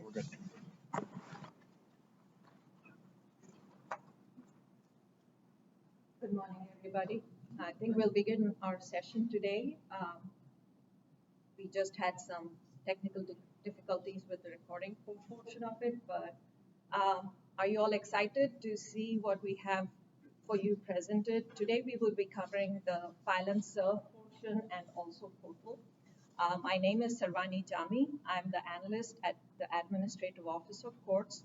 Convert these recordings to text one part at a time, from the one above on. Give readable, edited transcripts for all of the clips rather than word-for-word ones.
we're good. Good morning, everybody. I think we'll begin our session today. We just had some technical difficulties with the recording portion of it, but are you all excited to see what we have for you presented? Today we will be covering the file and serve portion and also portal. My name is Sarvani Jami. I'm the analyst at the Administrative Office of Courts.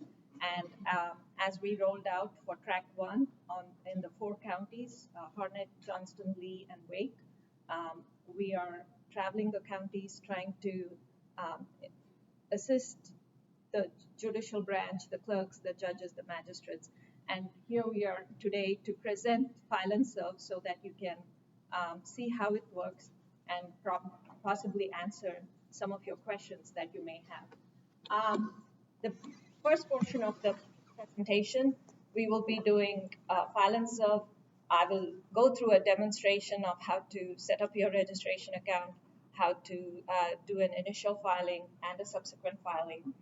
And as we rolled out for track 1 in the 4 counties, Harnett, Johnston, Lee, and Wake, we are traveling the counties trying to assist the judicial branch, the clerks, the judges, the magistrates. And here we are today to present file and serve so that you can see how it works and possibly answer some of your questions that you may have. The first portion of the presentation, we will be doing file and serve. I will go through a demonstration of how to set up your registration account, how to do an initial filing and a subsequent filing.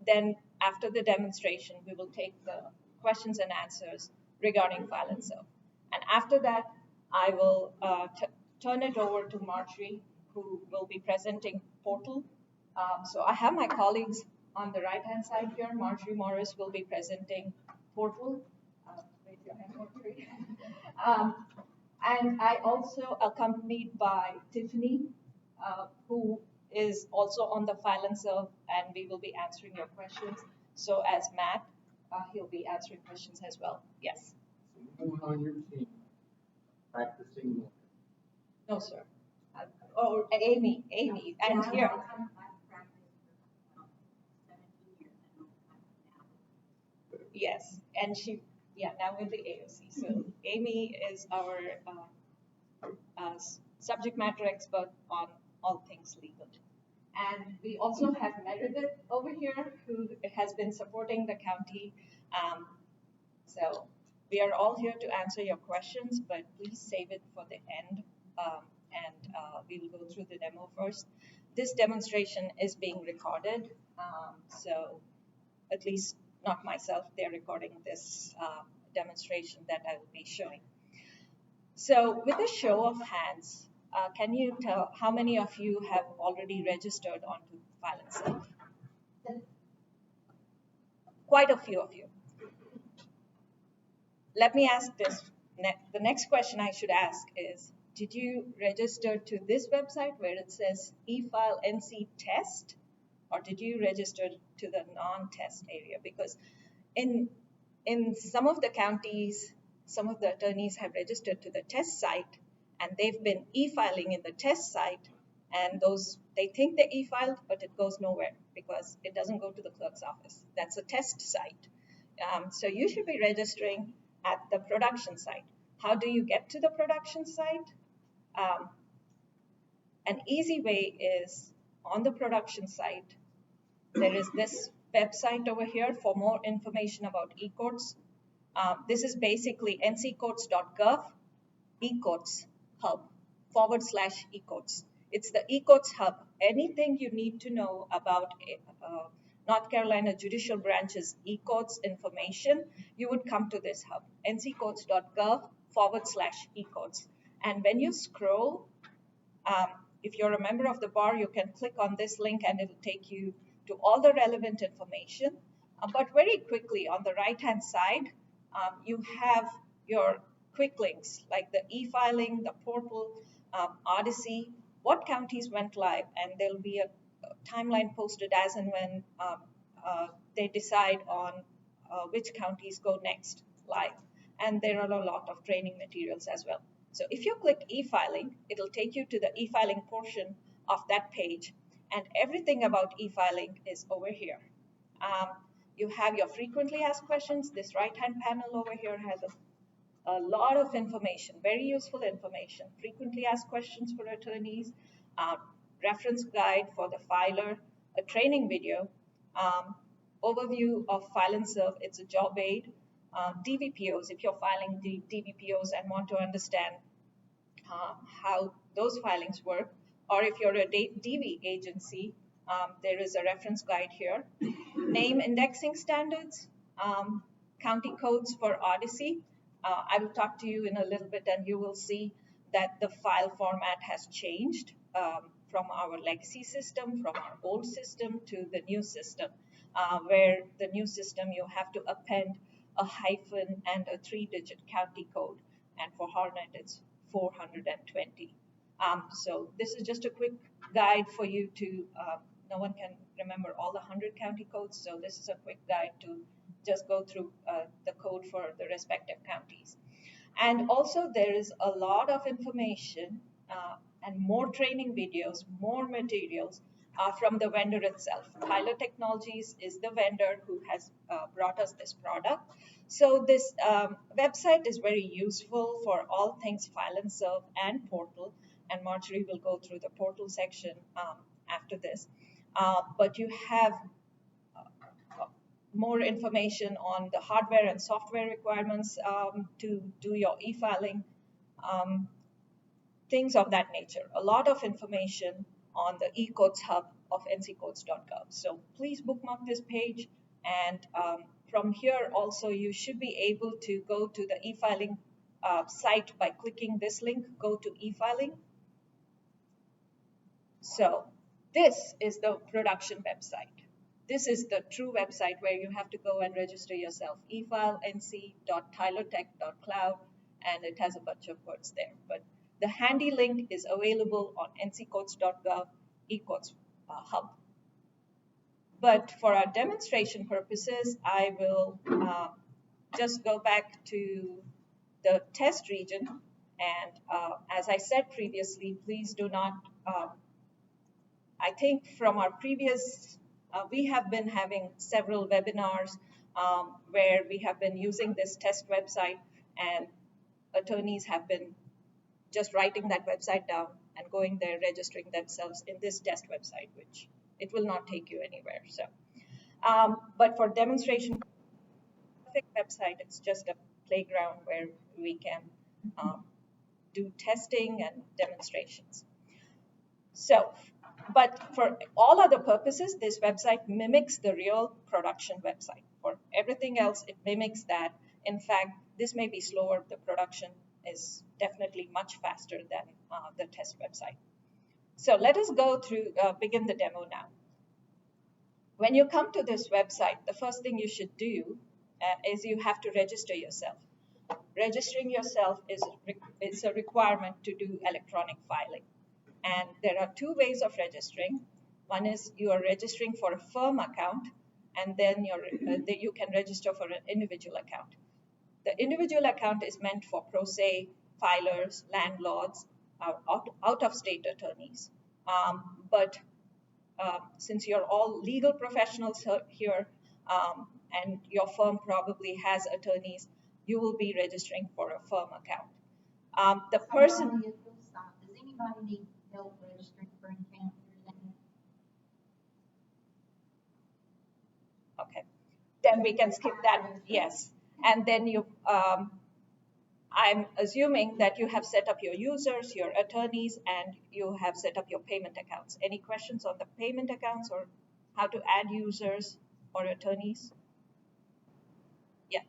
Then after the demonstration, we will take the questions and answers regarding file and serve. And after that, I will turn it over to Marjorie, who will be presenting portal. So I have my colleagues on the right-hand side here. Marjorie Morris will be presenting portal. Raise your hand, Marjorie. And I also accompanied by Tiffany, who is also on the file and serve, and we will be answering your questions. So as Matt, he'll be answering questions as well. Yes. Someone on your team practicing more? No, sir. Oh, Amy, and here. Yes, and she, now with the AOC. So Amy is our subject matter expert on all things legal. And we also have Meredith over here, who has been supporting the county. So we are all here to answer your questions, but please save it for the end. And we will go through the demo first. This demonstration is being recorded, so at least not myself, they're recording this demonstration that I will be showing. So with a show of hands, can you tell how many of you have already registered onto file and serve? Quite a few of you. Let me ask this. The next question I should ask is, did you register to this website where it says e-file NC test, or did you register to the non-test area? Because in some of the counties, some of the attorneys have registered to the test site, and they've been e-filing in the test site, and they think they e-filed, but it goes nowhere because it doesn't go to the clerk's office. That's a test site. So you should be registering at the production site. How do you get to the production site? An easy way is on the production site. There is this website over here for more information about eCourts. This is basically nccourts.gov eCourts hub /eCourts. It's the eCourts hub. Anything you need to know about North Carolina Judicial Branch's eCourts information, you would come to this hub, nccourts.gov /eCourts. And when you scroll, if you're a member of the bar, you can click on this link and it'll take you to all the relevant information. But very quickly on the right-hand side, you have your quick links like the e-filing, the portal, Odyssey, what counties went live, and there'll be a timeline posted as and when they decide on which counties go next live. And there are a lot of training materials as well. So if you click e-filing, it'll take you to the e-filing portion of that page, and everything about e-filing is over here. You have your frequently asked questions. This right-hand panel over here has a lot of information, very useful information. Frequently asked questions for attorneys, reference guide for the filer, a training video, overview of file and serve. It's a job aid. DVPOs, if you're filing the DVPOs and want to understand how those filings work, or if you're a DV agency, There is a reference guide here. Name indexing standards, county codes for Odyssey. I will talk to you in a little bit, and you will see that the file format has changed from our legacy system, from our old system to the new system, where the new system you have to append a hyphen and a 3-digit county code, and for Hornet it's 420. So this is just a quick guide for you to, no one can remember all the 100 county codes, so this is a quick guide to just go through the code for the respective counties. And also there is a lot of information and more training videos, more materials from the vendor itself. Tyler Technologies is the vendor who has brought us this product. So this website is very useful for all things file and serve and portal, and Marjorie will go through the portal section after this. But you have more information on the hardware and software requirements to do your e-filing, things of that nature. A lot of information on the eCodes hub of nccodes.gov. So please bookmark this page, and from here also you should be able to go to the e-filing site by clicking this link, go to e-filing. So this is the production website. This is the true website where you have to go and register yourself. E-file nc.tylertech.cloud, and it has a bunch of words there. But the handy link is available on nccodes.gov eCodes hub. But for our demonstration purposes, I will just go back to the test region. And as I said previously, please do not, I think from our previous, we have been having several webinars where we have been using this test website, and attorneys have been just writing that website down and going there, registering themselves in this test website, which it will not take you anywhere. So, but for demonstration website, it's just a playground where we can do testing and demonstrations. So, but for all other purposes, this website mimics the real production website. For everything else, it mimics that. In fact, this may be slower. The production is definitely much faster than the test website. So let us go through, begin the demo now. When you come to this website, the first thing you should do is you have to register yourself. Registering yourself is a requirement to do electronic filing. And there are two ways of registering. One is you are registering for a firm account, and then you can register for an individual account. The individual account is meant for pro se filers, landlords, out-of-state attorneys. But since you're all legal professionals here, and your firm probably has attorneys, you will be registering for a firm account. The person... Does anybody need help registering for an account? Okay, then we can skip that. Yes, and then you, I'm assuming that you have set up your users, your attorneys, and you have set up your payment accounts. Any questions on the payment accounts or how to add users or attorneys? Yeah.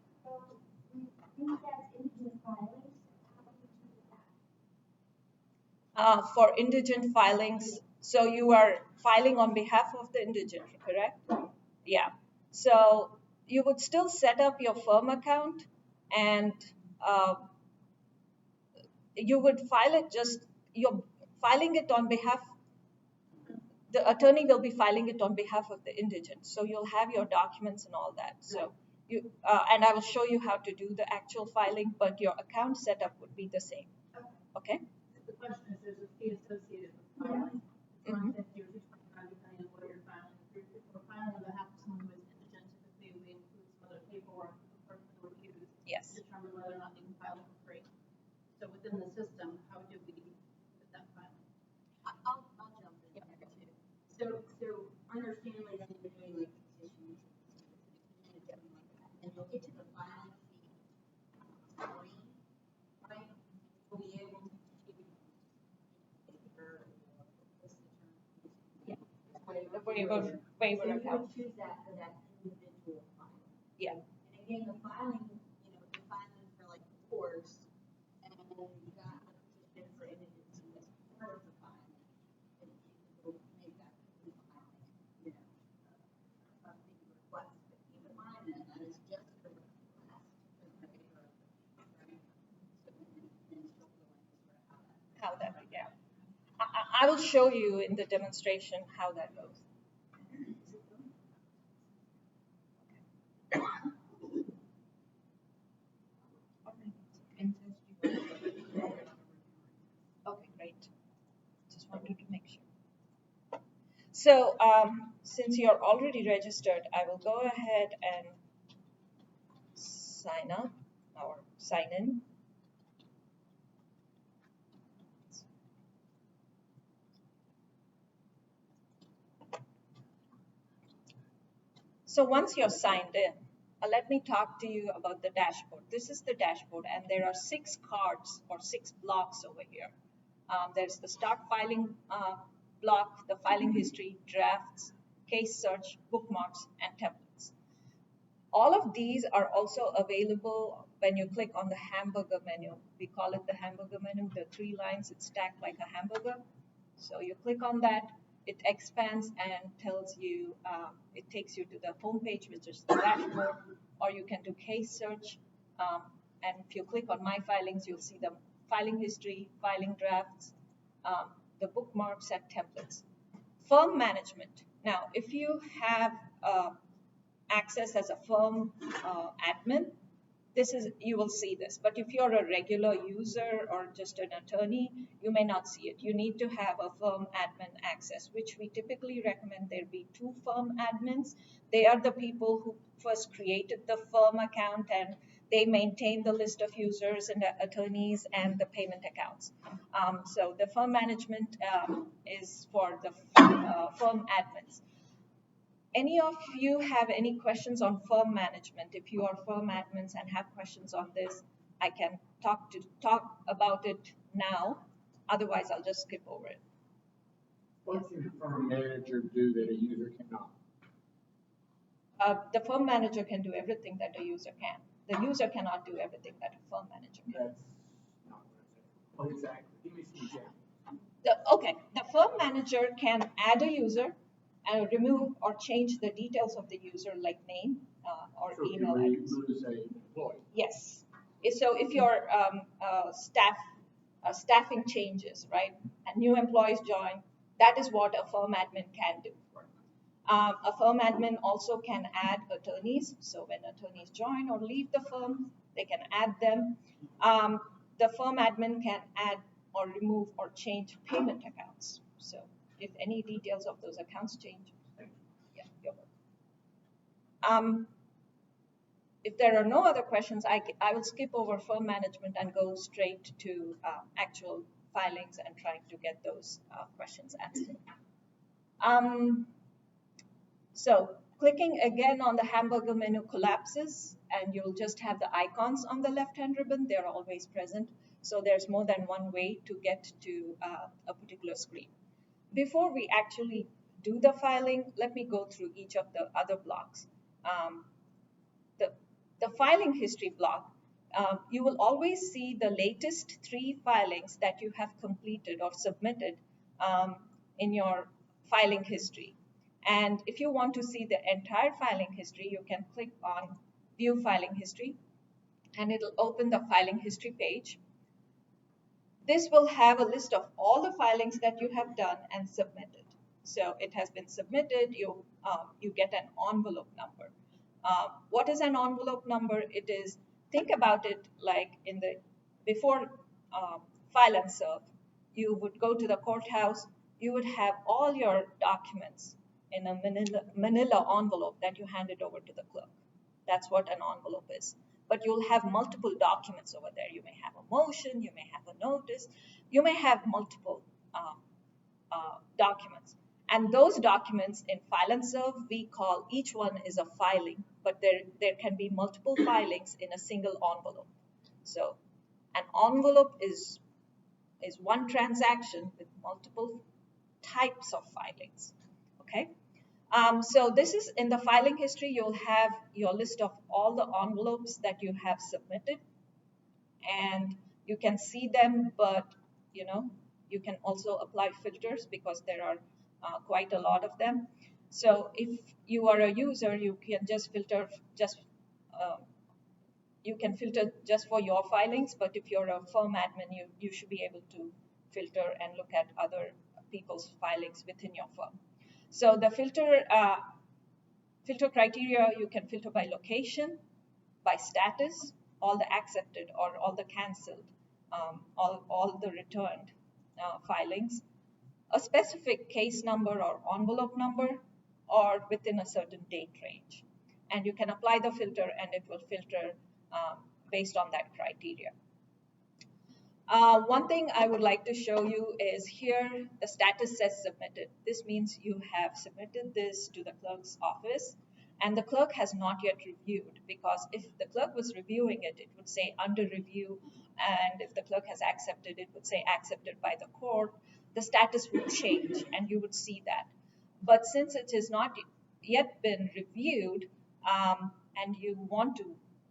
For indigent filings, so you are filing on behalf of the indigent, correct? Yeah. So you would still set up your firm account, and you would file it you're filing it on behalf, the attorney will be filing it on behalf of the indigent. So you'll have your documents and all that. So you, and I will show you how to do the actual filing, but your account setup would be the same. Okay? The question is, there's a fee associated with filing. It's not that you're just depending on what you're filing. If we're filing on behalf of someone who is indigent, typically we include some other paperwork that the person would use Yes. to determine whether or not they can file it for free. So within the system, how do we put that filing? I'll jump in there too. So understandably, then you're doing like petitions and you'll get to the filing fee screen, right? You'll be able to Where waiver So you account. would choose that for that individual filing. Yeah. And again, the filing, you know, if you're filing for like divorce, and you got a petition for individual as part of the filing, and you can go make that complete filing, you know, something you request. But keep in mind that that is just a request for the waiver of the fee, right? So then she'll go into sort of how that. How that, yeah. I will show you in the demonstration how that goes. Okay, great. Just wanted to make sure. So since you're already registered, I will go ahead and sign up or sign in. So once you're signed in, let me talk to you about the dashboard. This is the dashboard, and there are 6 cards or 6 blocks over here. There's the start filing block, the filing history, drafts, case search, bookmarks, and templates. All of these are also available when you click on the hamburger menu. We call it the hamburger menu, the 3 lines, it's stacked like a hamburger. So you click on that, it expands and tells you, it takes you to the home page, which is the dashboard, or you can do case search. And if you click on my filings, you'll see the filing history, filing drafts, the bookmarks and templates. Firm management. Now, if you have access as a firm admin, you will see this. But if you're a regular user or just an attorney, you may not see it. You need to have a firm admin access, which we typically recommend there be 2 firm admins. They are the people who first created the firm account, and they maintain the list of users and attorneys and the payment accounts. So the firm management is for the firm admins. Any of you have any questions on firm management? If you are firm admins and have questions on this, I can talk about it now. Otherwise, I'll just skip over it. What can a firm manager do that a user cannot? The firm manager can do everything that a user can. The user cannot do everything that a firm manager can. That's not what I said. What exactly? Give me some examples. The firm manager can add a user and remove or change the details of the user, like name or So email can we address. lose an employee? Yes. So if your staffing changes, right, and new employees join, that is what a firm admin can do. A firm admin also can add attorneys. So when attorneys join or leave the firm, they can add them. The firm admin can add or remove or change payment accounts. So if any details of those accounts change, yeah, you're welcome. If there are no other questions, I will skip over firm management and go straight to actual filings and trying to get those questions answered. So clicking again on the hamburger menu collapses, and you'll just have the icons on the left-hand ribbon. They're always present. So there's more than one way to get to a particular screen. Before we actually do the filing, let me go through each of the other blocks. The filing history block, you will always see the latest 3 filings that you have completed or submitted in your filing history. And if you want to see the entire filing history, you can click on View Filing History, and it'll open the filing history page. This will have a list of all the filings that you have done and submitted. So it has been submitted, you get an envelope number. What is an envelope number? It is, think about it like before file and serve, you would go to the courthouse, you would have all your documents in a manila envelope that you handed over to the clerk. That's what an envelope is. But you'll have multiple documents over there. You may have a motion, you may have a notice, you may have multiple documents. And those documents in file and serve, we call each one is a filing, but there can be multiple filings in a single envelope. So an envelope is one transaction with multiple types of filings, okay? So this is in the filing history, you'll have your list of all the envelopes that you have submitted, and you can see them, but you know, you can also apply filters because there are quite a lot of them. So if you are a user, you can just filter uh, you can filter just for your filings, but if you're a firm admin, you should be able to filter and look at other people's filings within your firm. So the filter criteria, you can filter by location, by status, all the accepted or all the canceled, all the returned filings, a specific case number or envelope number, or within a certain date range. And you can apply the filter and it will filter based on that criteria. One thing I would like to show you is here the status says submitted. This means you have submitted this to the clerk's office and the clerk has not yet reviewed, because if the clerk was reviewing it, it would say under review, and if the clerk has accepted, it would say accepted by the court. The status would change and you would see that. But since it has not yet been reviewed and you want to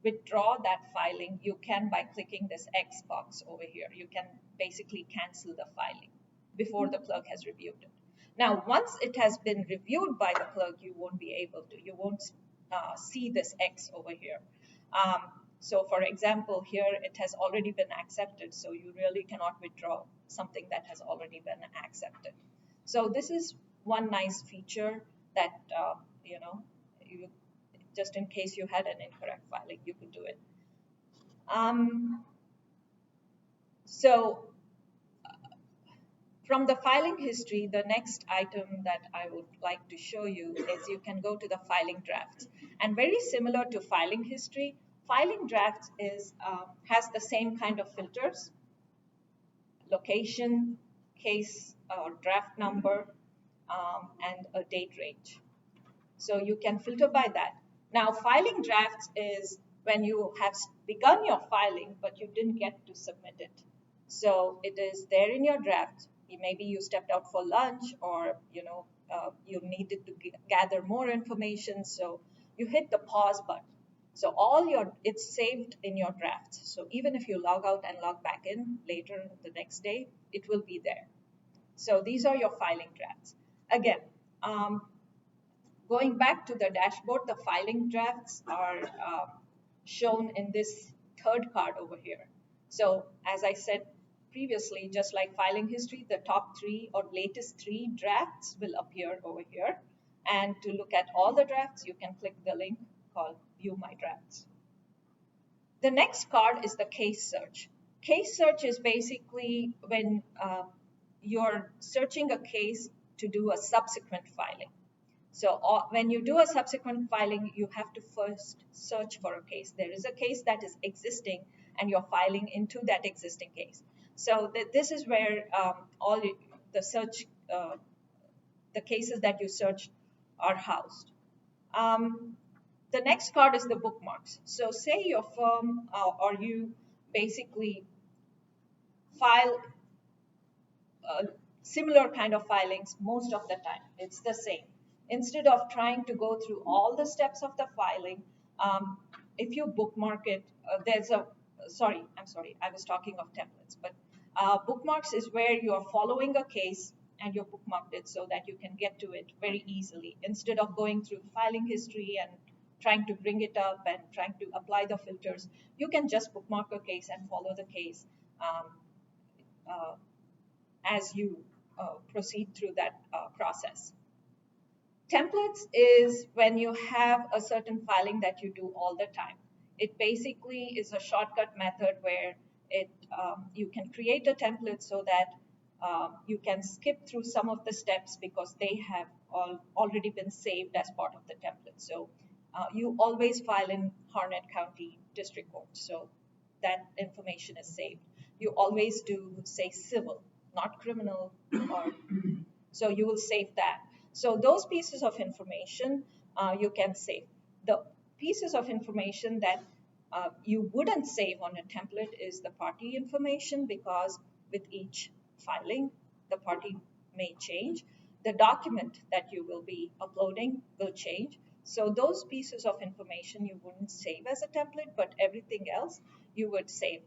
withdraw that filing, you can by clicking this X box over here. You can basically cancel the filing before the clerk has reviewed it. Now, once it has been reviewed by the clerk, you won't be able to, you won't see this X over here. So for example, here it has already been accepted, so you really cannot withdraw something that has already been accepted. So this is one nice feature that, you know, you, just in case you had an incorrect filing, you could do it. So from the filing history, the next item that I would like to show you is you can go to the filing drafts. And very similar to filing history, filing drafts is has the same kind of filters: location, case or draft number, and a date range. So you can filter by that. Now, filing drafts is when you have begun your filing, but you didn't get to submit it. So it is there in your draft. Maybe you stepped out for lunch, or you needed to gather more information. So you hit the pause button. So it's saved in your draft. So even if you log out and log back in later the next day, it will be there. So these are your filing drafts. Again, going back to the dashboard, the filing drafts are shown in this third card over here. So as I said previously, just like filing history, the top 3 or latest 3 drafts will appear over here. And to look at all the drafts, you can click the link called View My Drafts. The next card is the case search. Case search is basically when you're searching a case to do a subsequent filing. So when you do a subsequent filing, you have to first search for a case. There is a case that is existing and you're filing into that existing case. So this is where all the search, the cases that you search are housed. The next card is the bookmarks. So say your firm or you basically file similar kind of filings most of the time. It's the same. Instead of trying to go through all the steps of the filing, if you bookmark it, I'm sorry, I was talking of templates, but bookmarks is where you are following a case and you bookmarked it so that you can get to it very easily. Instead of going through filing history and trying to bring it up and trying to apply the filters, you can just bookmark a case and follow the case as you proceed through that process. Templates is when you have a certain filing that you do all the time. It basically is a shortcut method where you can create a template so that you can skip through some of the steps because they have already been saved as part of the template. So you always file in Harnett County District Court, so that information is saved. You always do, say, civil, not criminal, so you will save that. So those pieces of information you can save. The pieces of information that you wouldn't save on a template is the party information, because with each filing, the party may change. the document that you will be uploading will change. So those pieces of information you wouldn't save as a template, but everything else you would save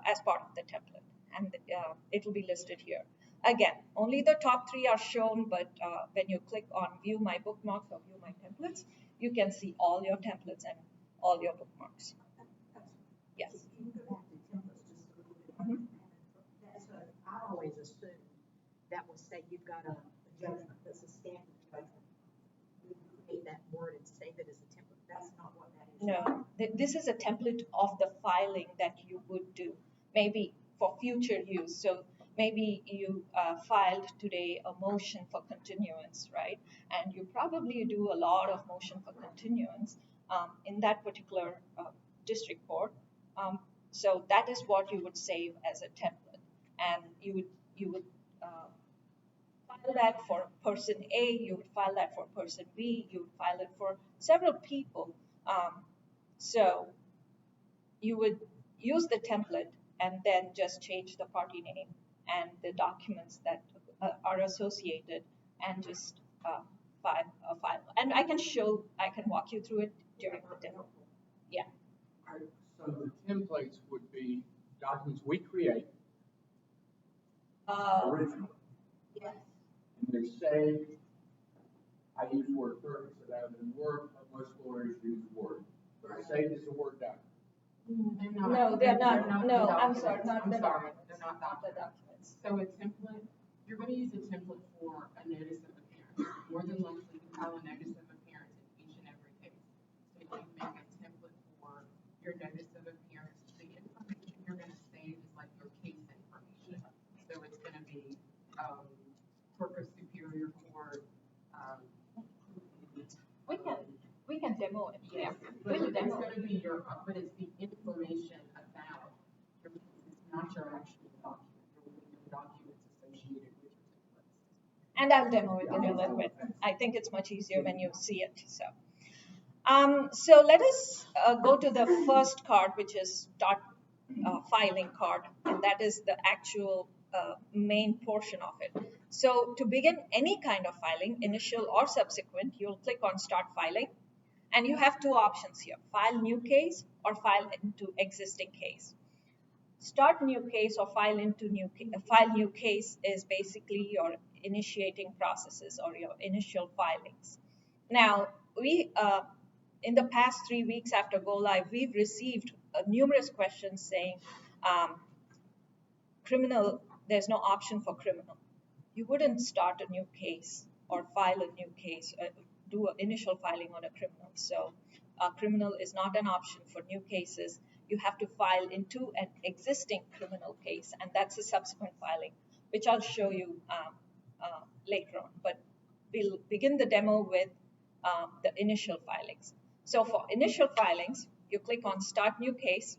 as part of the template, and it will be listed here. Again, only the top 3 are shown, but when you click on View My Bookmarks or View My Templates, you can see all your templates and all your bookmarks. Yes. Can you go back to templates just a little bit? Mhm. That's I always assume that will say you've got a judgment, that's a standard judgment. You create that word and save it as a template. That's not what that is. No, this is a template of the filing that you would do, maybe for future use. So maybe you filed today a motion for continuance, right? And you probably do a lot of motion for continuance in that particular district court. So that is what you would save as a template, and you would file that for person A, you would file that for person B, you would file it for several people. So you would use the template and then just change the party name and the documents that are associated, and just file. And I can walk you through it during the demo. Yeah. So the templates would be documents we create originally, Yes. and they're saved. I use Word Perfect, so that in Word, but most lawyers use Word. They're saved as a Word document. No, they're not. No, I'm sorry, not the sorry, documents. they're not Not the documents. documents. So a template, you're going to use a template for a notice of appearance. More than likely, you file a notice of appearance in each and every case. So you make a template for your notice of appearance. The information you're going to save is like your case information. So it's going to be Corpus Superior Court. We can demo it. Yes, Yeah. but We'll it's demo going it. to be but it's the information about your case. It's not your actual document. There will be no documents associated with your templates. And I'll demo it in a little bit. I think it's much easier when you see it. So let us go to the first card, which is start filing card, and that is the actual main portion of it. So to begin any kind of filing, initial or subsequent, you'll click on Start Filing, and you have 2 options here: File New Case or File into Existing Case. Start New Case or File New Case is basically your initiating processes or your initial filings. Now, we in the past 3 weeks after go live, we've received numerous questions saying criminal, there's no option for criminal. You wouldn't start a new case or file a new case, do an initial filing on a criminal. So criminal is not an option for new cases. You have to file into an existing criminal case, and that's a subsequent filing, which I'll show you later on. But we'll begin the demo with the initial filings. So for initial filings, you click on Start New Case.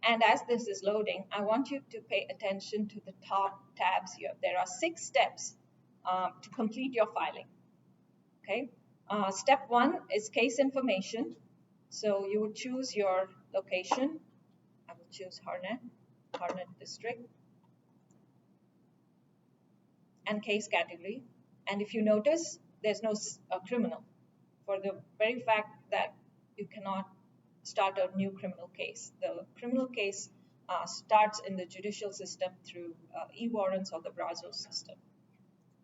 And as this is loading, I want you to pay attention to the top tabs here. There are 6 steps to complete your filing. Okay. Step 1 is case information. So you would choose your location. I will choose Harnett District, and case category. And if you notice, there's no criminal, for the very fact that you cannot start a new criminal case. The criminal case starts in the judicial system through e-warrants or the Brazos system.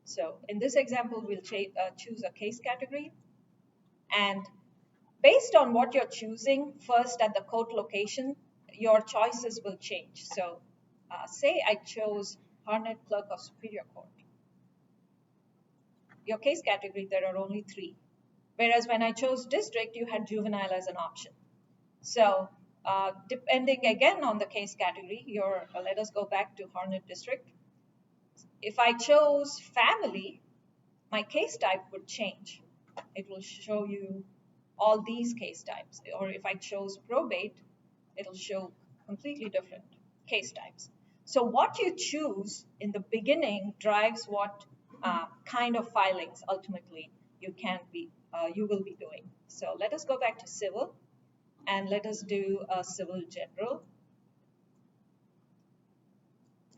So in this example, we'll choose a case category, and based on what you're choosing first at the court location, your choices will change. So say I chose Harnett Clerk of Superior Court. Your case category, there are only 3. Whereas when I chose district, you had juvenile as an option. So depending again on the case category, let us go back to Harnett District. If I chose family, my case type would change. It will show you all these case types. Or if I chose probate, it'll show completely different case types. So what you choose in the beginning drives what kind of filings ultimately you will be doing. So let us go back to civil, and let us do a civil general.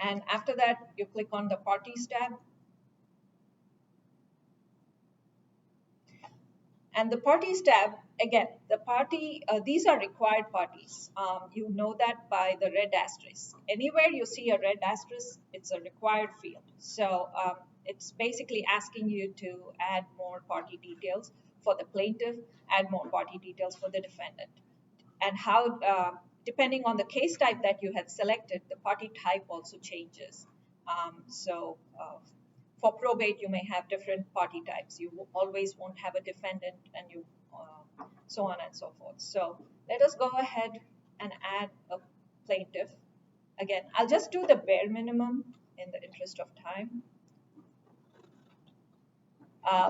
And after that, you click on the Parties tab. And the Parties tab, again, the party, these are required parties. You know that by the red asterisk. Anywhere you see a red asterisk, it's a required field. So it's basically asking you to add more party details for the plaintiff, add more party details for the defendant. And how, depending on the case type that you had selected, the party type also changes. For probate, you may have different party types. You always won't have a defendant, and you so on and so forth. So let us go ahead and add a plaintiff. Again, I'll just do the bare minimum in the interest of time.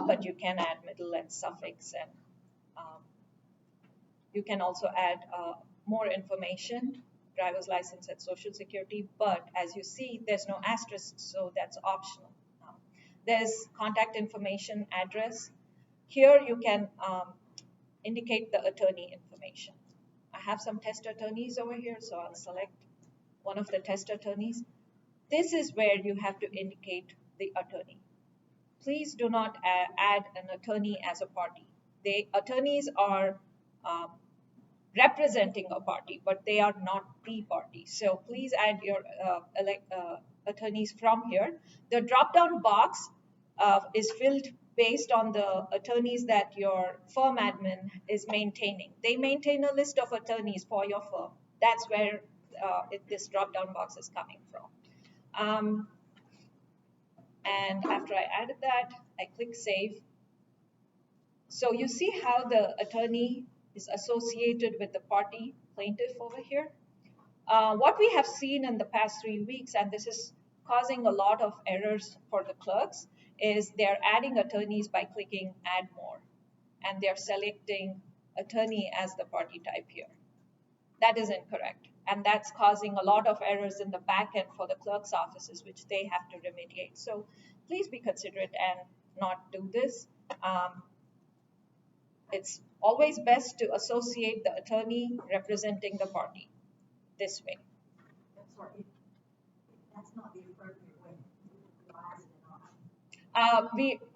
But you can add middle and suffix, and you can also add more information, driver's license and social security. But as you see, there's no asterisk, so that's optional. There's contact information, address. Here you can indicate the attorney information. I have some test attorneys over here, so I'll select one of the test attorneys. This is where you have to indicate the attorney. Please do not add an attorney as a party. The attorneys are representing a party, but they are not the party. So please add your attorneys from here. The drop-down box is filled based on the attorneys that your firm admin is maintaining. They maintain a list of attorneys for your firm. That's where this drop-down box is coming from. And after I added that, I click Save. So you see how the attorney is associated with the party plaintiff over here. What we have seen in the past 3 weeks, and this is causing a lot of errors for the clerks, is they're adding attorneys by clicking Add More, and they're selecting attorney as the party type here. That is incorrect, and that's causing a lot of errors in the back end for the clerk's offices, which they have to remediate. So please be considerate and not do this. It's always best to associate the attorney representing the party this way. I'm sorry, that's not the appropriate way. Why is it not?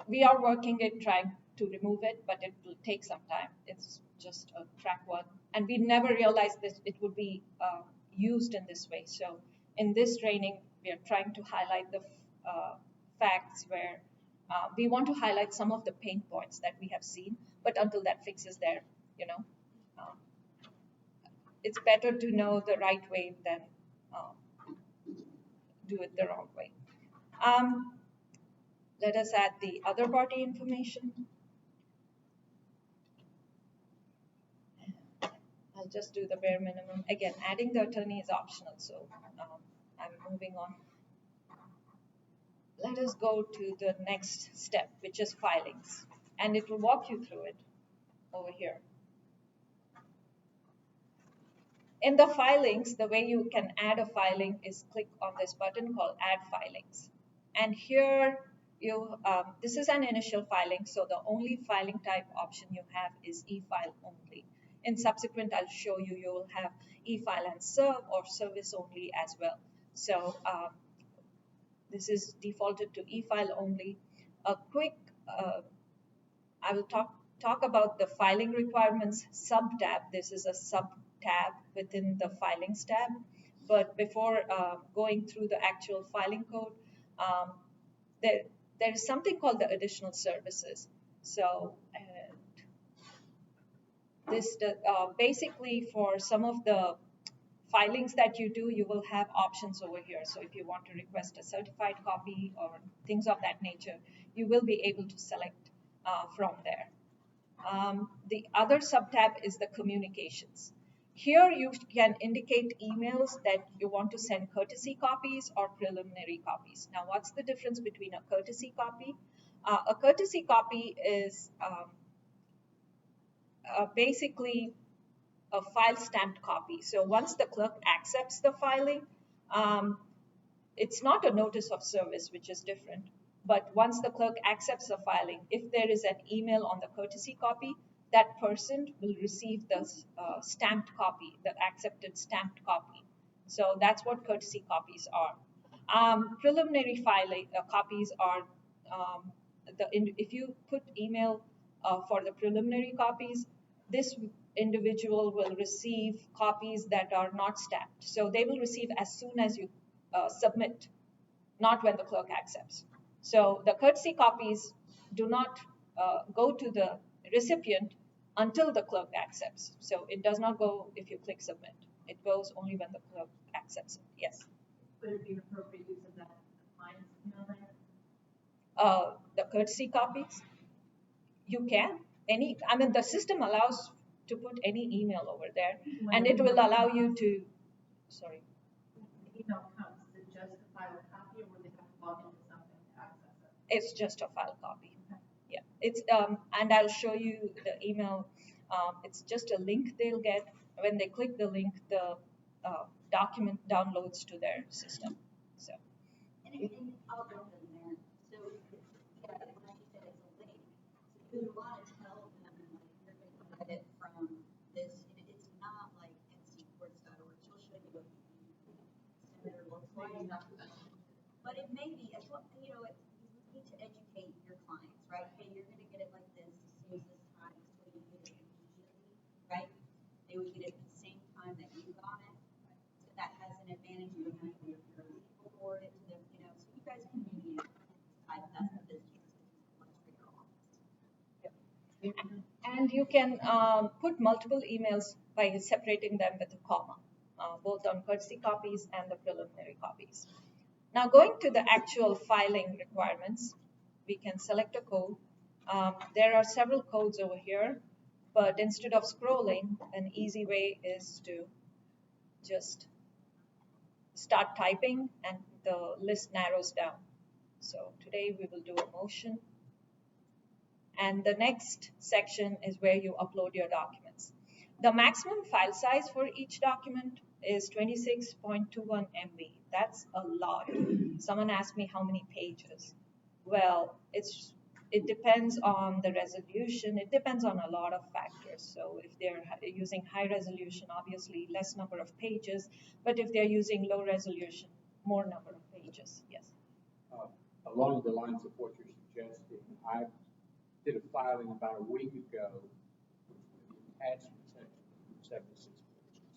We are working at trying to remove it, but it will take some time. It's just a track one, and we never realized that it would be used in this way. So in this training, we are trying to highlight the facts where we want to highlight some of the pain points that we have seen, but until that fix is there, it's better to know the right way than do it the wrong way. Let us add the other party information. I'll just do the bare minimum. Again, adding the attorney is optional, so I'm moving on. Let us go to the next step, which is filings, and it will walk you through it over here. In the filings, the way you can add a filing is click on this button called Add Filings. And here, this is an initial filing, so the only filing type option you have is e-file only. In subsequent, I'll show you, you'll have e-file and serve or service only as well. So this is defaulted to e-file only. A quick, I will talk about the filing requirements sub-tab. This is a sub-tab within the filings tab. But before going through the actual filing code, there is something called the additional services. So this basically for some of the filings that you do, you will have options over here. So if you want to request a certified copy or things of that nature, you will be able to select from there. The other sub-tab is the communications. Here you can indicate emails that you want to send courtesy copies or preliminary copies. Now, what's the difference between a courtesy copy? A courtesy copy is basically a file stamped copy. So once the clerk accepts the filing, it's not a notice of service, which is different. But once the clerk accepts the filing, if there is an email on the courtesy copy, that person will receive the stamped copy, the accepted stamped copy. So that's what courtesy copies are. Preliminary filing copies are if you put email for the preliminary copies, this individual will receive copies that are not stamped. So they will receive as soon as you submit, not when the clerk accepts. So the courtesy copies do not go to the recipient until the clerk accepts. So it does not go if you click submit. It goes only when the clerk accepts it. Yes. Would it be an appropriate use of that client's email there? The courtesy copies, you can. The system allows to put any email over there, and it will allow you to, sorry. The email comes, is it just a file copy, or would they have to log into something to access it? It's just a file copy. Yeah, it's and I'll show you the email. It's just a link they'll get. When they click the link, the document downloads to their system. So. And I'll jump in there. So, yeah, when you said it's a link, so you would want to tell them, like, you're going to get it from this. It's not like nccourts.org. She'll show you what the senator looks like. But it may be, as well, you know, you need to educate your clients, right? Hey, you're going to get it like this as soon as this time, so you get it immediately, right? They would get it at the same time that you got it. So that has an advantage. You don't have to wait for people forward it to them, you know, so you guys can communicate. That's the business. Much bigger office. And you can put multiple emails by separating them with a comma, both on courtesy copies and the preliminary copies. Now, going to the actual filing requirements, we can select a code. There are several codes over here, but instead of scrolling, an easy way is to just start typing and the list narrows down. So today we will do a motion. And the next section is where you upload your documents. The maximum file size for each document is 26.21 MB. That's a lot. Someone asked me how many pages. Well, it depends on the resolution. It depends on a lot of factors. So if they're using high resolution, obviously less number of pages. But if they're using low resolution, more number of pages. Yes. Along the lines of what you're suggesting, I did a filing about a week ago, which was the attachment section, 76 pages.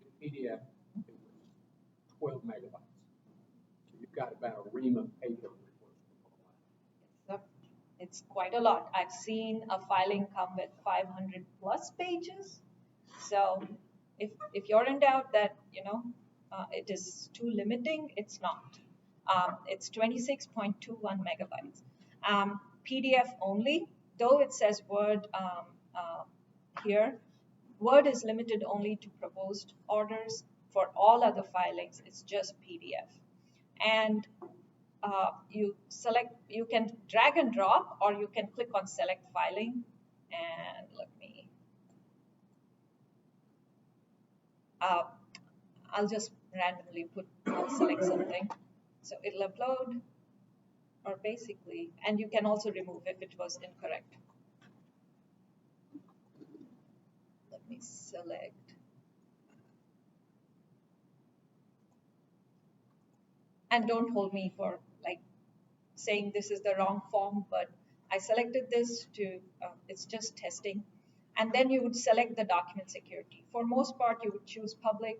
In PDF, it was 12 megabytes. So you've got about a ream of paper. It's quite a lot. I've seen a filing come with 500 plus pages. So if you're in doubt that, you know, it is too limiting, it's not. It's 26.21 megabytes. PDF only, though it says Word here, Word is limited only to proposed orders. For all other filings, it's just PDF. And you can drag and drop, or you can click on select filing. And let me, I'll just randomly I'll select something. So it'll upload, or basically, and you can also remove if it was incorrect. Let me select. And don't hold me for like saying this is the wrong form, but I selected this to, it's just testing. And then you would select the document security. For most part, you would choose public.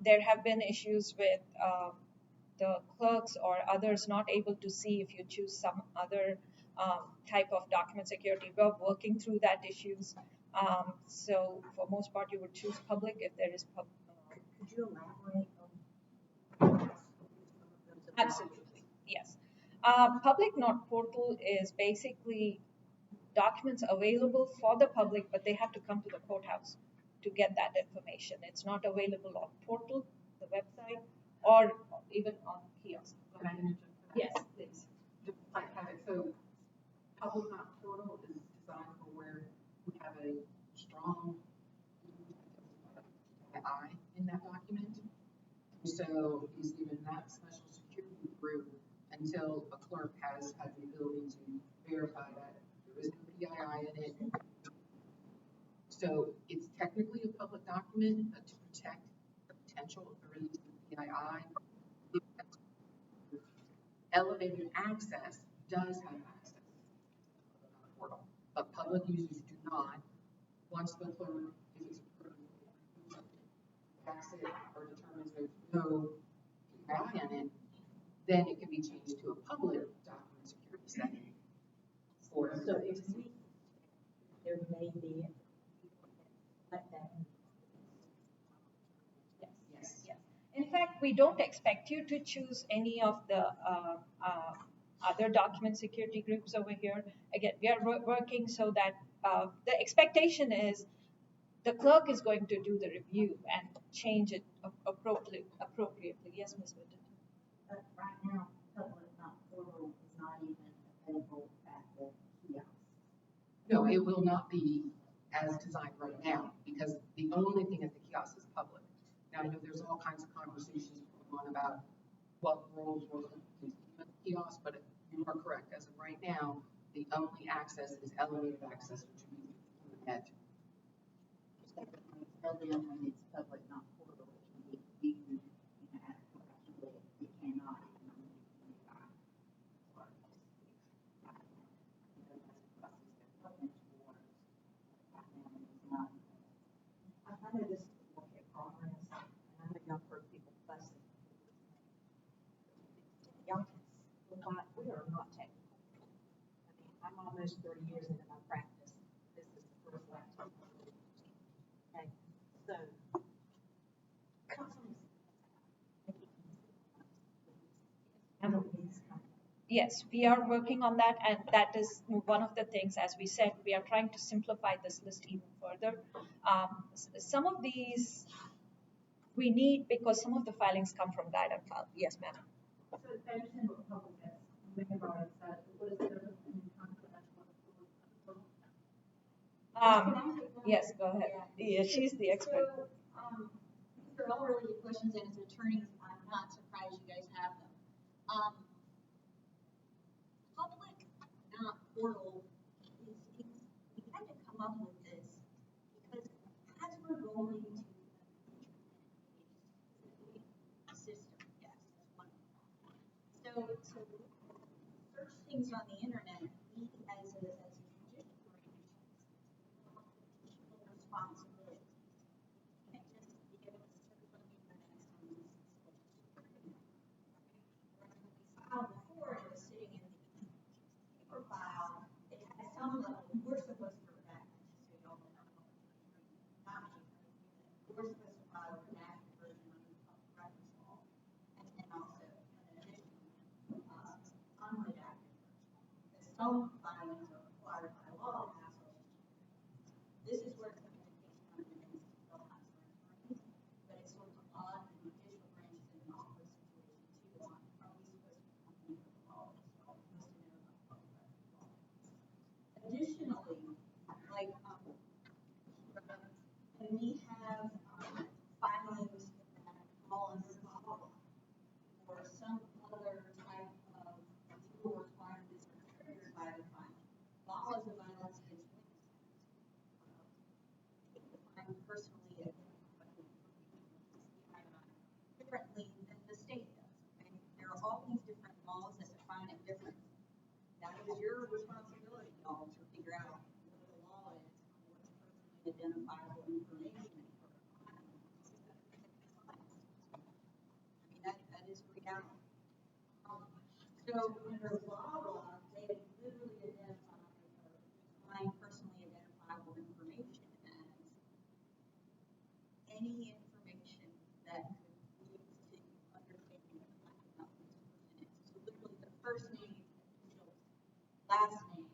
There have been issues with the clerks or others not able to see if you choose some other type of document security. We're working through that issues. So for most part, you would choose public if there is public. Could you elaborate on? Absolutely, yes. Public Note Portal is basically documents available for the public, but they have to come to the courthouse to get that information. It's not available on portal, the website, or even on kiosk. Can I interject? Yes, please. Just like kind of, so Public Knot Portal is designed for where we have a strong I in that document. So he's given that special security group until a clerk has had the ability to verify that there is no PII in it. So it's technically a public document, but to protect the potential of the release of PII, it elevated access does have access to the portal, but public users do not. Once the clerk, if it's approved, backs it or determines there's no PI in it, then it can be changed to a public document security setting. For So if we, there may be, let that. yes. Yes. In fact, we don't expect you to choose any of the other document security groups over here. Again, we are working so that the expectation is the clerk is going to do the review and change it appropriately. Yes, Ms. Whitten. But right now, public not portal is not even available at the kiosk. No, it will not be as designed right now, because the only thing at the kiosk is public. Now, I know there's all kinds of conversations going on about what roles will continue at the kiosk, but you are correct. As of right now, the only access is elevated access, which means from the edge. Tell them when it's public, not portal, it can be viewed, at correctly, it cannot. I know this is a work in progress, and I know y'all heard people fussing. Y'all can, we are not technical. I mean, I'm almost 30 years into my practice. This is the first laptop. Okay, so, companies, I don't need this kind of. Yes, we are working on that, and that is one of the things, as we said, we are trying to simplify this list even further. Some of these we need because some of the filings come from guided file. Yes, ma'am. So I understand what public is. We have already said, what is the difference between confidential and Yes, go ahead. Yeah, she's the expert. So, these are all really good questions, and as attorneys, I'm not surprised you guys have them. Public, not portal, we had to come up with this because as we're going to system, yes, that's one. So search things on the internet, we as a judicial branch, responsibility. You can't just be able to search on the internet and file before it was sitting in the paper file, it had some level, we're supposed to redact it, so you don't know. Not me, we're supposed to file a redacted version of the public records law, and then also an additional, unredacted version. Because some filings are required by law to have social security. This is where some education on the still has for attorneys, but it's sort of odd in the judicial branches in an office situation too. Are we supposed to be company with the law? So we're supposed to know about public records law. Additionally, like, when we have filings that fall under law or some other type of legal requirements are triggered by the filing, law is a violence against women's rights. I'm personally differently than the state does. Okay? There are all these different laws that define it differently. That is your responsibility, y'all, to figure out what the law is, what's personally identifiable information. I mean, that is reality. So under law, they literally identify or define personally identifiable information as any information that could lead to undertaking of finding out who this person is. So literally the first name, initials, last name,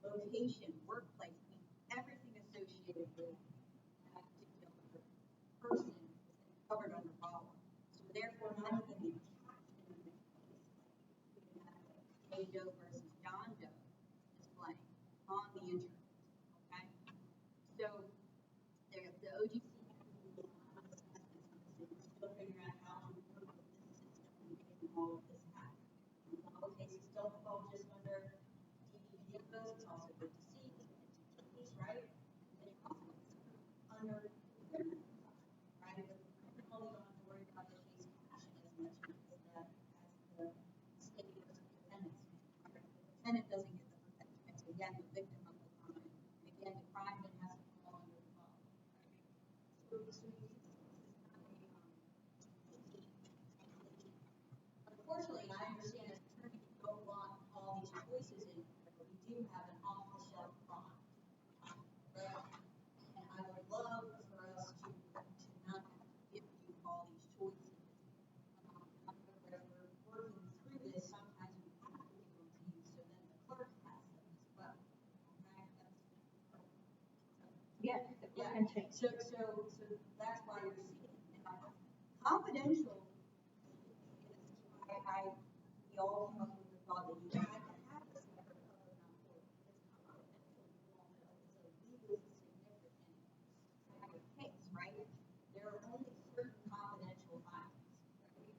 location, workplace, I mean, everything associated with that particular person is covered under law. So therefore, not even the caption of the case, like we have a Joe versus John Doe displaying on the internet. Okay? So the OGC we're still figuring out how to work with this system and making all of this happen. In a lot of cases don't fall just under DDGFOs, it's also good to see, entities, right? And then also under criminal side, right? But the criminal, you don't have to worry about the case caption as much as the state do have an off-the-shelf product. Right? And I would love for us to not have to give you all these choices. As we're working through this, sometimes we have to give them to you, so then the clerk has them as well. Okay? Yeah. Yeah, so that's why you're seeing it. Confidential is why we all came up with the thought that you had to have this separate public non-public. It's confidential. You all know it's a legally significant type of case, right? There are only certain confidential items, right?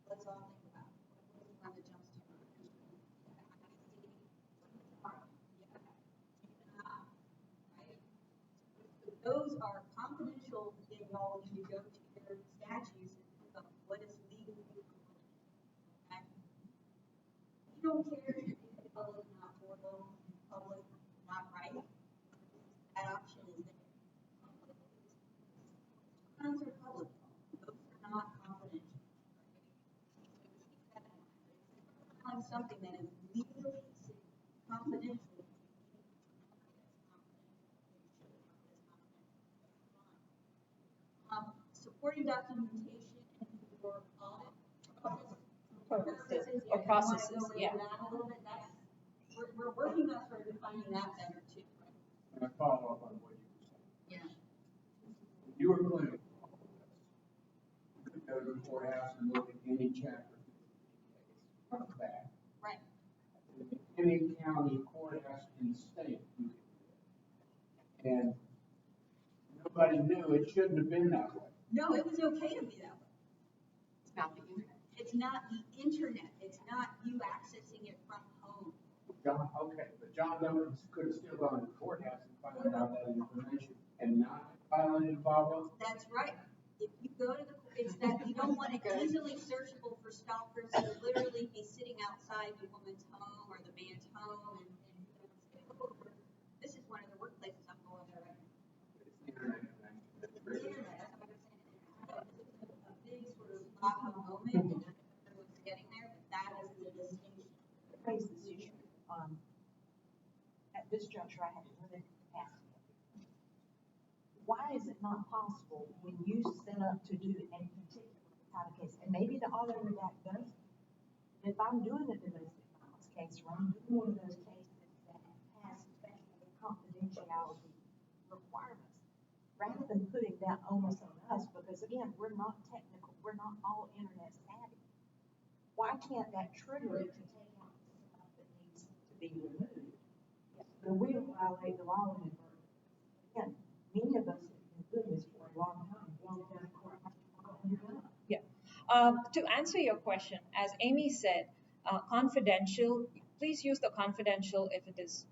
Let's all think about it. What's the one that jumps to your mind? Right? Those are confidential, and y'all need to go to your statutes and look up what is legally confidential. Okay? You don't care if it's public, not formal, public, not right. That option is there. Sometimes are public, those are not confidential. Right? Something that is legally confidential. Supporting documentation for audit purposes Or processes, yeah. That a little bit. We're working on sort of defining that better too, right? And I follow up on what you were saying. Yeah. You were planning all of this. You could go to the courthouse and look at any chapter case front to back. Right. Any county courthouse in the state, you could do it. And nobody knew it shouldn't have been that way. No, it was okay to be that way. It's not the internet. It's not the internet. It's not you accessing it from home. But John Doe could have still gone to the courthouse and found out that information and not filed it involved. That's right. If you go to it's that you don't want it easily searchable for stalkers who literally be sitting outside the woman's home or the man's home and this is one of the workplaces I'm going there right now. It's the internet. The internet, that's what I'm saying. A big sort of aha moment, and everyone's getting there, but that is the distinction. Raise this issue. At this juncture, I have limited capacity. Why is it not possible when you set up to do a particular kind of case, and maybe the auto redact does, if I'm doing a domestic violence case, or I'm doing one of those cases that has special confidentiality requirements, rather than putting that onus on us, because again, we're not technical, we're not all internet savvy. Why can't that trigger it to take out the stuff that needs to be removed? But we don't violate the law in it. Again, many of us have been doing this for a long time. Yeah. To answer your question, as Amy said, confidential, please use the confidential if it is,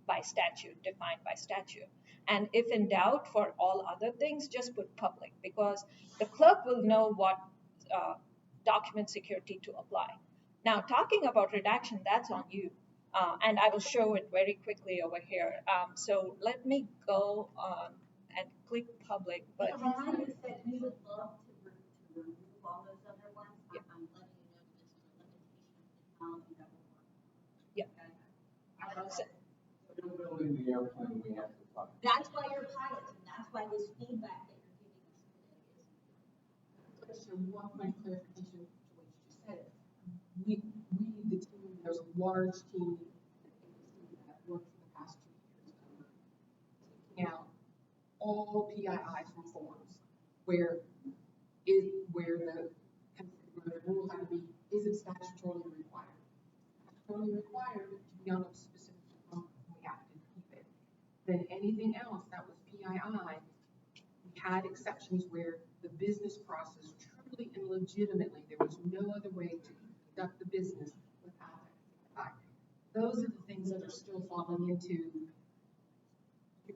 by statute, defined by statute. And if in doubt for all other things, just put public, because the clerk will know what document security to apply. Now, talking about redaction, that's on you. And I will show it very quickly over here. So let me go on and click public. But So when I said we would love to remove all those other ones, Yeah. I'm letting you know this is a limitation of technology that will work. Yeah. Okay? So- Still building the airplane, we have to fly. That's why you're pilots, and that's why this feedback that you're giving us today is. So one point of clarification to what you just said. The team, there's a large team that worked for the past 2 years taking out all PII from forms where the rule had to be, is it statutorily required? Statutorily required to be on a specific form, we have to keep it. Then anything else that was PII, we had exceptions where the business process truly and legitimately, there was no other way to conduct the business without that PII. Those are the things that are still falling into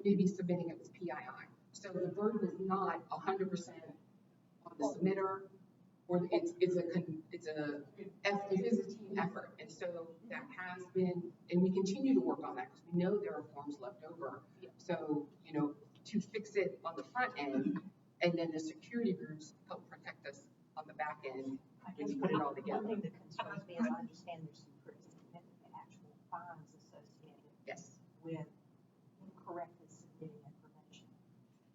maybe submitting it with PII. So the burden is not 100% on the submitter, or it is a team effort. And so that has been, and we continue to work on that because we know there are forms left over. So, to fix it on the front end, and then the security groups help protect us on the back end when you put it all together. One thing that concerns me is I understand there's some pretty significant actual fines associated Yes. with incorrectly submitting information.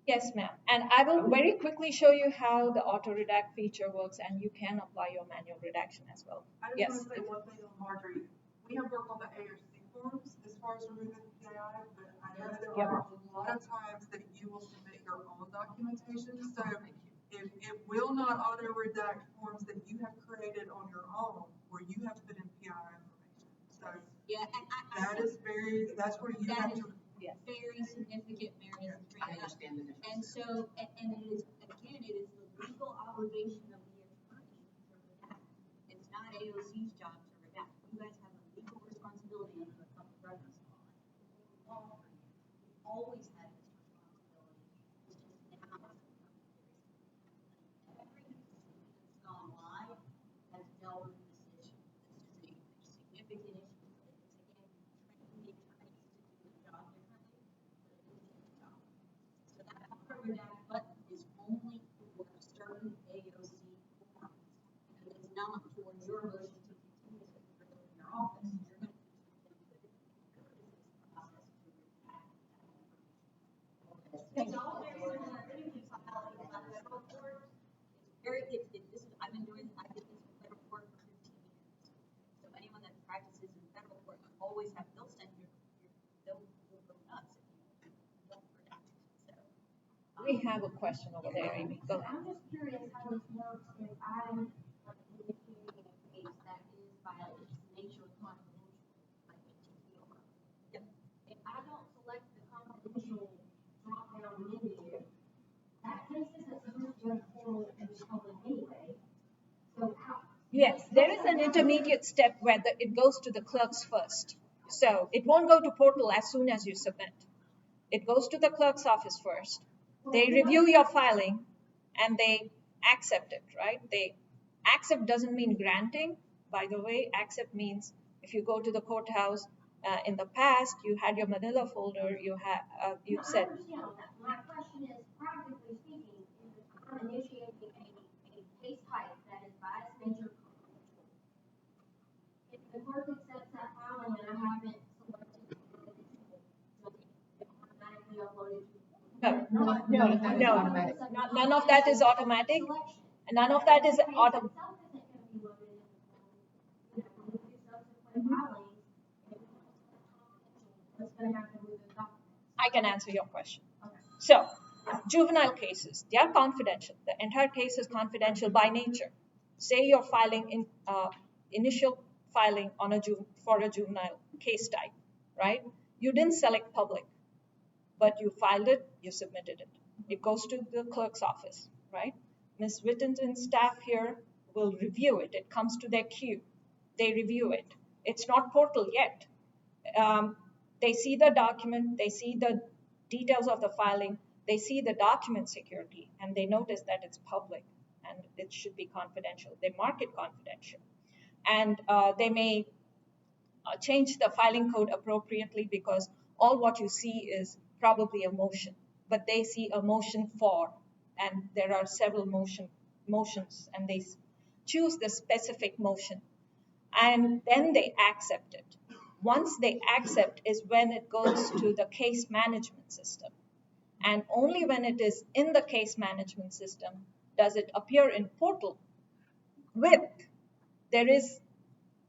Yes, ma'am. And I will very quickly show you how the auto redact feature works, and you can apply your manual redaction as well. I just Yes. want to say one thing on Marjorie. We have worked on the AOC forms as far as removing PII, but I know there Yep. are a lot of times that you will submit your own documentation. So it will not auto redact forms that you have created on your own where you have put in PII information. So Yeah, and that's where you have to. Yes. very significant barriers to bring I it up. understand the difference. And so, and it is, again, it is the legal obligation of the attorney to redact. It's not AOC's job to redact. You guys have a legal responsibility under the public records law. We've always had this responsibility. It's just now. Every institution that's gone live has dealt with this issue. This is a significant issue. It's again, training the attorneys to do the job differently. So that auto redact button is only for certain AOC forms. It is not for your motion to continue to occur in your office. You're going to put it in this process to redact that information. It's all very similar to filing a federal court. It's very, this is, I've been doing, I did this in federal court for 15 years. So anyone that practices in federal court, I always have, they'll send they'll go nuts if you don't redact it. So. We have a question over there, Amy. Go ahead. I'm just curious how this works if I'm like initiating a case that is by its nature confidential, like a TPR. Yep. If I don't select the confidential drop-down menu, that case isn't supposed to go to portal and be public anyway. So how? Yes, there is an intermediate step where it goes to the clerks first. So it won't go to portal as soon as you submit. It goes to the clerk's office first. They review your filing and they accept it, right? They accept doesn't mean granting. By the way, accept means if you go to the courthouse in the past, you had your manila folder, you said. I understand all that. My question is, practically speaking, if I'm initiating a case type that is by its nature confidential, if the clerk accepts that filing and I haven't selected the confidential, does it automatically upload it to the None of that is automatic. None of that is automatic. I can answer your question. So, juvenile cases, they are confidential. The entire case is confidential by nature. Say you're filing in initial filing on for a juvenile case type, right? You didn't select public, but you filed it, you submitted it. It goes to the clerk's office, right? Ms. Whittington's staff here will review it. It comes to their queue. They review it. It's not portal yet. They see the document, they see the details of the filing, they see the document security, and they notice that it's public and it should be confidential. They mark it confidential. And they may change the filing code appropriately because all what you see is probably a motion, but they see a motion for, and there are several motions, and they choose the specific motion, and then they accept it. Once they accept is when it goes to the case management system, and only when it is in the case management system does it appear in portal. There is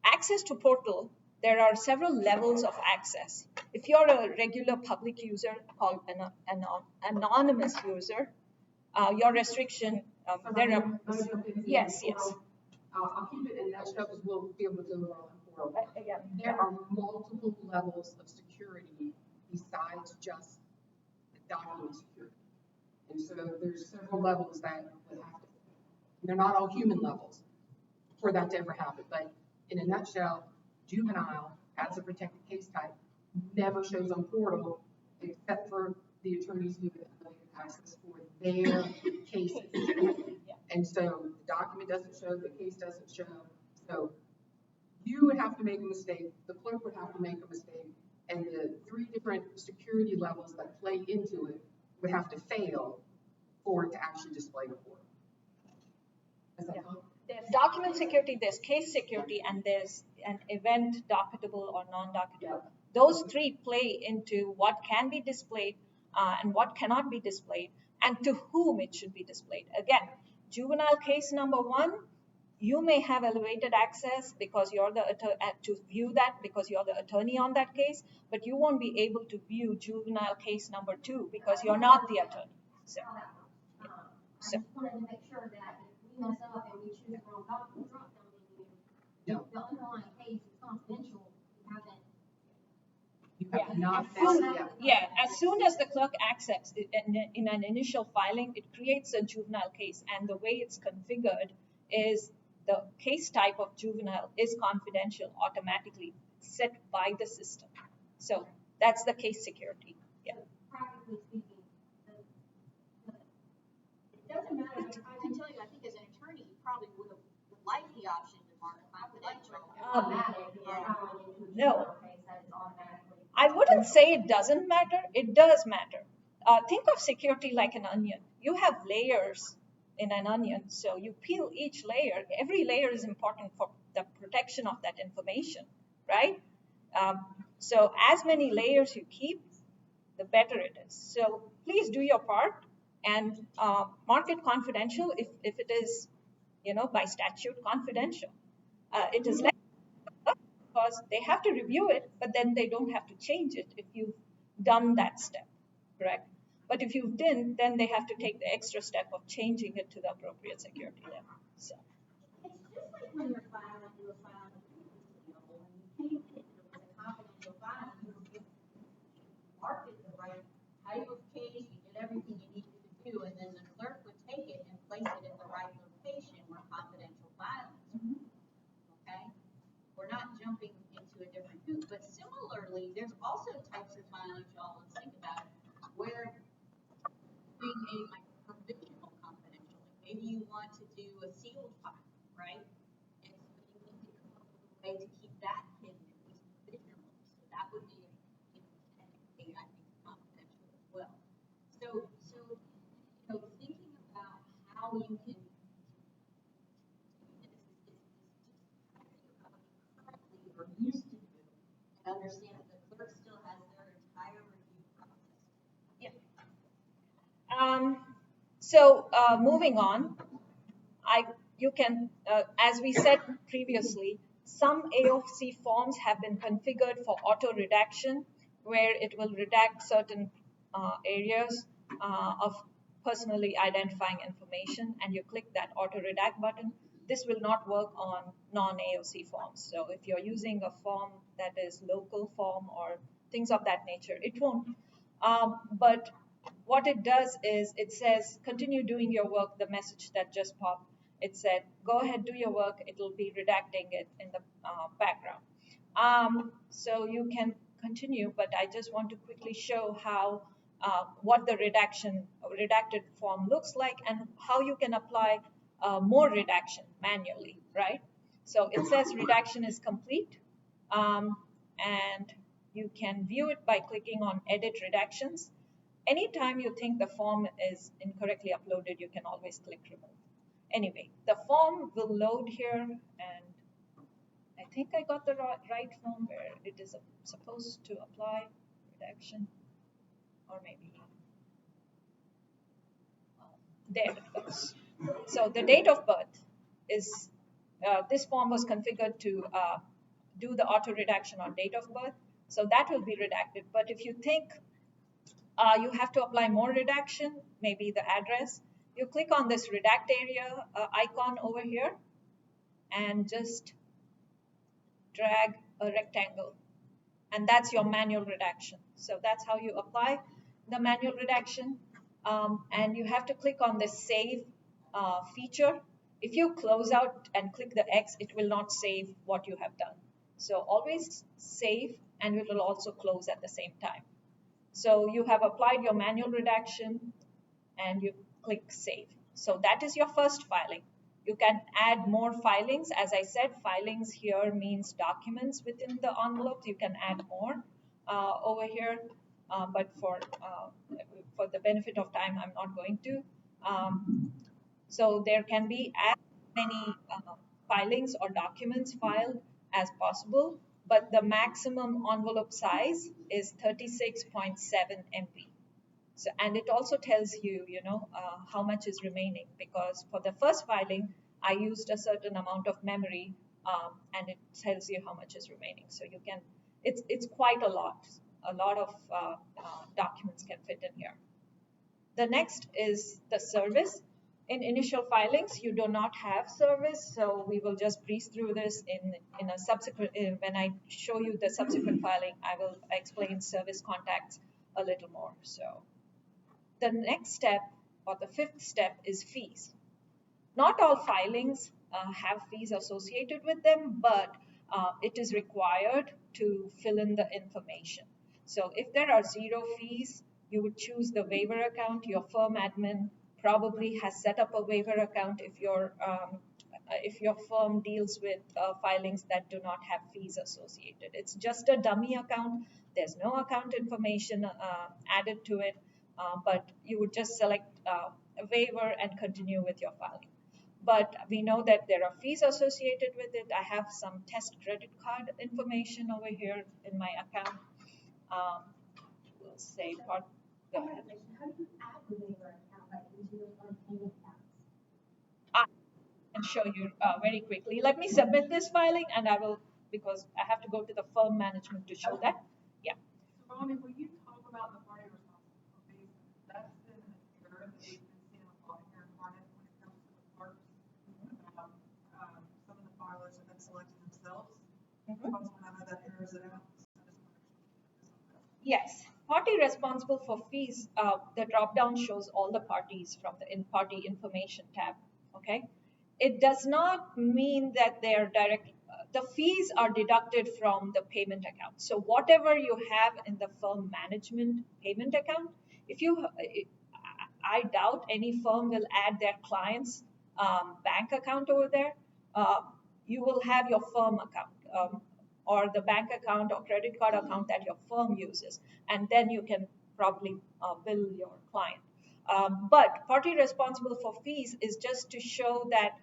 access to portal. There are several levels of access. If you're a regular public user called an anonymous user, your restriction, there are, yes. I'll keep it in that nutshell because we'll be able to go on portal. There are multiple levels of security besides just the document security. And so there's several levels that would have to, they're not all human levels for that to ever happen. But in a nutshell, juvenile as a protected case type never shows on portal except for the attorneys who have access for their cases. And so the document doesn't show, the case doesn't show. So you would have to make a mistake, the clerk would have to make a mistake, and the 3 different security levels that play into it would have to fail for it to actually display the portal. Is that cool? there's document security, there's case security, and there's an event docketable or non-docketable. Those three play into what can be displayed and what cannot be displayed, and to whom it should be displayed. Again, juvenile case number 1, you may have elevated access because you're the to view that because you're the attorney on that case, but you won't be able to view juvenile case number 2 because you're not the attorney. So, I just wanted to make sure that if we mess up and we choose the wrong document, the underlying case is confidential, we haven't. You have Yeah. not As soon- found, yeah. Yeah, as soon as the clerk accepts it in an initial filing, it creates a juvenile case, and the way it's configured is the case type of juvenile is confidential automatically set by the system. So that's the case security. Yeah. Practically speaking, it doesn't matter, but I can tell you, I think as an attorney, you probably would have liked the option to mark confidential. No. I wouldn't say it doesn't matter. It does matter. Think of security like an onion. You have layers in an onion, so you peel each layer. Every layer is important for the protection of that information, right? So as many layers you keep, the better it is. So please do your part and mark it confidential if it is, by statute confidential. It is less because they have to review it, but then they don't have to change it if you've done that step, correct? But if you didn't, then they have to take the extra step of changing it to the appropriate security level. So. It's just like when you're filing, you were filing, when you came in, it was a confidential filing, you marked it the right type of case, you did everything you needed to do, and then the clerk would take it and place it in the right location where confidential filings. Okay? We're not jumping into a different hoop, but similarly, there's also types of filings, y'all, let's think about it, where being like provisional confidential. Maybe you want to do a sealed file, right? And so you need to come up with a way to keep that hidden at least provisionally. So that would be, technically, I think, confidential as well. So thinking about how you can or used to do and understand that the clerk still has their entire review process. Yeah. So moving on, you can, as we said previously, some AOC forms have been configured for auto redaction, where it will redact certain areas of personally identifying information, and you click that auto redact button. This will not work on non-AOC forms. So if you're using a form that is local form or things of that nature, it won't. But what it does is it says, continue doing your work, the message that just popped. It said, go ahead, do your work. It will be redacting it in the background. So you can continue, but I just want to quickly show how what the redacted form looks like and how you can apply more redaction manually, right? So it says redaction is complete, and you can view it by clicking on Edit Redactions. Anytime you think the form is incorrectly uploaded, you can always click Remove. Anyway, the form will load here, and I think I got the right form where it is supposed to apply redaction, or maybe there it goes. So the date of birth is, this form was configured to do the auto redaction on date of birth, so that will be redacted. But if you think you have to apply more redaction, maybe the address, you click on this redact area icon over here and just drag a rectangle, and that's your manual redaction. So that's how you apply the manual redaction, and you have to click on the save feature. If you close out and click the X, it will not save what you have done. So always save, and it will also close at the same time. So you have applied your manual redaction, and you click save. So that is your first filing. You can add more filings. As I said, filings here means documents within the envelope. You can add more over here, but for the benefit of time, I'm not going to. So there can be many filings or documents filed as possible, but the maximum envelope size is 36.7 MB. So, and it also tells you, how much is remaining, because for the first filing, I used a certain amount of memory, and it tells you how much is remaining. So you can, it's quite a lot. A lot of documents can fit in here. The next is the service. In initial filings, you do not have service, so we will just breeze through this in a subsequent, when I show you the subsequent filing, I will explain service contacts a little more. So the next step, or the fifth step, is fees. Not all filings have fees associated with them, but it is required to fill in the information. So if there are 0 fees, you would choose the waiver account. Your firm admin probably has set up a waiver account if your firm deals with filings that do not have fees associated. It's just a dummy account. There's no account information added to it, but you would just select a waiver and continue with your filing. But we know that there are fees associated with it. I have some test credit card information over here in my account. We'll say part. Go ahead. How do you add the waiver account like into your firm payment accounts? I can show you very quickly. Let me submit this filing, and I will, because I have to go to the firm management to show that. Yeah. So Ronnie, will you talk about the party responsible for fees? That's been an error that we've been seeing a lot here in Harnett when it comes to the clerks. Some of the filers have been selecting themselves. Also, when I know that errors it out. Yes, party responsible for fees, the drop-down shows all the parties from the in-party information tab, okay? It does not mean that they're direct, the fees are deducted from the payment account. So whatever you have in the firm management payment account, I doubt any firm will add their client's bank account over there. You will have your firm account, or the bank account or credit card account that your firm uses, and then you can probably bill your client. But party responsible for fees is just to show that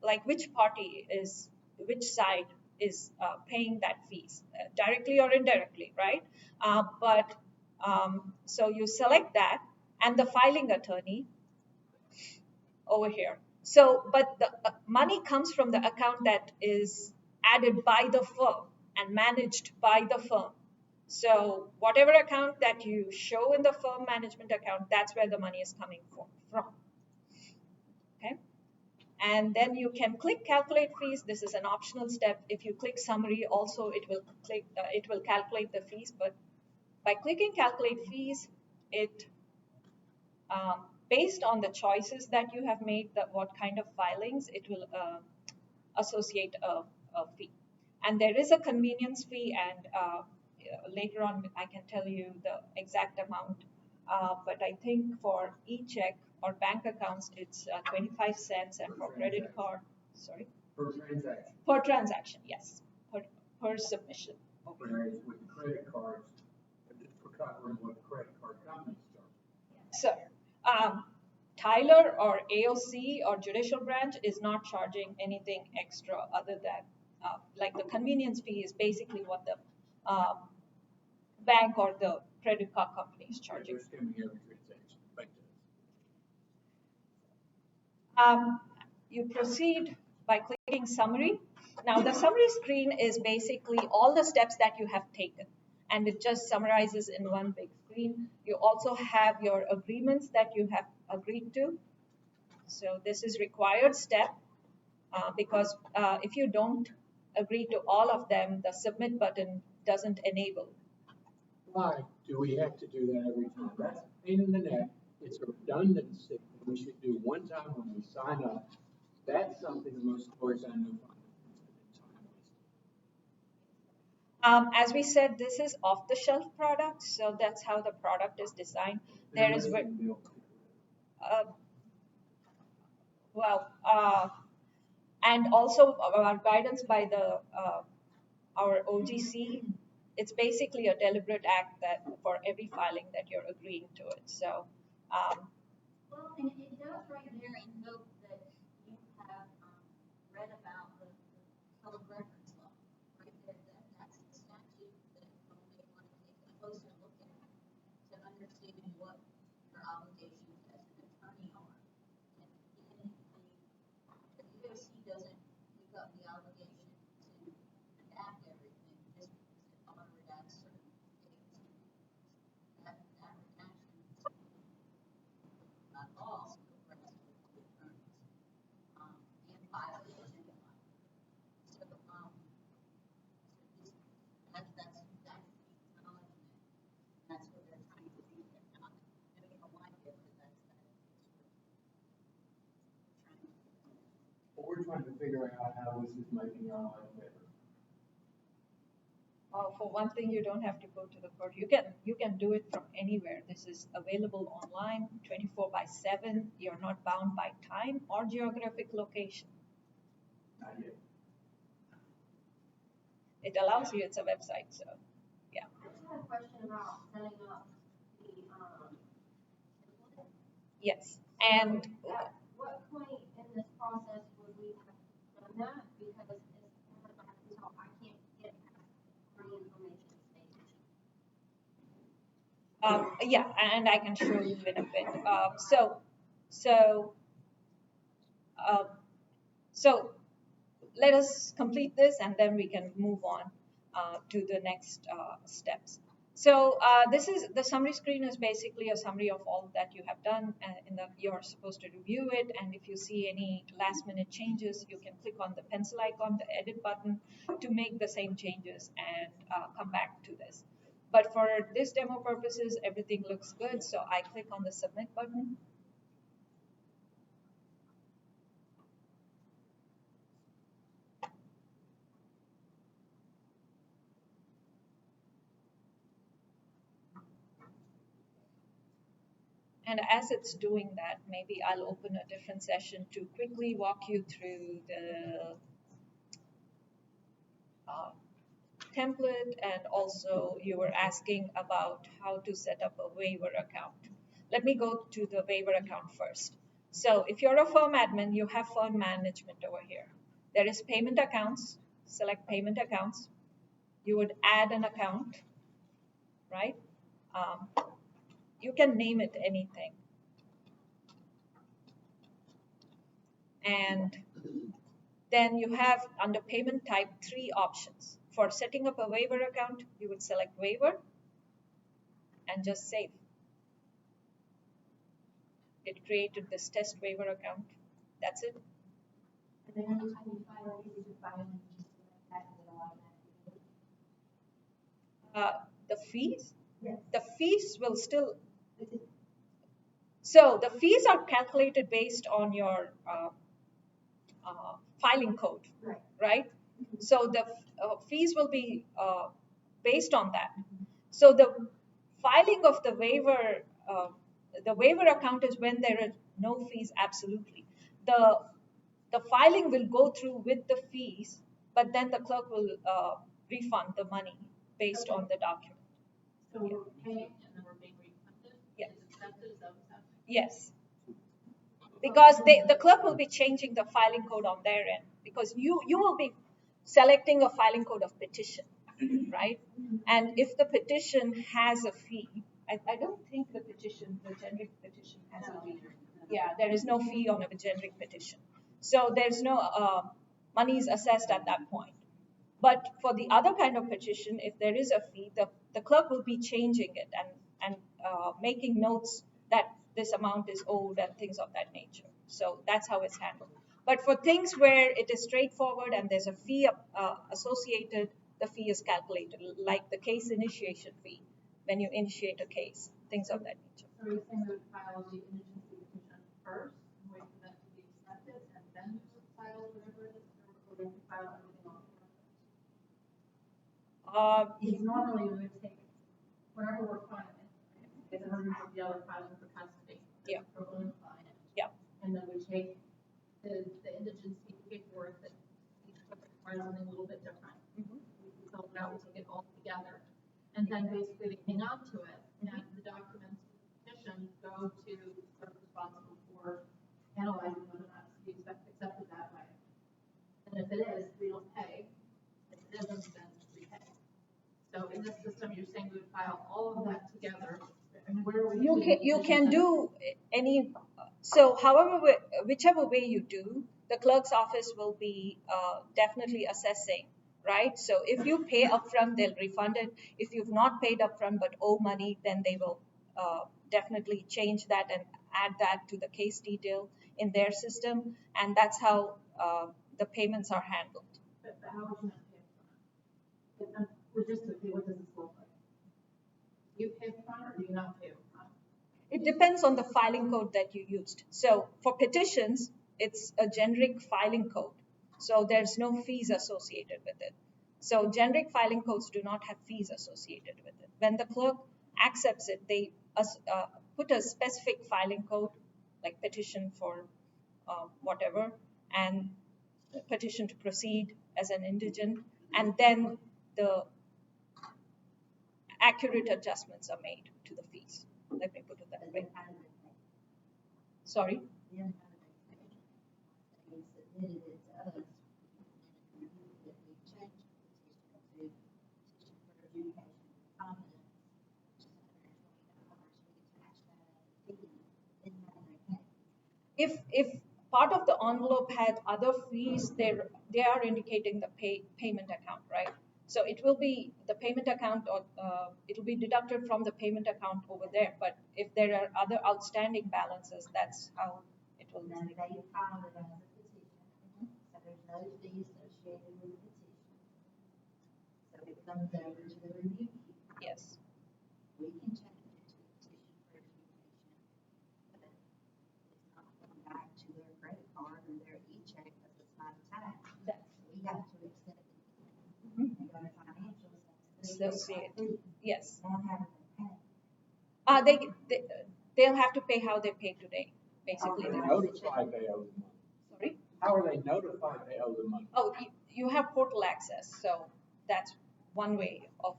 like which side is paying that fees, directly or indirectly, right? So you select that, and the filing attorney over here. So, but the money comes from the account that is added by the firm and managed by the firm. So whatever account that you show in the firm management account, that's where the money is coming from. Okay. And then you can click calculate fees. This is an optional step. If you click summary, also it will calculate the fees. But by clicking calculate fees, it based on the choices that you have made, what kind of filings, it will associate a fee. And there is a convenience fee, and later on I can tell you the exact amount. But I think for e-check or bank accounts, it's 25 cents, and for credit card, sorry? Per transaction. Per transaction, yes, per submission. Whereas with the credit cards, for covering what credit card companies charge. So, Tyler or AOC or judicial branch is not charging anything extra other than, like the convenience fee is basically what the bank or the credit card company is charging. They're skimming every transaction. You proceed by clicking summary. Now the summary screen is basically all the steps that you have taken, and it just summarizes in one big screen. You also have your agreements that you have agreed to. So this is required step because if you don't agree to all of them, the submit button doesn't enable. Why do we have to do that every time? That's a pain in the neck. It's a redundancy. We should do one time when we sign up. That's something most lawyers I know find. As we said, this is off-the-shelf product, so that's how the product is designed. There is and also our guidance by our OGC. It's basically a deliberate act that for every filing that you're agreeing to it. So. Well, and it does right there in note that doesn't pick up the obligation to adapt everything just because it auto-redacts certain dates. That redaction by law still rests with the attorneys, and filers anyway. So, that's the acknowledgement. That's what they're trying to do. They're not, they don't like it, but that's what we're trying to do. But we're trying to figure out how this is making our life better. For one thing, you don't have to go to the court. You can do it from anywhere. This is available online, 24/7. You're not bound by time or geographic location. Not yet. It allows you. It's a website, so yeah. I just had a question about setting up the, Yes, and at what point in this process would we have done that? Because as far as I can tell, I can't get past the information stage. yeah, and I can show you in a bit. So let us complete this, and then we can move on to the next steps. So this is the summary screen is basically a summary of all that you have done, and you're supposed to review it. And if you see any last minute changes, you can click on the pencil icon, the edit button, to make the same changes and come back to this. But for this demo purposes, everything looks good. So I click on the submit button. And as it's doing that, maybe I'll open a different session to quickly walk you through the template, and also you were asking about how to set up a waiver account. Let me go to the waiver account first. So if you're a firm admin, you have firm management over here. There is payment accounts, select payment accounts. You would add an account, right? You can name it anything. And then you have under payment type 3 options. For setting up a waiver account, you would select waiver and just save. It created this test waiver account. That's it. And then every time you file, you do file and just select that and it'll automatically. The fees? Yes. The fees will still. So the fees are calculated based on your filing code, right? So the fees will be based on that. So the filing of the waiver account is when there are no fees, absolutely. The filing will go through with the fees, but then the clerk will refund the money based on the document. So we're paying and then we're being refunded? Yeah. Is it accepted? Is that what's happening? Yes. Because the clerk will be changing the filing code on their end, because you will be selecting a filing code of petition, right? And if the petition has a fee, I don't think the generic petition has a fee. Yeah, there is no fee on a generic petition. So there's no money is assessed at that point. But for the other kind of petition, if there is a fee, the clerk will be changing it and making notes that this amount is owed and things of that nature. So that's how it's handled. But for things where it is straightforward and there's a fee associated, the fee is calculated, like the case initiation fee when you initiate a case, things of that nature. So we're saying we would file the indigency petition first, and wait for that to be accepted, and then we would file whatever it is, or we're going to file everything all together? Because normally we would take whatever we're filing, and then we're the other filing for custody. Yeah. For one client. Yeah. And then we take the indigency paperwork that each client requires something a little bit different. Mhm. We fill it out, we take it all together, and then basically they hang on to it, and the documents of the petition go to the clerk responsible for analyzing whether or not it's to be accepted that way. And if it is, we don't pay. If it isn't, then we pay. So in this system, you're saying we would file all of that together, and where we You can do any. So whichever way you do, the clerk's office will be definitely assessing, right? So if you pay upfront, they'll refund it. If you've not paid upfront but owe money, then they will definitely change that and add that to the case detail in their system, and that's how the payments are handled. But how would you not pay upfront? Logistically, what does this look like? Do you pay upfront or do you not pay upfront? It depends on the filing code that you used. So for petitions, it's a generic filing code. So there's no fees associated with it. So generic filing codes do not have fees associated with it. When the clerk accepts it, they put a specific filing code, like petition for whatever, and petition to proceed as an indigent, and then the accurate adjustments are made to the fees. Let me put it that way. Sorry? Then how do they pay? They submitted it to us, and we reviewed it, we changed the petition to petition for adjudication of competence, which is $120, we attached that as a fee, then how do they pay? If part of the envelope had other fees, they are indicating the payment account, right? So it will be the payment account, or it will be deducted from the payment account over there. But if there are other outstanding balances, that's how it will. Then they filed it as a petition, so there's no fee associated with the petition. So it comes over to the review queue. Yes. We can change it to a petition for adjudication, but it's not going back to their credit card or their e-check because it's not attached. That's So we have to accept it. Mhm. They go to financials, Associated. Yes. they don't have it in pay. They'll have to pay how they pay today, basically. How are they notified they owe the money? Sorry. How are they notified they owe the money? Oh, you have portal access, so that's one way of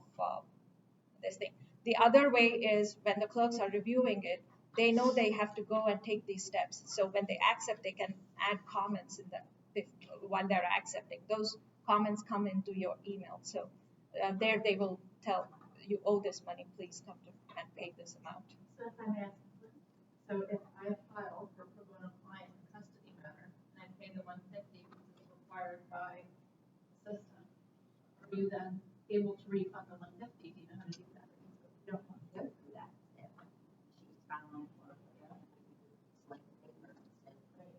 this thing. The other way is when the clerks are reviewing it, they know they have to go and take these steps. So when they accept, they can add comments in while they're accepting. Those comments come into your email. So there they will tell you owe this money, please come to and pay this amount. So if I may ask, so if I file for pro bono client in custody matter and I pay the $150 because it's required by the system, are you then able to refund the $150? Do you know how to do that? Because you don't want to go through that step. She's filing for it, select the paper instead of credit card.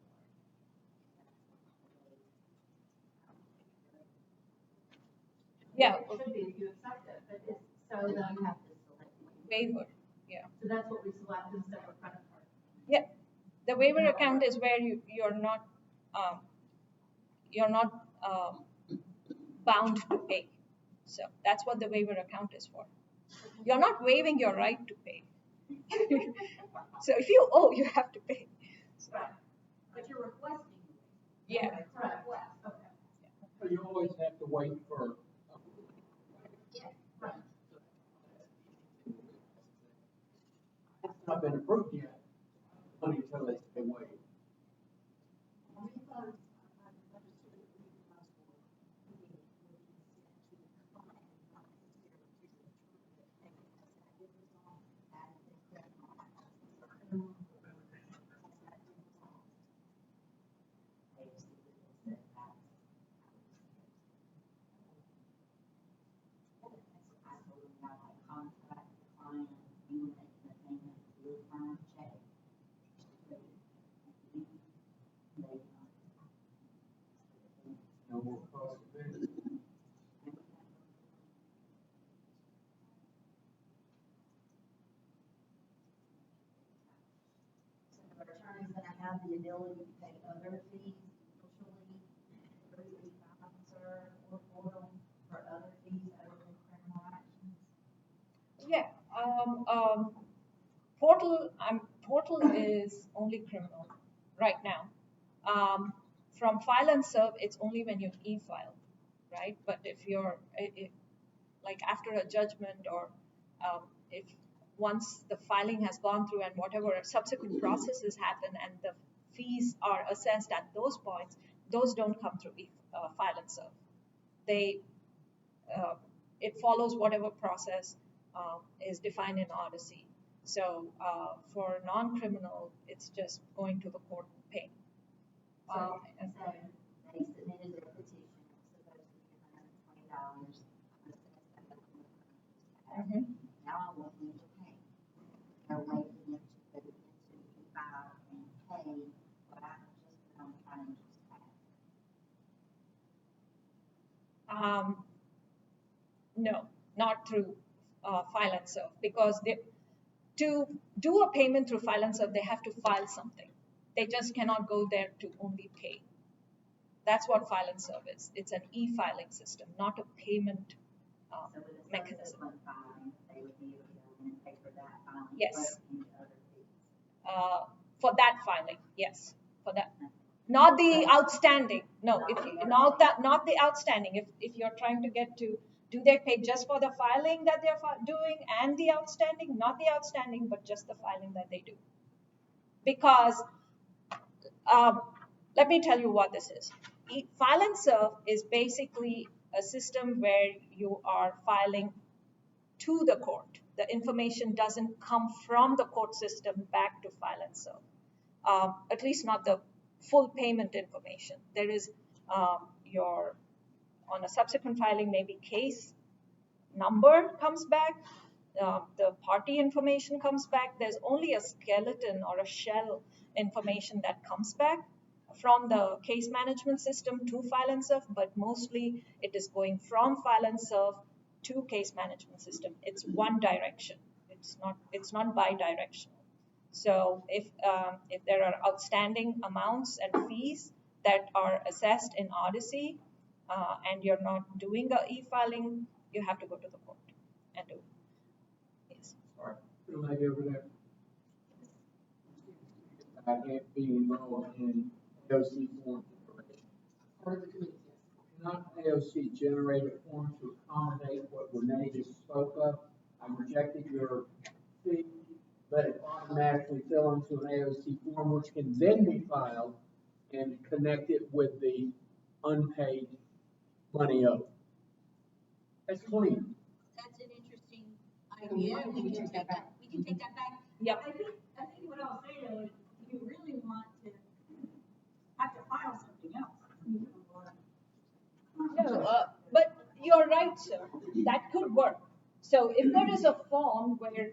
Yeah, It should be if you accept it, but it's so So then, you have to select the waiver. Yeah. so that's what we select instead of a credit card. Yeah. The waiver account is where you're not bound to pay. So that's what the waiver account is for. You're not waiving your right to pay. So if you owe, you have to pay. So, But you're requesting. yeah. Correct. Okay. So you always have to wait for. Right. It's not been approved yet. Money until they say wait. No more cost of it. So the attorney's gonna have the ability to pay other fees virtually through the officer or portal for other fees other than criminal actions. Yeah. Portal is only criminal right now. From file and serve, it's only when you e-file, right? But if like after a judgment or if once the filing has gone through and whatever subsequent processes happen and the fees are assessed at those points, those don't come through file and serve. It follows whatever process is defined in Odyssey. So for non-criminal, it's just going to the court and paying. Wow. So they submitted their petition, it's supposed to be $120. Mhm. Now I want them to pay. They're waiting them to put it into e-file and pay what I just put on financial staff. No, not through File and Serve, because to do a payment through File and Serve, they have to file something. They just cannot go there to only pay. That's what File and Serve is. It's an e-filing system, not a payment So with a mechanism. subsequent filing, they would be able to go in and pay for that filing. Yes. But any other fees. For that filing, yes, for that. Not the outstanding. No, not the outstanding. If you're trying to get to, do they pay just for the filing that they're doing and the outstanding? Not the outstanding, but just the filing that they do. Because let me tell you what this is. File and Serve is basically a system where you are filing to the court. The information doesn't come from the court system back to File and Serve. At least not the full payment information. There is on a subsequent filing, maybe case number comes back, the party information comes back. There's only a skeleton or a shell information that comes back from the case management system to File and Serve, but mostly it is going from File and Serve to case management system. It's one direction. It's not bi-directional. So if there are outstanding amounts and fees that are assessed in Odyssey, and you're not doing the e-filing, you have to go to the court and do it. Yes. Sorry, little lady over there. Being enrolled in AOC form information. Part of the committee, yes. Cannot AOC generate a form to accommodate what Renee just spoke of? I rejected your fee, let it automatically fill into an AOC form, which can then be filed and connected with the unpaid money owed. That's clean. That's an interesting idea, we can take that, Yep. I think what I'll say though, is you really want to have to file something else. No, but you're right, sir. That could work. So if there is a form where,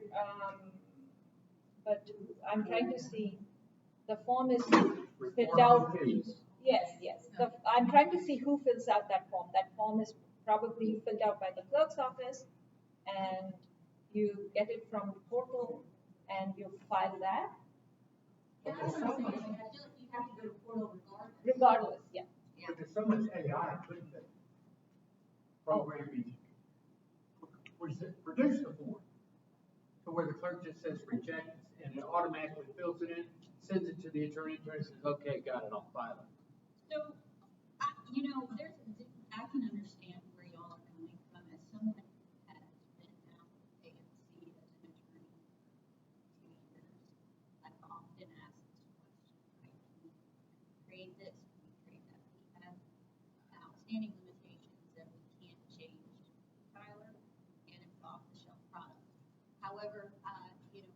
but I'm trying to see, the form is filled out. Yes. I'm trying to see who fills out that form. That form is probably filled out by the clerk's office, and you get it from the portal, and you file that. Yeah, that's what I'm saying, I feel like you have to go to portal regardless. Regardless, yeah. But there's so much AI putting the programming, produce the form to where the clerk just says reject, and it automatically fills it in, sends it to the attorney says, okay, got it, I'll file it. So, I can understand where y'all are coming from as someone that has been out with AMC as an attorney for 2 years. I've often asked this question, right? Can we create this? Can we create that? We have outstanding limitations that we can't change to Tyler, and it's off-the-shelf product. However, you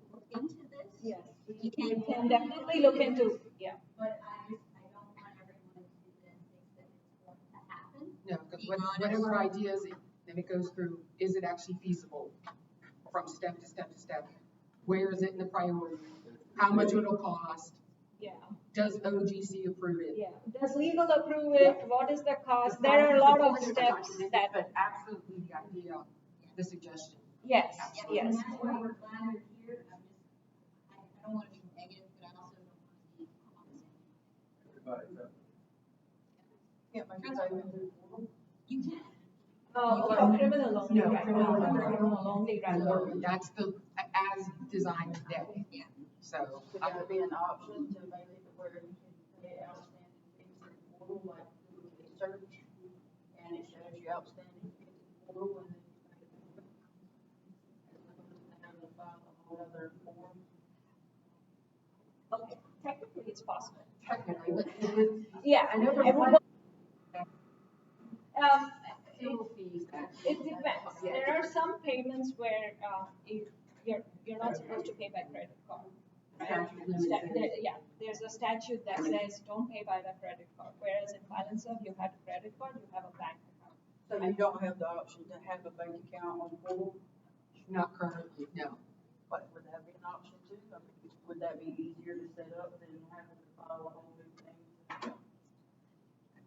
look into this. Yes. You You can definitely look into, yeah. But I don't want everyone to then think that it's going to happen. No, because whatever ideas, then it goes through, is it actually feasible from step to step to step? Where is it in the priority? How much it'll cost? Yeah. Does OGC approve it? Yeah. Does legal approve it? What is the cost? There are a lot of steps that. But absolutely the idea, the suggestion. Yes. And that's why we're glad you're here. I don't want to be negative, but I also don't want to be condescending. You can. For criminal only, right? Criminal only, right? That's as designed today. Yeah. So. Would there be an option to make it where you can pay outstanding fees in the portal, like you would get search, and it shows you outstanding fees in the portal, and then you pay it? And then to file a whole other form? Okay, technically it's possible. Technically, but Yeah, I know there's everybody. civil fees. It depends. There are some payments where you're not supposed to pay by credit card. Statute limits. Yeah, there's a statute that says don't pay by the credit card, whereas in balance of you have a credit card, you have a bank account. So you don't have the option to have a bank account on the portal, Not currently, no. but would that be an option too? I mean, would that be easier to set up than having to file a whole new thing?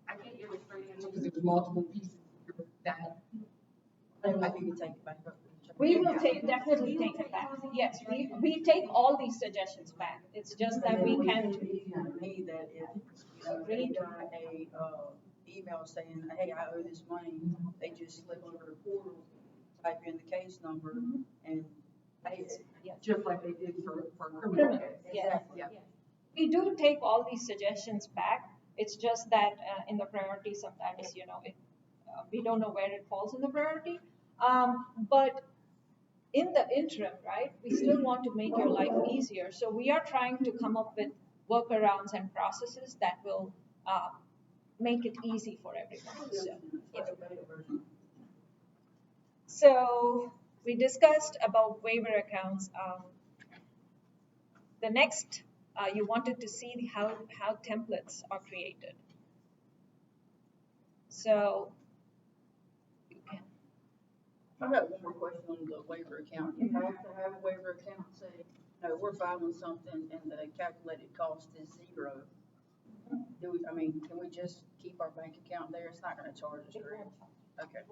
I can't give a straight answer because there's multiple pieces that. I think you take it back up. We will definitely take it back. Yes, we take all these suggestions back. It's just that we can't. It's easier to me that if, they got a, email saying, hey, I owe this money, they just slip over the portal, type in the case number, and pay it. Just like they did for criminal Criminal, case. yes. Exactly. Yes. We do take all these suggestions back. It's just that in the priority, sometimes, we don't know where it falls in the priority. But in the interim, right, we still want to make your life easier. So we are trying to come up with workarounds and processes that will make it easy for everyone. So we discussed about waiver accounts. The next, you wanted to see how templates are created. So you can. I got one more question on the waiver account. You have to have a waiver account, say, no, we're filing something and the calculated cost is $0. Can we just keep our bank account there? It's not gonna charge us, correct? Okay.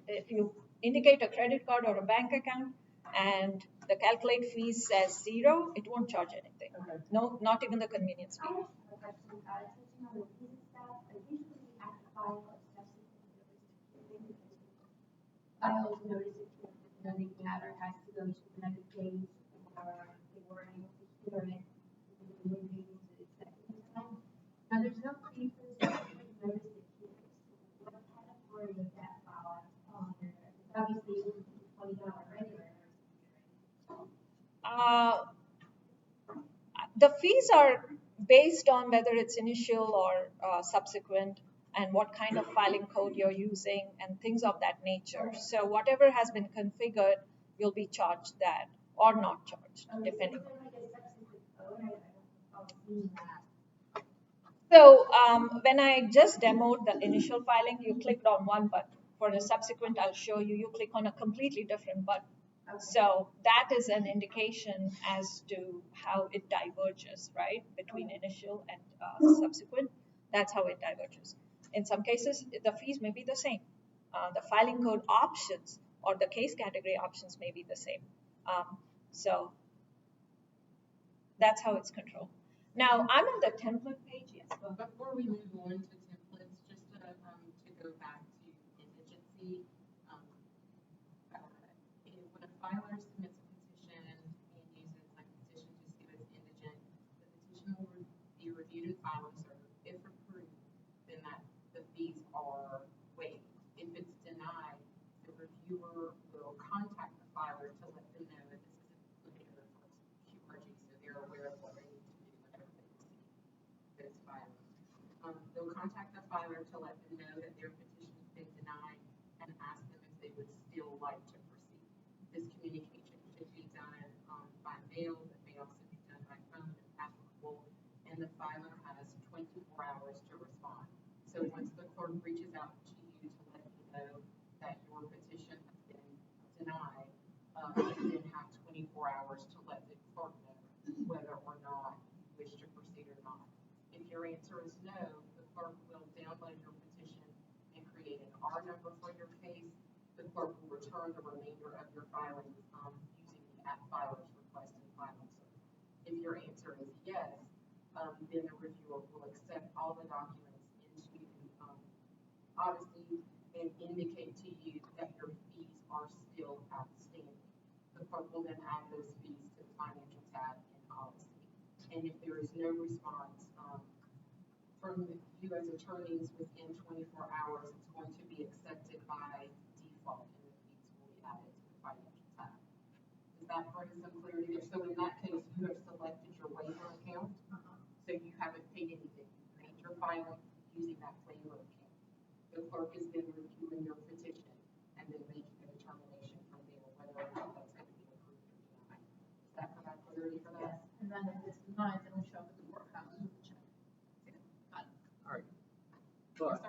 If you indicate a credit card or a bank account and the calculate fee says 0, it won't charge anything. Okay. No, not even the convenience I fee. have a question, touching on the fees and stuff, but usually we have to file a subsequent notice. File notice if it doesn't matter, it has to go to another case, or they were able to hear it, within the meetings, etc. Now, there's no fee for the subsequent notice if you, what category of that file on there? Obviously, it would be $20 regular. The fees are based on whether it's initial or subsequent and what kind of filing code you're using and things of that nature. So whatever has been configured, you'll be charged that or not charged, depending. So when I just demoed the initial filing, you clicked on one button. For the subsequent, I'll show you, you click on a completely different button. So that is an indication as to how it diverges, right, between initial and subsequent. That's how it diverges. In some cases, the fees may be the same. The filing code options or the case category options may be the same. So that's how it's controlled. Now, I'm on the template page. Yes, go ahead. Before we move on to templates, just to go back to indigency, when a filer submits a petition and uses like petition to sue as indigent, the petition will be reviewed and filed and served. If approved, then the fees are waived. If it's denied, the reviewer will contact the filer to let them know that this is included in the QRG, so they're aware of what they need to do whenever they receive this filing. They'll contact the filer to let them know that their petition has been denied and ask them if they would still like to proceed. This communication should be done by mail, but may also be done by phone if applicable, and the filer has 24 hours to respond. So once the clerk reaches out to you to let you know that your petition has been denied, you then have 24 hours to let the clerk know whether or not you wish to proceed or not. If your answer is no, the clerk will download your petition and create an R number for your case. The clerk will return the remainder of your filing using the @filer's request and filing service. If your answer is yes, then the reviewer will accept all the documents into Odyssey and indicate to you that your fees are still outstanding. The clerk will then add those fees to the financial tab in Odyssey. And if there is no response from you as attorneys within 24 hours, it's going to be accepted by default and the fees will be added to the financial tab. Does that bring some clarity there? So in that case, you have selected your waiver account, so you haven't paid anything. You made your filing using that waiver account. The clerk is then reviewing your petition and then making a determination from there whether or not that's going to be approved or denied. Does that provide clarity? security for that. And then if it's denied, then we show up at the courthouse with the check. Got it. All right. But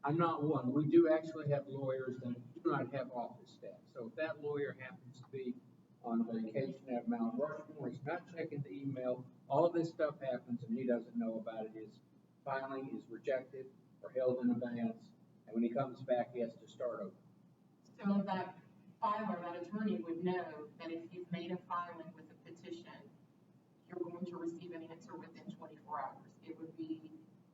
I'm not one. We do actually have lawyers that do not have office staff. So if that lawyer happens to be on vacation at Mount Rushmore, he's not checking the email, all of this stuff happens and he doesn't know about it. His filing is rejected or held in abeyance, and when he comes back, he has to start over. So that filer, that attorney would know that if you've made a filing with a petition, you're going to receive an answer within 24 hours. It would be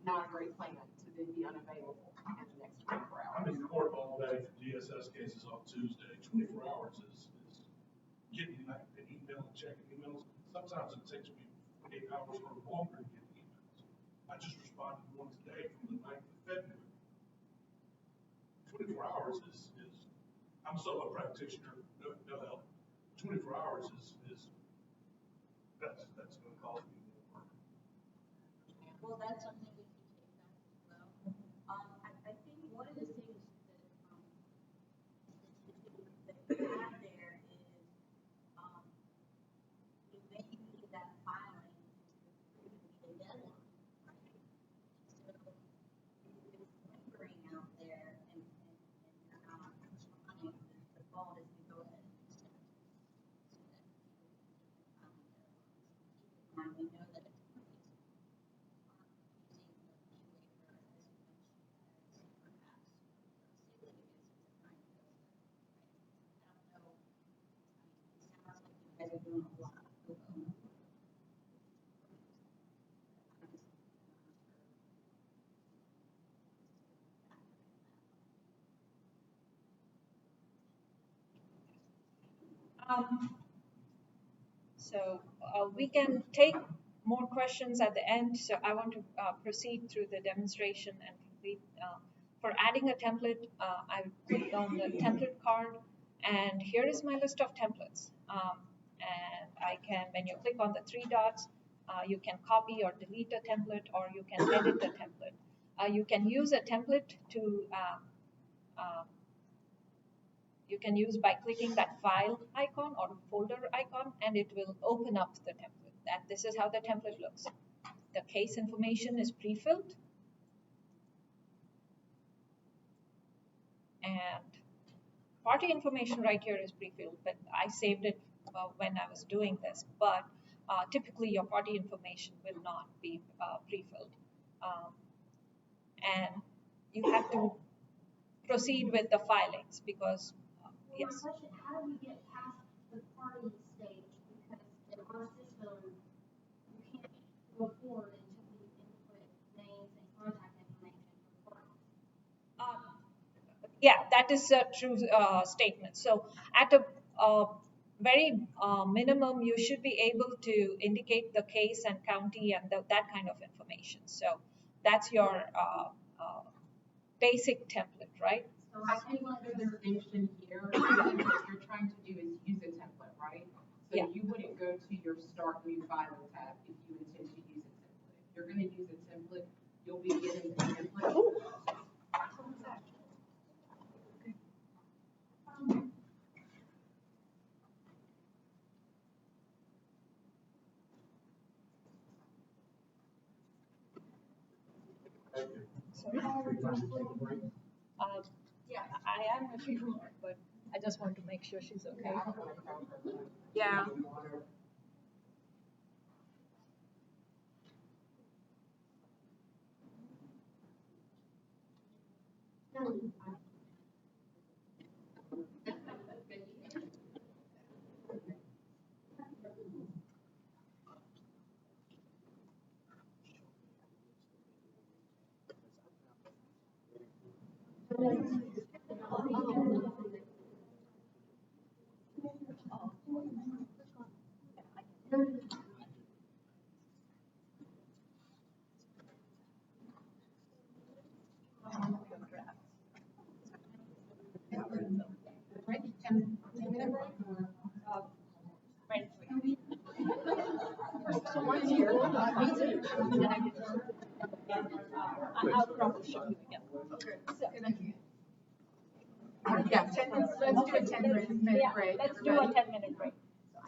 not a great plan to then be unavailable in the next 24 I'm hours. in court all day for DSS cases on Tuesday. 24 hours is getting back to email and checking emails. Sometimes it takes me 8 hours or longer to get emails. I just responded to one today from the 9th of February. 24 hours is I'm a solo practitioner, no help. 24 hours is that's going to cost me more work. Well, that's something we can take back as well. I think one of the things that you have there is, you may need that filing to be a deadline, right? So if it's lingering out there and you're not responding, the default is to go ahead and accept it. So that people can find their own. Keep in mind, we know that it's using the waiver as much as perhaps city litigants are trying to go there. I don't know. It sounds like you guys are doing a lot. So we can take more questions at the end. So I want to proceed through the demonstration and complete. For adding a template, I clicked on the template card, and here is my list of templates. And I can, when you click on the 3 dots, you can copy or delete a template, or you can edit the template. You can use a template to you can use by clicking that file icon or folder icon, and it will open up the template. That this is how the template looks. The case information is pre-filled, and party information right here is pre-filled, but I saved it when I was doing this. But typically your party information will not be pre-filled, and you have to proceed with the filings because yes. My question, how do we get past the party stage? Because in our system, you can't go forward until we input names and contact information for parties. Yeah, that is a true statement. So at a very minimum, you should be able to indicate the case and county and that kind of information. So that's your basic template, right? So I think the distinction here, what you're trying to do is use a template, right? So Yeah. you wouldn't go to your Start New Filing tab if you intend to use a template. If you're going to use a template, you'll be given a template. Yeah, I am if you want, but I just want to make sure she's okay. Yeah. I'll probably show you again. Yeah, let's do a 10-minute Yeah, break. let's do a 10-minute break.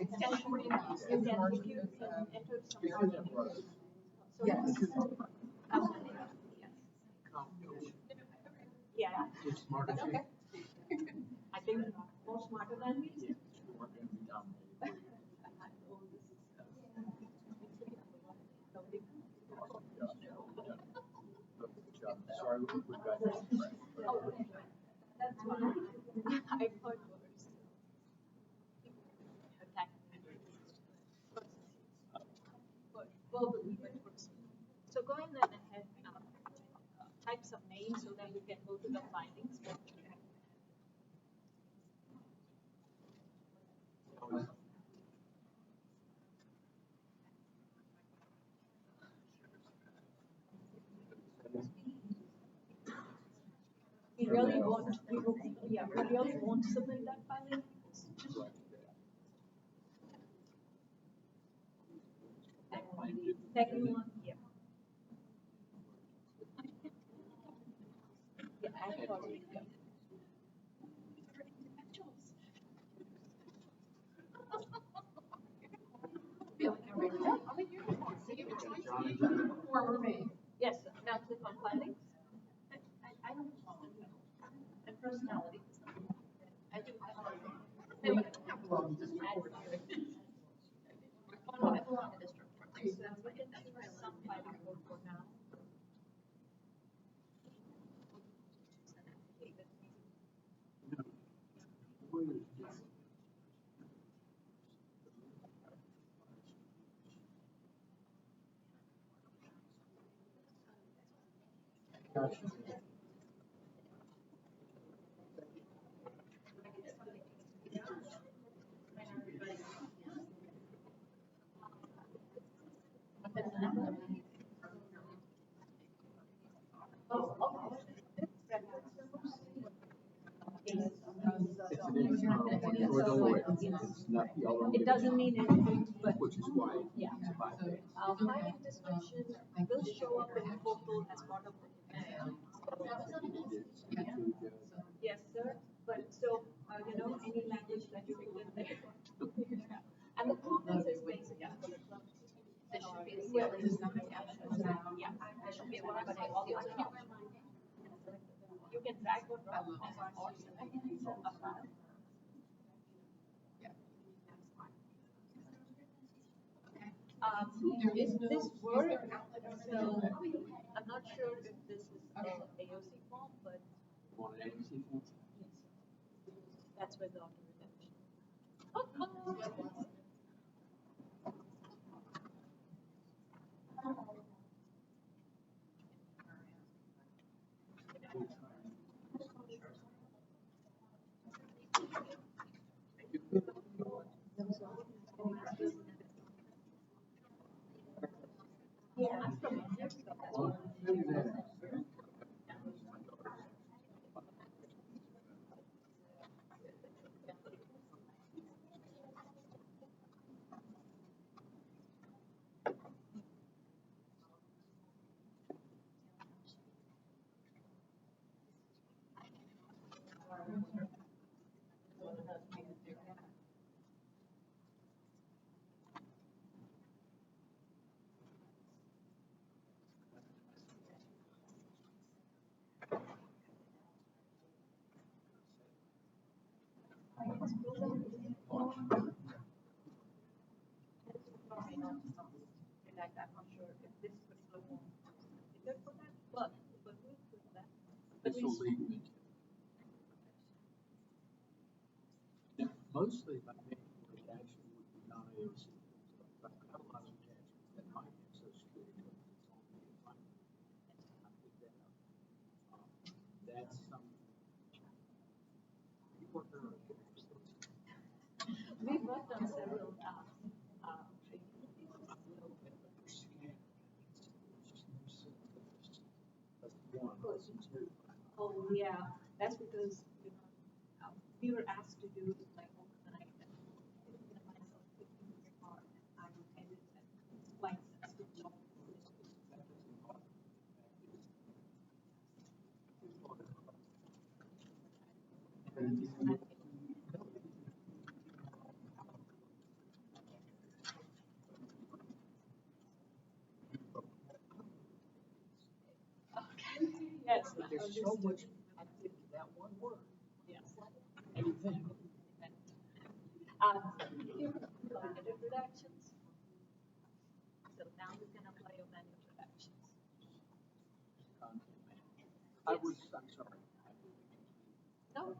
It's 10:49. You can, if you enter some parking. So Yes. Yeah, It's smart as okay. I think more smarter than me. you weren't gonna be dominated. Good job. Sorry, we got you. Oh, that's fine. I've heard worse. Attack. But verbally, but worse. So go in and ahead, type some names so that you can go to the findings. We really won't, we really won't submit that filing. Second one, yeah. Yeah, I thought we did. For me. Yes, now click on findings. I don't know. And personality. I do. There we go. Oh, I belong to district. Okay, so we can try some filing code for now. Gotcha. It's not, y'all don't It get doesn't mean anything, but which is why yeah. it's a bypass. Filing description will show up in the portal as part of the. Yes, sir, but so, any language that you pick in there. And the comments is basically for the club. There should be a yeah, there should be one, but I also. You can drag or drop or select a file. If this were, so I'm not sure if this is AOC form, but Want an ABC form? that's where the auto redemption. Yeah, I'm from India, so that's Well, maybe that. I'm not sure if this particular form is good for that, but we'll do that. This will be. Yeah, mostly my main reaction would be non-AOC. But I've got a lot of attachments that might have social security numbers on the assignment. I think that, that's something. We work on. We've worked on several oh yeah, that's because we were asked to do like overnight and myself I would edit and like switch off. Yes, but there's so much activity, that one word. Yes. Anything. Introductions. So now we're gonna play on that introductions. I'm sorry. No.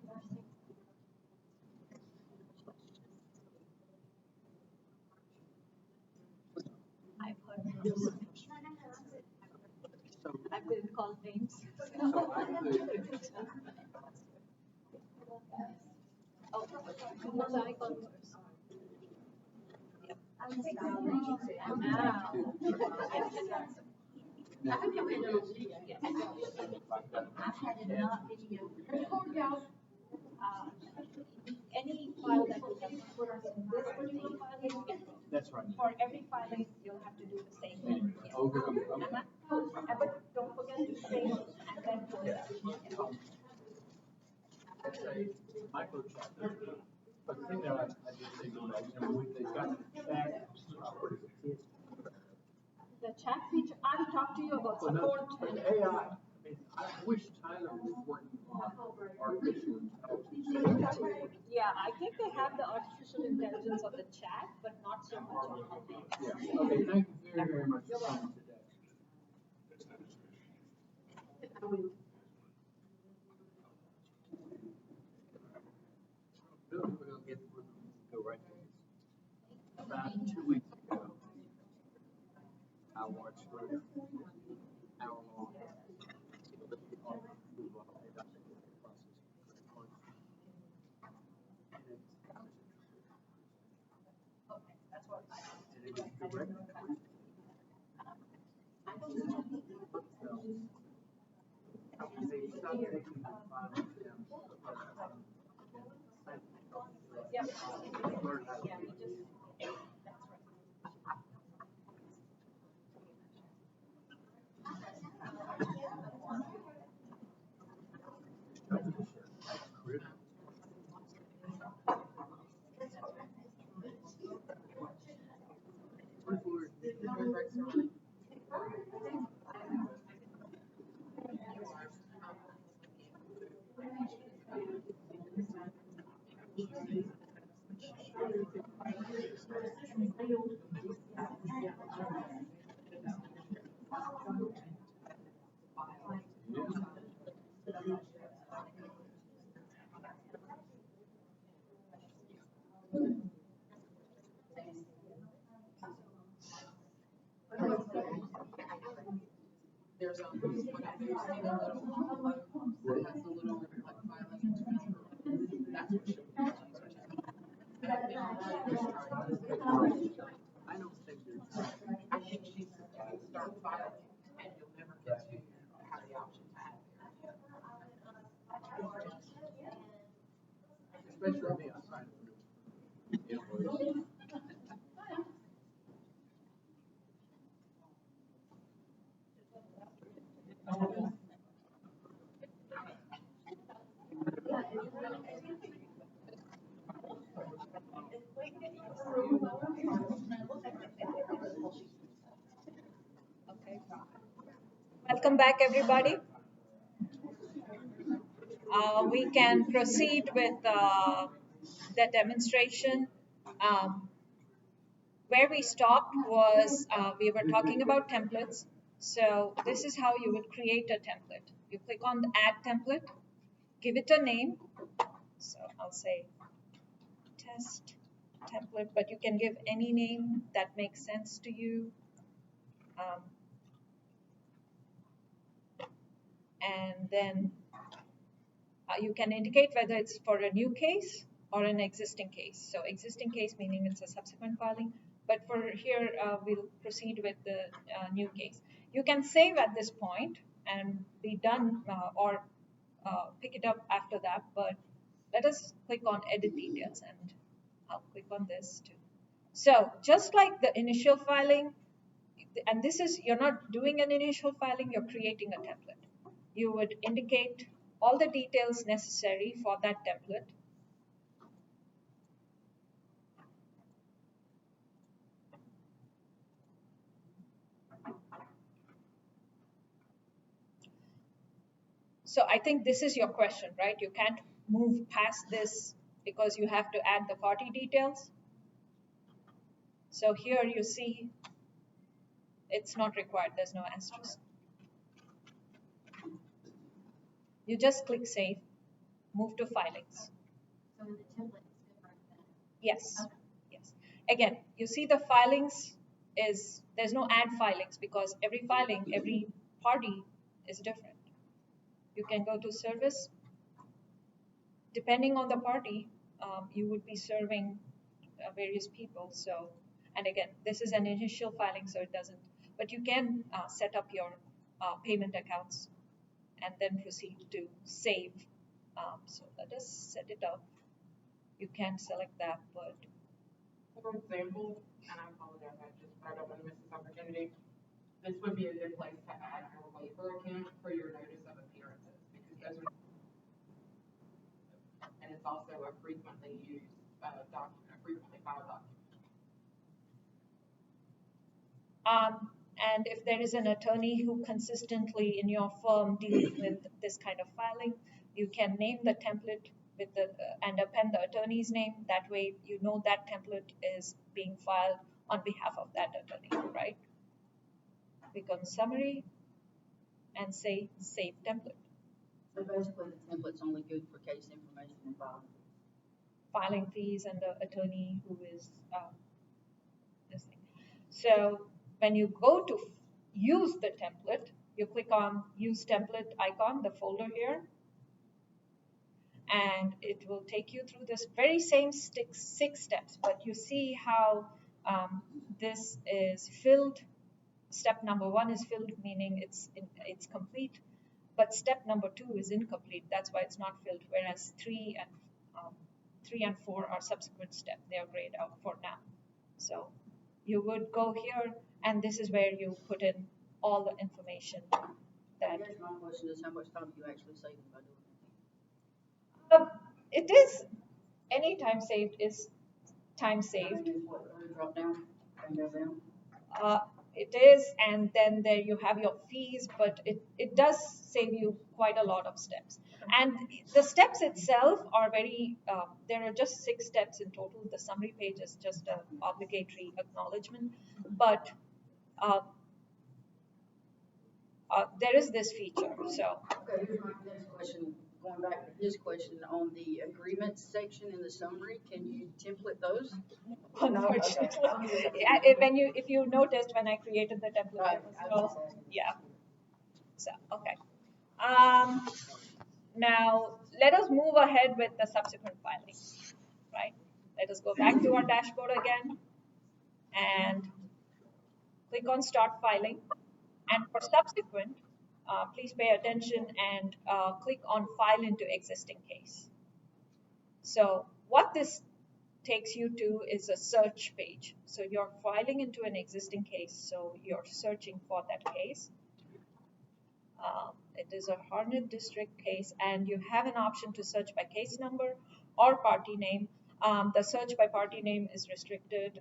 I've heard names. I've been called names. Oh, who's I called first? Yep. Any file that you have put in this particular file, That's right. For every filing, you'll have to do the same thing. Okay. But don't forget to save and then put it. That's a micro chat. But the thing that I just think about, when they've got chat, The chat feature, I'll talk to you about support. And AI, I mean, I wish Tyler was working on artificial intelligence. Yeah, I think they have the artificial intelligence of the chat, but not so much on the. Yeah, okay, thank you very, very much for coming today. Really, we're gonna go right to this. About 2 weeks ago, I watched an hour-long. There's what I do, see the little, has the little like filing number. That's what should be. I don't think there's. I think she's start filing and you'll never get to have the option to add. Especially me, I signed for the invoice. Okay. Welcome back, everybody. We can proceed with the demonstration. Where we stopped was we were talking about templates. So this is how you would create a template. You click on the Add Template, give it a name. So I'll say Test Template, but you can give any name that makes sense to you. And then you can indicate whether it's for a new case or an existing case. So existing case meaning it's a subsequent filing, but for here we'll proceed with the new case. You can save at this point and be done or pick it up after that, but let us click on edit details and I'll click on this too. So just like the initial filing, and this is, you're not doing an initial filing, you're creating a template. You would indicate all the details necessary for that template. So I think this is your question, right? You can't move past this because you have to add the party details. So here you see it's not required. There's no asterisk. You just click save, move to filings. So the template is different than. Yes, Okay. yes. Again, you see the filings there's no add filings because every filing, every party is different. You can go to service. Depending on the party, you would be serving various people. So, and again, this is an initial filing, so it doesn't, but you can set up your payment accounts and then proceed to save. So let us set it up. You can select that, but For example, and I apologize, I don't want to miss this opportunity. This would be a good place to add your waiver account for your notice of appearances, because those are, and it's also a frequently used document, a frequently filed document. And if there is an attorney who consistently in your firm deals with this kind of filing, you can name the template with the and append the attorney's name. That way, you know that template is being filed on behalf of that attorney, right? Click on summary and say save template. So basically, the template's only good for case information and Filing fees and the attorney who is this thing. So when you go to use the template, you click on use template icon, the folder here, and it will take you through this very same 6 steps, but you see how this is filled. Step number 1 is filled, meaning it's complete, but step number 2 is incomplete. That's why it's not filled, whereas 3 and 4 are subsequent steps. They are grayed out for now. So you would go here, and this is where you put in all the information. I guess my question is, how much time do you actually save by doing it? It is any time saved is time saved. What, drop down, and go down? It is, and then there you have your fees, but it does save you quite a lot of steps. And the steps itself are very, there are just 6 steps in total. The summary page is just an obligatory acknowledgement, but there is this feature. So Okay, here's my next question. Going back to his question on the agreements section in the summary, can you template those? unfortunately, if you noticed when I created the template, Right, there was I no, was yeah. So okay. Now let us move ahead with the subsequent filing. Right. Let us go back to our dashboard again and click on Start Filing. And for subsequent, please pay attention and click on File into Existing Case. So what this takes you to is a search page. So you're filing into an existing case, so you're searching for that case. It is a Harnett District case, and you have an option to search by case number or party name. The search by party name is restricted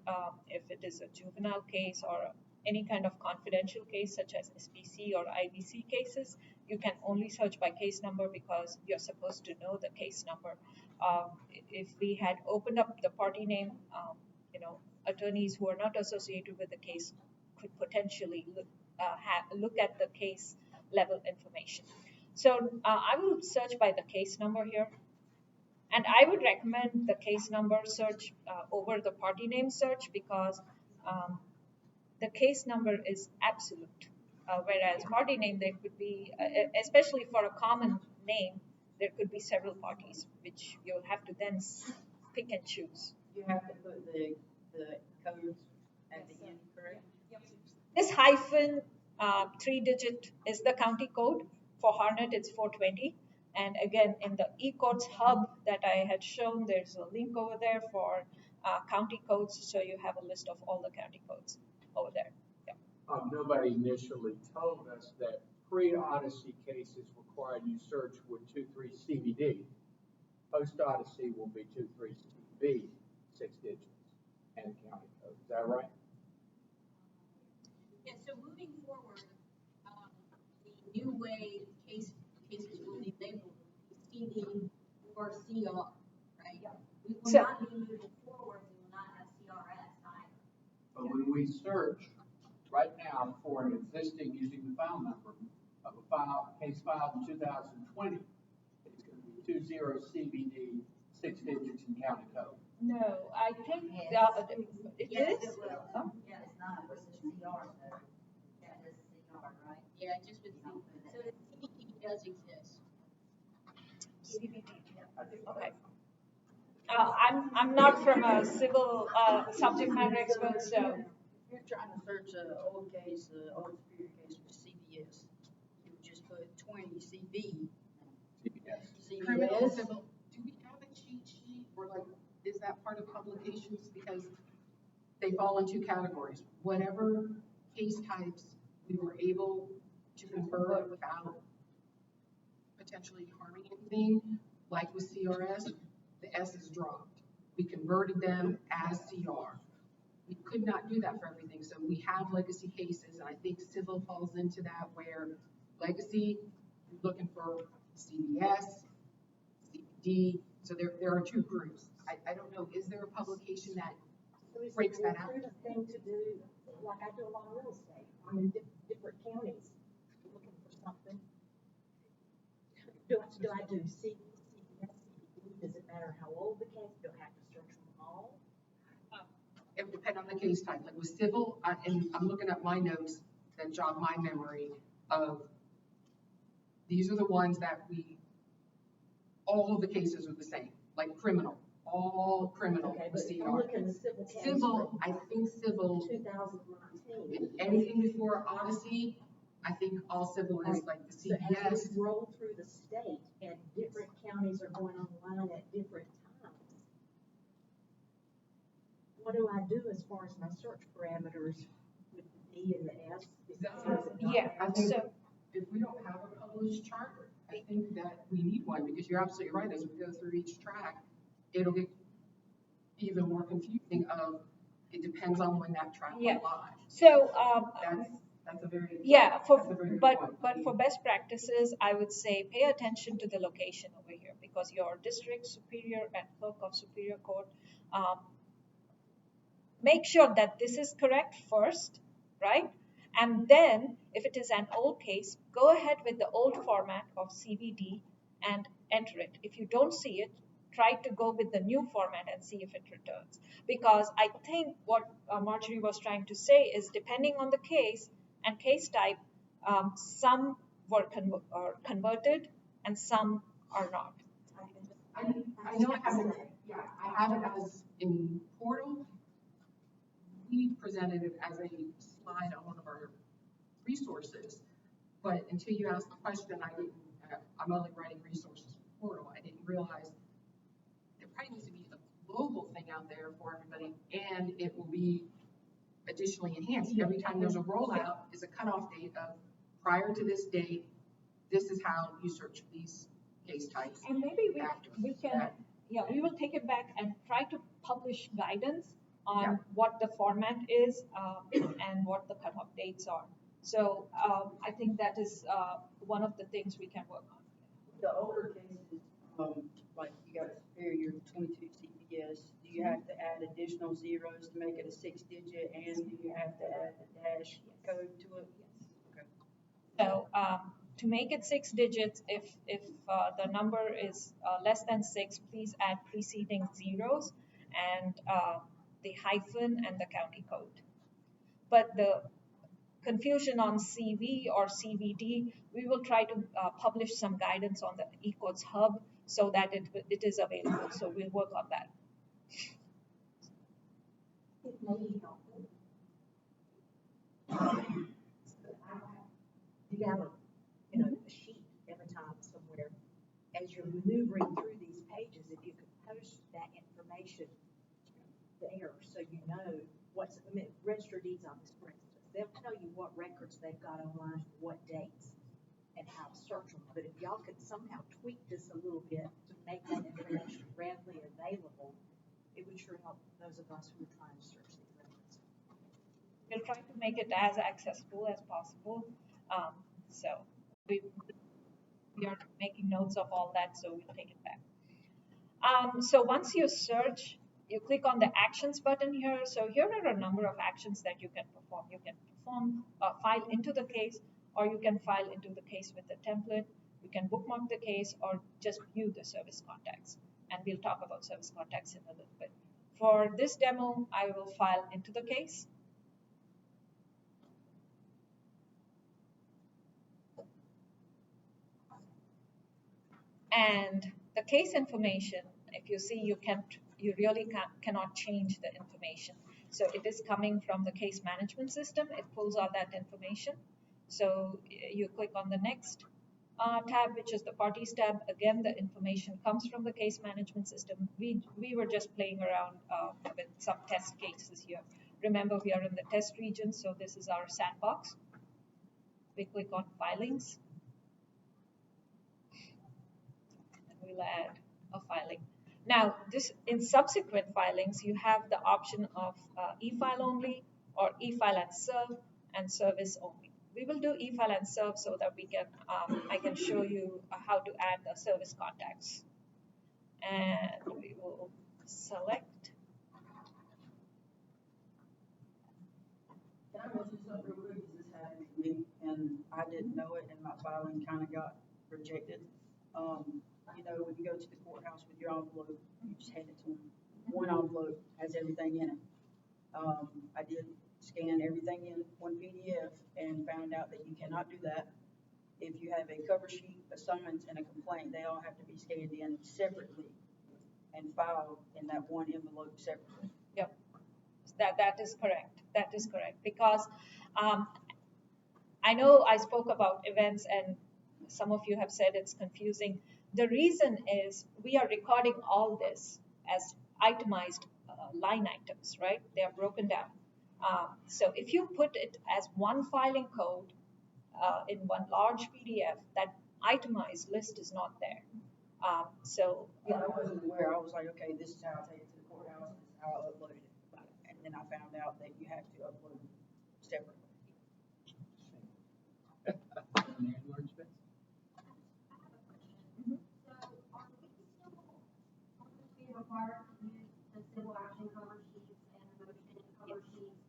if it is a juvenile case or any kind of confidential case such as SPC or IBC cases. You can only search by case number because you're supposed to know the case number. If we had opened up the party name, attorneys who are not associated with the case could potentially look at the case level information. So I will search by the case number here. And I would recommend the case number search over the party name search because the case number is absolute. Whereas party name, there could be, especially for a common name, there could be several parties, which you'll have to then pick and choose. You have to put the codes at the end, correct? This hyphen 3-digit is the county code. For Harnett, it's 420. And again, in the eCourts hub that I had shown, there's a link over there for county codes. So you have a list of all the county codes over there. Yeah. Nobody initially told us that pre-Odyssey cases required you search with 23 CBD. Post-Odyssey will be 23 CB, 6 digits, and county code. Is that right? Yeah, so moving forward, the new way cases will be will So- not be moving forward, we will not have CRS either. But when we search right now for an existing, using the file number of a file, case filed in 2020, it's going to be 20 CBD, 6 digits in county code. No, I think, it Yes, is? it will. Oh. Yeah, it's not, it's a CR though. That is a CR, right? Yeah, just with, so the CBD does exist. CBD, I think okay. I'm not from a civil, subject matter expert, so, If you're trying to search an old case, old superior case with CBS, you would just put 20 CB. CBS. Criminal, CBS. civil, do we have a cheat sheet, or like, is that part of publications? Because they fall in two categories. Whatever case types we were able to convert without potentially harming anything, like with CRS, the S is dropped. We converted them as CR. We could not do that for everything, so we have legacy cases, and I think civil falls into that, where legacy, you're looking for CBS, CBD, so there are two groups. I don't know, is there a publication that breaks that out? Is it a thing to do, like I do a lot of real estate, I'm in different counties, looking for something. Do I do CBS? Does it matter how old the case, do I have to search them all? It would depend on the case type, like with civil, and I'm looking at my notes that jog my memory of, these are the ones that all of the cases are the same, like criminal, all criminal Okay, with but I'm CR. looking at civil case. Civil, I think civil, 2019. anything before Odyssey, I think all civil is like the So as CBS. we roll through the state and different counties are going online at different times, what do I do as far as my search parameters with the D and the S? Is that what it's not? yeah, I think so, if we don't have a published chart, I think that we need one, because you're absolutely right, as we go through each track, it'll get even more confusing of, it depends on when that track Yeah. went live. so, That's a very. yeah, that's a very good point. but for best practices, I would say pay attention to the location over here, because your district superior and clerk of superior court, make sure that this is correct first, right? And then, if it is an old case, go ahead with the old format of CVD and enter it. If you don't see it, try to go with the new format and see if it returns. Because I think what Marjorie was trying to say is, depending on the case and case type, some were converted and some are not. I know I have it, yeah, I have it as in portal. We presented it as a slide on one of our resources, but until you asked the question, I'm only writing resources for portal. I didn't realize there probably needs to be a global thing out there for everybody, and it will be additionally enhanced. Every time there's a rollout is a cutoff date of prior to this date, this is how you search these case types. And maybe after. we can, yeah, we will take it back and try to publish guidance on Yeah. what the format is and what the cutoff dates are. So I think that is one of the things we can work on. The older cases, like you got a superior 22 CPS, do you have to add additional zeros to make it a 6-digit, and do you have to add the dash code to it? Okay. So to make it 6 digits, if the number is less than 6, please add preceding zeros and the hyphen and the county code. But the confusion on CV or CVD, we will try to publish some guidance on the eCodes hub so that it is available. So we'll work on that. It may be helpful. You have a sheet every time somewhere. As you're maneuvering through these pages, if you could post that information there, so you know register deeds office, for instance, they'll tell you what records they've got online for what dates and how to search them. But if y'all could somehow tweak this a little bit to make that information readily available, it would sure help those of us who are trying to search these records. We'll try to make it as accessible as possible. So we are making notes of all that, so we'll take it back. So once you search, you click on the actions button here. So here are a number of actions that you can perform. You can perform file into the case, or you can file into the case with the template. You can bookmark the case or just view the service contacts. And we'll talk about service contacts in a little bit. For this demo, I will file into the case. And the case information, if you see, you really cannot change the information. So it is coming from the case management system. It pulls out that information. So you click on the next tab, which is the parties tab. Again, the information comes from the case management system. We were just playing around with some test cases here. Remember, we are in the test region, so this is our sandbox. We click on filings. We'll add a filing. Now, in subsequent filings, you have the option of e-file only or e-file and serve and service only. We will do e-file and serve so that we can I can show you how to add the service contacts. And we will select. Can I mention something real quick? This happened to me, and I didn't know it, and my filing kind of got rejected. You know, when you go to the courthouse with your envelope, you just hand it to them. One envelope has everything in it. I did scan everything in one PDF and found out that you cannot do that. If you have a cover sheet, a summons, and a complaint, they all have to be scanned in separately and filed in that one envelope separately. Yep, that is correct. That is correct, because I know I spoke about events and some of you have said it's confusing. The reason is we are recording all this as itemized line items, right? They are broken down. So if you put it as one filing code in one large PDF, that itemized list is not there. Yeah, I wasn't aware. I was like, okay, this is how I take it to the courthouse. This is how I upload it. And then I found out that you have to upload it separately. Required to use the civil action cover sheets and the motion cover sheets,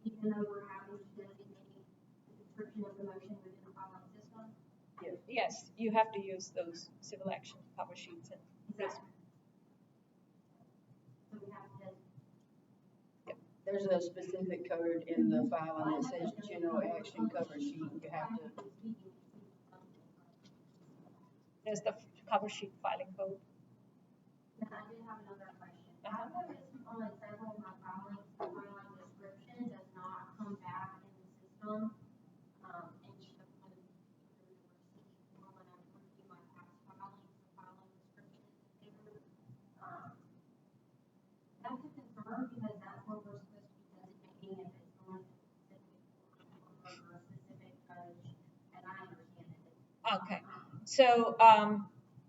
even though we're having to designate the description of the motion within the filing system? Yes, you have to use those civil action cover sheets. And Exactly. So we have to. There's a specific code in the filing that says general action cover sheet. You have to. There's the cover sheet filing code. And I did have another question. I've noticed on several of my filings, the filing description does not come back in the system. And shows when I review my past filings, the filing description is there. That's a concern because that's what we're supposed to be designating if it's going to a specific or a specific judge, and I understand it. Okay, so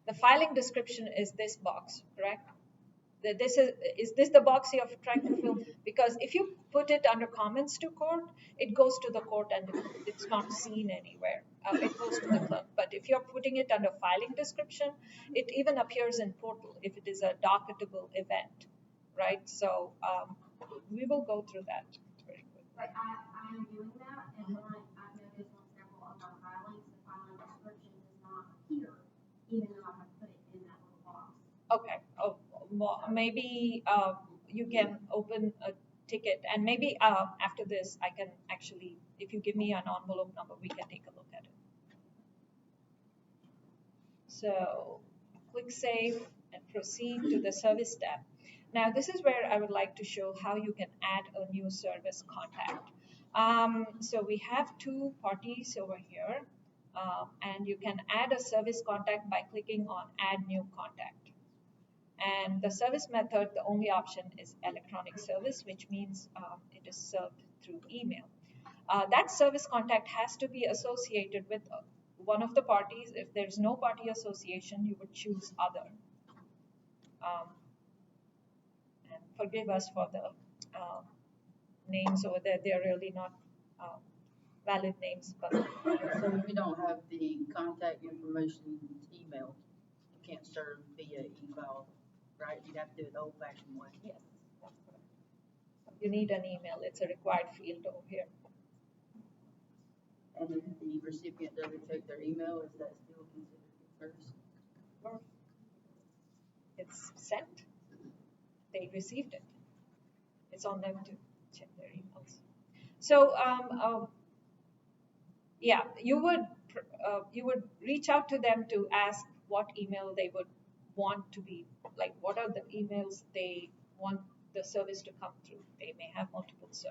the filing description is this box, correct? Is this the box you're trying to fill? Because if you put it under comments to court, it goes to the court and it's not seen anywhere. It goes to the clerk. But if you're putting it under filing description, it even appears in portal if it is a docketable event, right? So we will go through that very quickly. But I am doing that, and I've noticed on several of my filings, the filing description does not appear, even though I have put it in that little box. Okay. Well, maybe you can open a ticket, and maybe after this, I can actually, if you give me an envelope number, we can take a look at it. So click Save and proceed to the Service tab. Now, this is where I would like to show how you can add a new service contact. So we have two parties over here, and you can add a service contact by clicking on Add New Contact. And the service method, the only option is electronic service, which means it is served through email. That service contact has to be associated with one of the parties. If there's no party association, you would choose other. And forgive us for the names over there. They're really not valid names. But So if we don't have the contact information email, you can't serve via e-file. right? You'd have to do it the old fashioned way. Yes, that's correct. You need an email. It's a required field over here. And if the recipient doesn't check their email, is that still considered service? Or it's sent. They received it. It's on them to check their emails. So, yeah, you would reach out to them to ask what email they would want to be, like what are the emails they want the service to come through. They may have multiple, so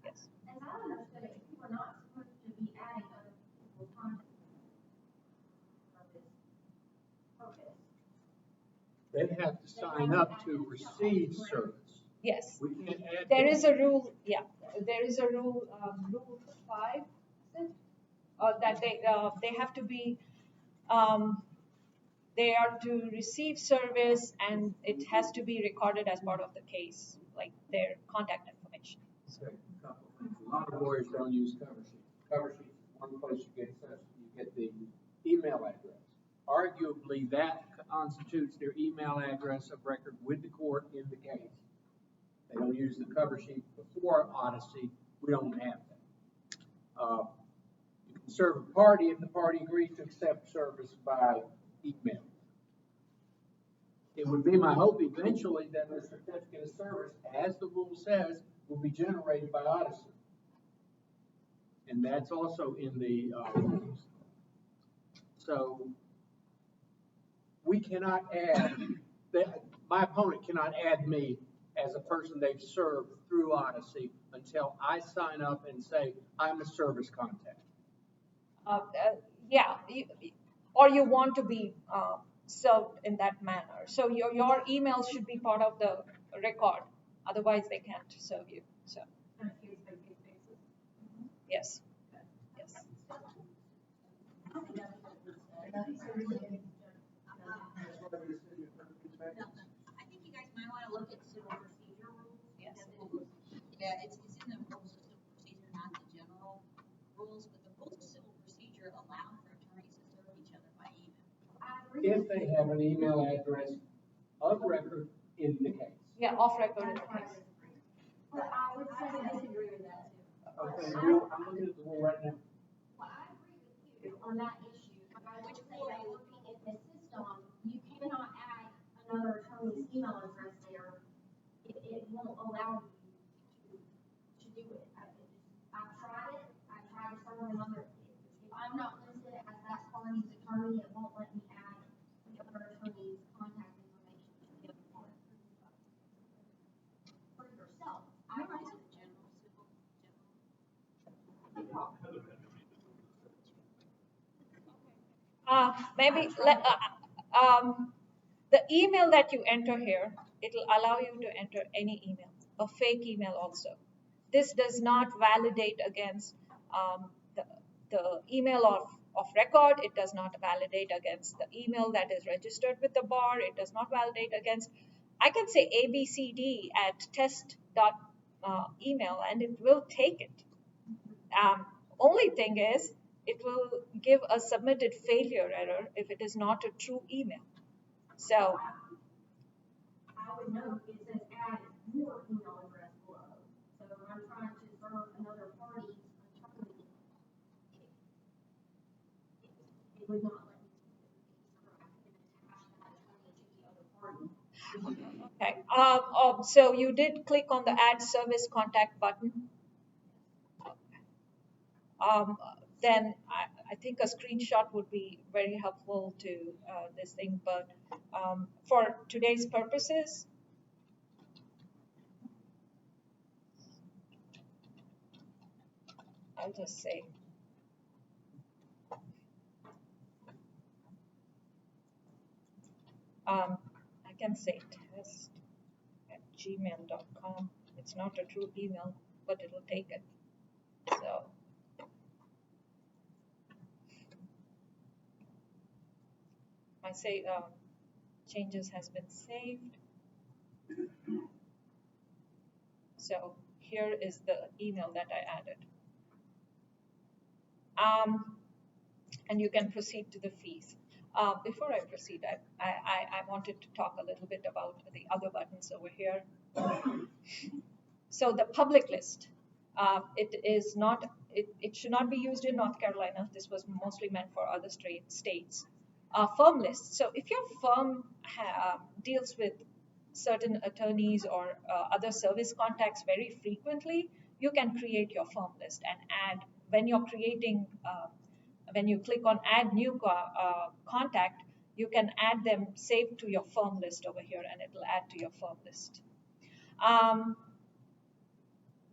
yes. As I understood it, you were not supposed to be adding other people's content for this purpose. They have to sign up to receive service. Yes. We can't add. There is a rule, yeah, there is a rule, rule 5, that they have to be, they are to receive service and it has to be recorded as part of the case, like their contact information. Okay, a couple of things. A lot of lawyers don't use cover sheets. Cover sheets is one place you get the email address. Arguably, that constitutes their email address of record with the court in the case. They don't use the cover sheet before Odyssey. We don't have that. You can serve a party if the party agrees to accept service by email. It would be my hope eventually that the certificate of service, as the rule says, will be generated by Odyssey. And that's also in the rules. So we cannot add, my opponent cannot add me as a person they've served through Odyssey until I sign up and say, I'm a service contact. Yeah, or you want to be served in that manner. So your email should be part of the record. Otherwise, they can't serve you. So yes, yes. I think you guys might want to look at civil procedure rules. Yes. Yeah, it's in the rules of civil procedure, not the general rules, but the rules of civil procedure allow for attorneys to serve each other by email. If they have an email address of record in the case. Yeah, off record in the case. But I would say I disagree with that too. Okay, rule, I'm looking at the rule right now. Well, I agree with you on that issue, but I would say that looking at the system, you cannot add another attorney's email address there. It won't allow you to do it. I've tried it. I tried to serve another. If I'm not listed as that party's attorney, it won't let me add the other attorney's contact information to the other party. For yourself, I Maybe don't. it's a general civil, Maybe the email that you enter here, it will allow you to enter any email, a fake email also. This does not validate against the email of record. It does not validate against the email that is registered with the bar. It does not validate against, I can say abcd at test.email and it will take it. Only thing is, it will give a submitted failure error if it is not a true email. So I would note it says add your email address below. So when I'm trying to serve another party's attorney, it would not let me do it. So I can attach that attorney to the other party. okay, so you did click on the add service contact button. Then I think a screenshot would be very helpful to this thing, but for today's purposes, I'll just say, I can say test@gmail.com. It's not a true email, but it will take it. So I say changes has been saved. So here is the email that I added. And you can proceed to the fees. Before I proceed, I wanted to talk a little bit about the other buttons over here. So the public list, it should not be used in North Carolina. This was mostly meant for other states. Firm list. So if your firm deals with certain attorneys or other service contacts very frequently, you can create your firm list and add, when you're creating, when you click on add new contact, you can add them saved to your firm list over here, and it will add to your firm list.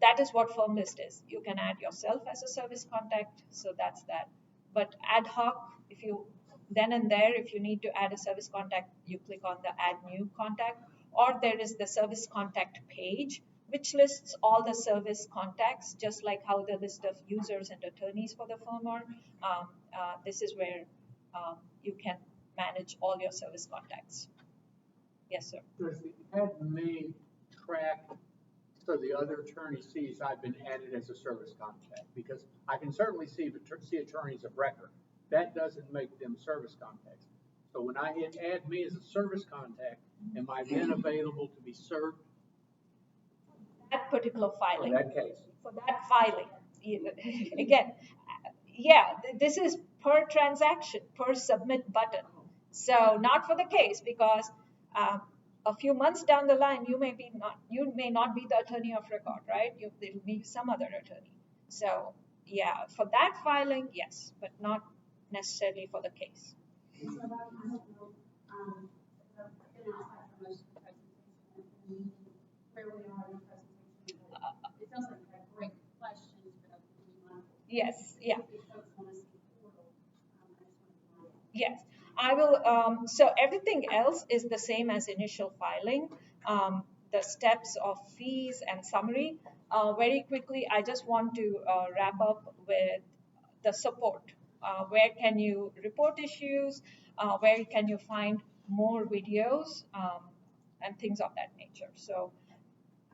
That is what firm list is. You can add yourself as a service contact, so that's that. But ad hoc, if you then and there, if you need to add a service contact, you click on the add new contact, or there is the service contact page, which lists all the service contacts, just like how the list of users and attorneys for the firm are. This is where you can manage all your service contacts. Yes, sir. Does the add me track so the other attorney sees I've been added as a service contact? Because I can certainly see attorneys of record. That doesn't make them service contacts. So when I hit add me as a service contact, am I then available to be served? That particular filing. In that case. For that filing, again, yeah, this is per transaction, per submit button. So not for the case, because a few months down the line, you may not be the attorney of record, right? There'll be some other attorney. So yeah, for that filing, yes, but not necessarily for the case. So I don't know, I've been outside for most of the presentation and where we are in the presentation. But it sounds like you have great questions, but I'm really mindful. Yes, yeah. If folks want to see the portal, I just want to know. Yes, I will. So everything else is the same as initial filing. The steps of fees and summary. Very quickly, I just want to wrap up with the support. Where can you report issues? Where can you find more videos and things of that nature? So,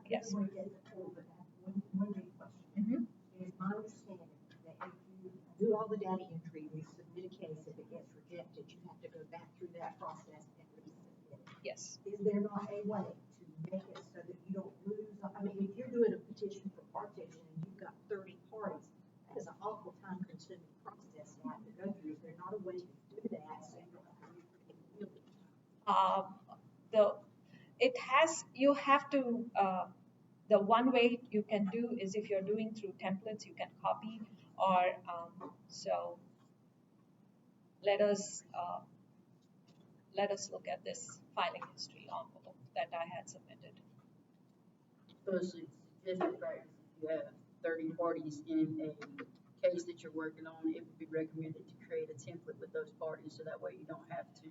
yes. One big question. It's my understanding that if you do all the data entry, you submit a case, if it gets rejected, you have to go back through that process and resubmit it. Yes. Is there not a way to make it so that you don't lose? I mean, if you're doing a petition for partition and you've got 30 parties, that is an awful time-consuming process to have to go through. Is there not a way to do that so you don't have to recreate the wheel? You have to, the one way you can do is if you're doing through templates, you can copy, or so let us look at this filing history envelope that I had submitted. So it's suggested practice, if you have 30 parties in a case that you're working on, it would be recommended to create a template with those parties, so that way you don't have to.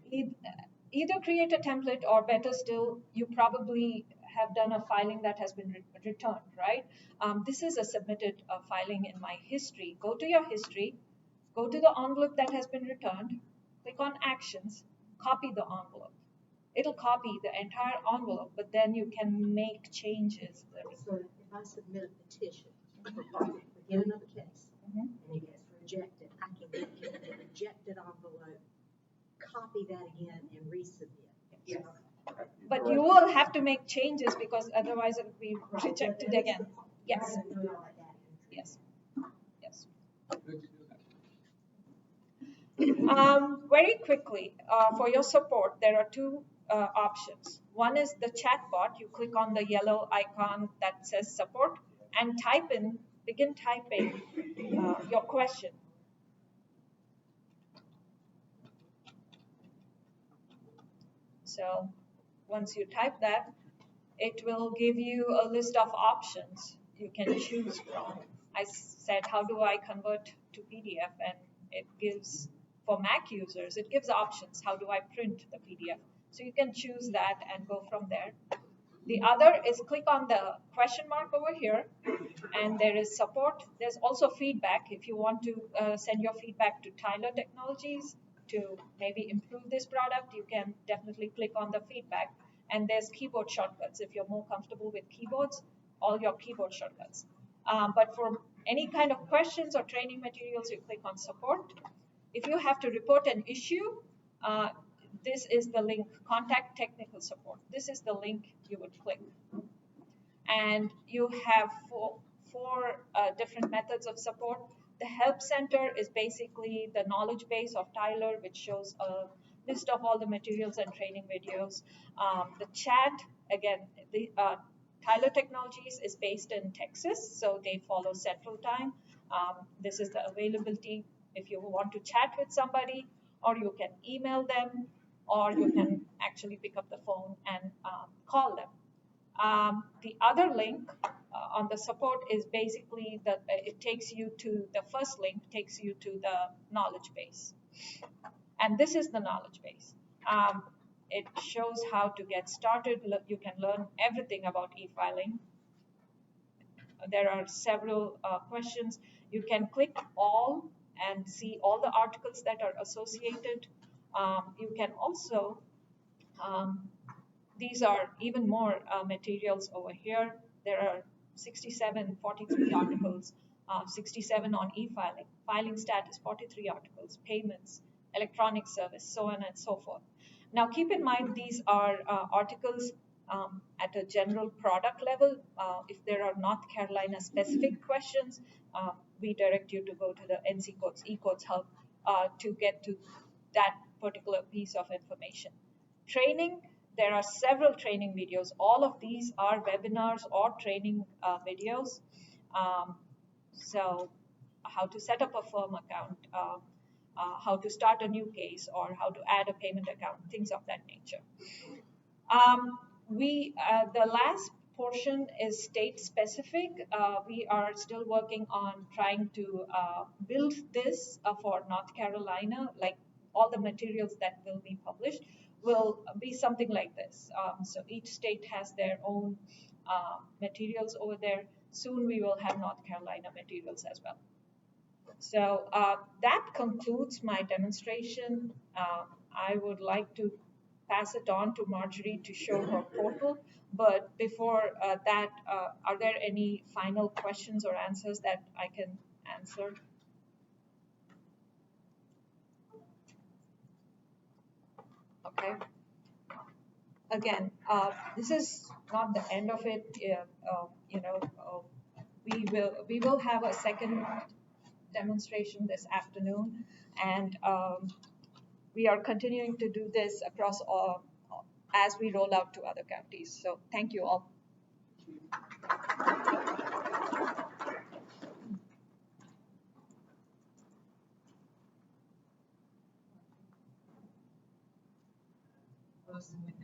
Either create a template, or better still, you probably have done a filing that has been returned, right? This is a submitted filing in my history. Go to your history, go to the envelope that has been returned, click on actions, copy the envelope. It'll copy the entire envelope, but then you can make changes. So if I submit a petition for partition, get another case, and it gets rejected, I can get the rejected envelope, copy that again, and resubmit. Yes. But you will have to make changes, because otherwise it will be rejected again. Yes. Yes. Yes. Very quickly, for your support, there are two options. One is the chat bot. You click on the yellow icon that says support and begin typing your question. So once you type that, it will give you a list of options you can choose from. I said, how do I convert to PDF? And it gives, for Mac users, it gives options. How do I print the PDF? So you can choose that and go from there. The other is click on the question mark over here, and there is support. There's also feedback. If you want to send your feedback to Tyler Technologies to maybe improve this product, you can definitely click on the feedback. And there's keyboard shortcuts. If you're more comfortable with keyboards, all your keyboard shortcuts. But for any kind of questions or training materials, you click on support. If you have to report an issue, this is the link, contact technical support. This is the link you would click. And you have four different methods of support. The help center is basically the knowledge base of Tyler, which shows a list of all the materials and training videos. The chat, again, Tyler Technologies is based in Texas, so they follow Central Time. This is the availability if you want to chat with somebody, or you can email them, or you can actually pick up the phone and call them. The other link on the support is basically that it takes you to the first link, takes you to the knowledge base. And this is the knowledge base. It shows how to get started. You can learn everything about e-filing. There are several questions. You can click all and see all the articles that are associated. You can also, these are even more materials over here. There are 67, 43 articles, 67 on e-filing, filing status, 43 articles, payments, electronic service, so on and so forth. Now, keep in mind, these are articles at a general product level. If there are North Carolina specific questions, we direct you to go to the NC Codes, eCodes Hub to get to that particular piece of information. Training, there are several training videos. All of these are webinars or training videos. So how to set up a firm account, how to start a new case, or how to add a payment account, things of that nature. The last portion is state specific. We are still working on trying to build this for North Carolina, like all the materials that will be published will be something like this. So each state has their own materials over there. Soon we will have North Carolina materials as well. So that concludes my demonstration. I would like to pass it on to Marjorie to show her portal. But before that, are there any final questions or answers that I can answer? Okay. Again, this is not the end of it. We will have a second demonstration this afternoon, and we are continuing to do this across all as we roll out to other counties. So thank you all. Close the windows.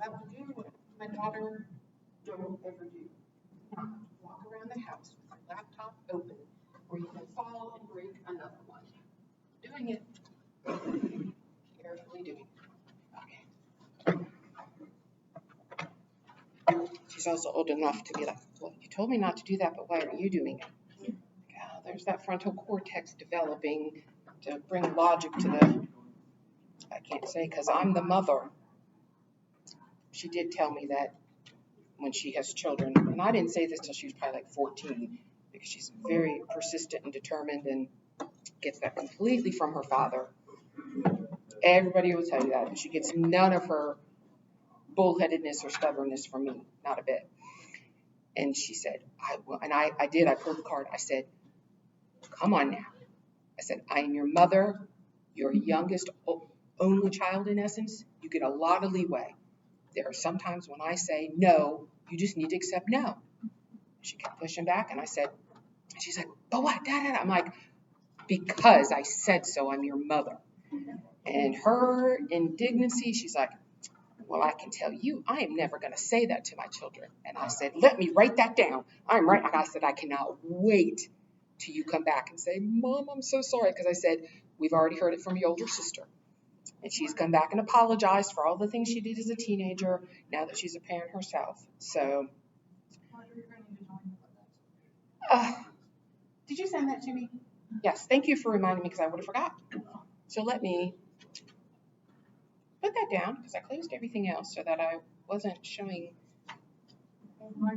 About to do what my daughter don't ever do. Walk around the house with your laptop open, where you can fall and break another one. Doing it. Carefully doing it. Okay. She's also old enough to be like, well, you told me not to do that, but why are you doing it? There's that frontal cortex developing to bring logic to the, I can't say because I'm the mother. She did tell me that when she has children, and I didn't say this till she was probably like 14, because she's very persistent and determined and gets that completely from her father. Everybody will tell you that. She gets none of her bullheadedness or stubbornness from me, not a bit. And she said, I will, and I did, I pulled the card. I said, come on now. I said, I am your mother, your youngest, only child in essence. You get a lot of leeway. There are some times when I say no, you just need to accept no. She kept pushing back, and I said, she's like, but what, Dad? I'm like, because I said so, I'm your mother. And her indignancy, she's like, Well, I can tell you, I am never going to say that to my children. And I said, let me write that down. I said, I cannot wait till you come back and say, Mom, I'm so sorry. Because I said, we've already heard it from your older sister. And she's come back and apologized for all the things she did as a teenager, now that she's a parent herself. So, did you send that to me? Yes, thank you for reminding me because I would have forgot. So let me put that down because I closed everything else so that I wasn't showing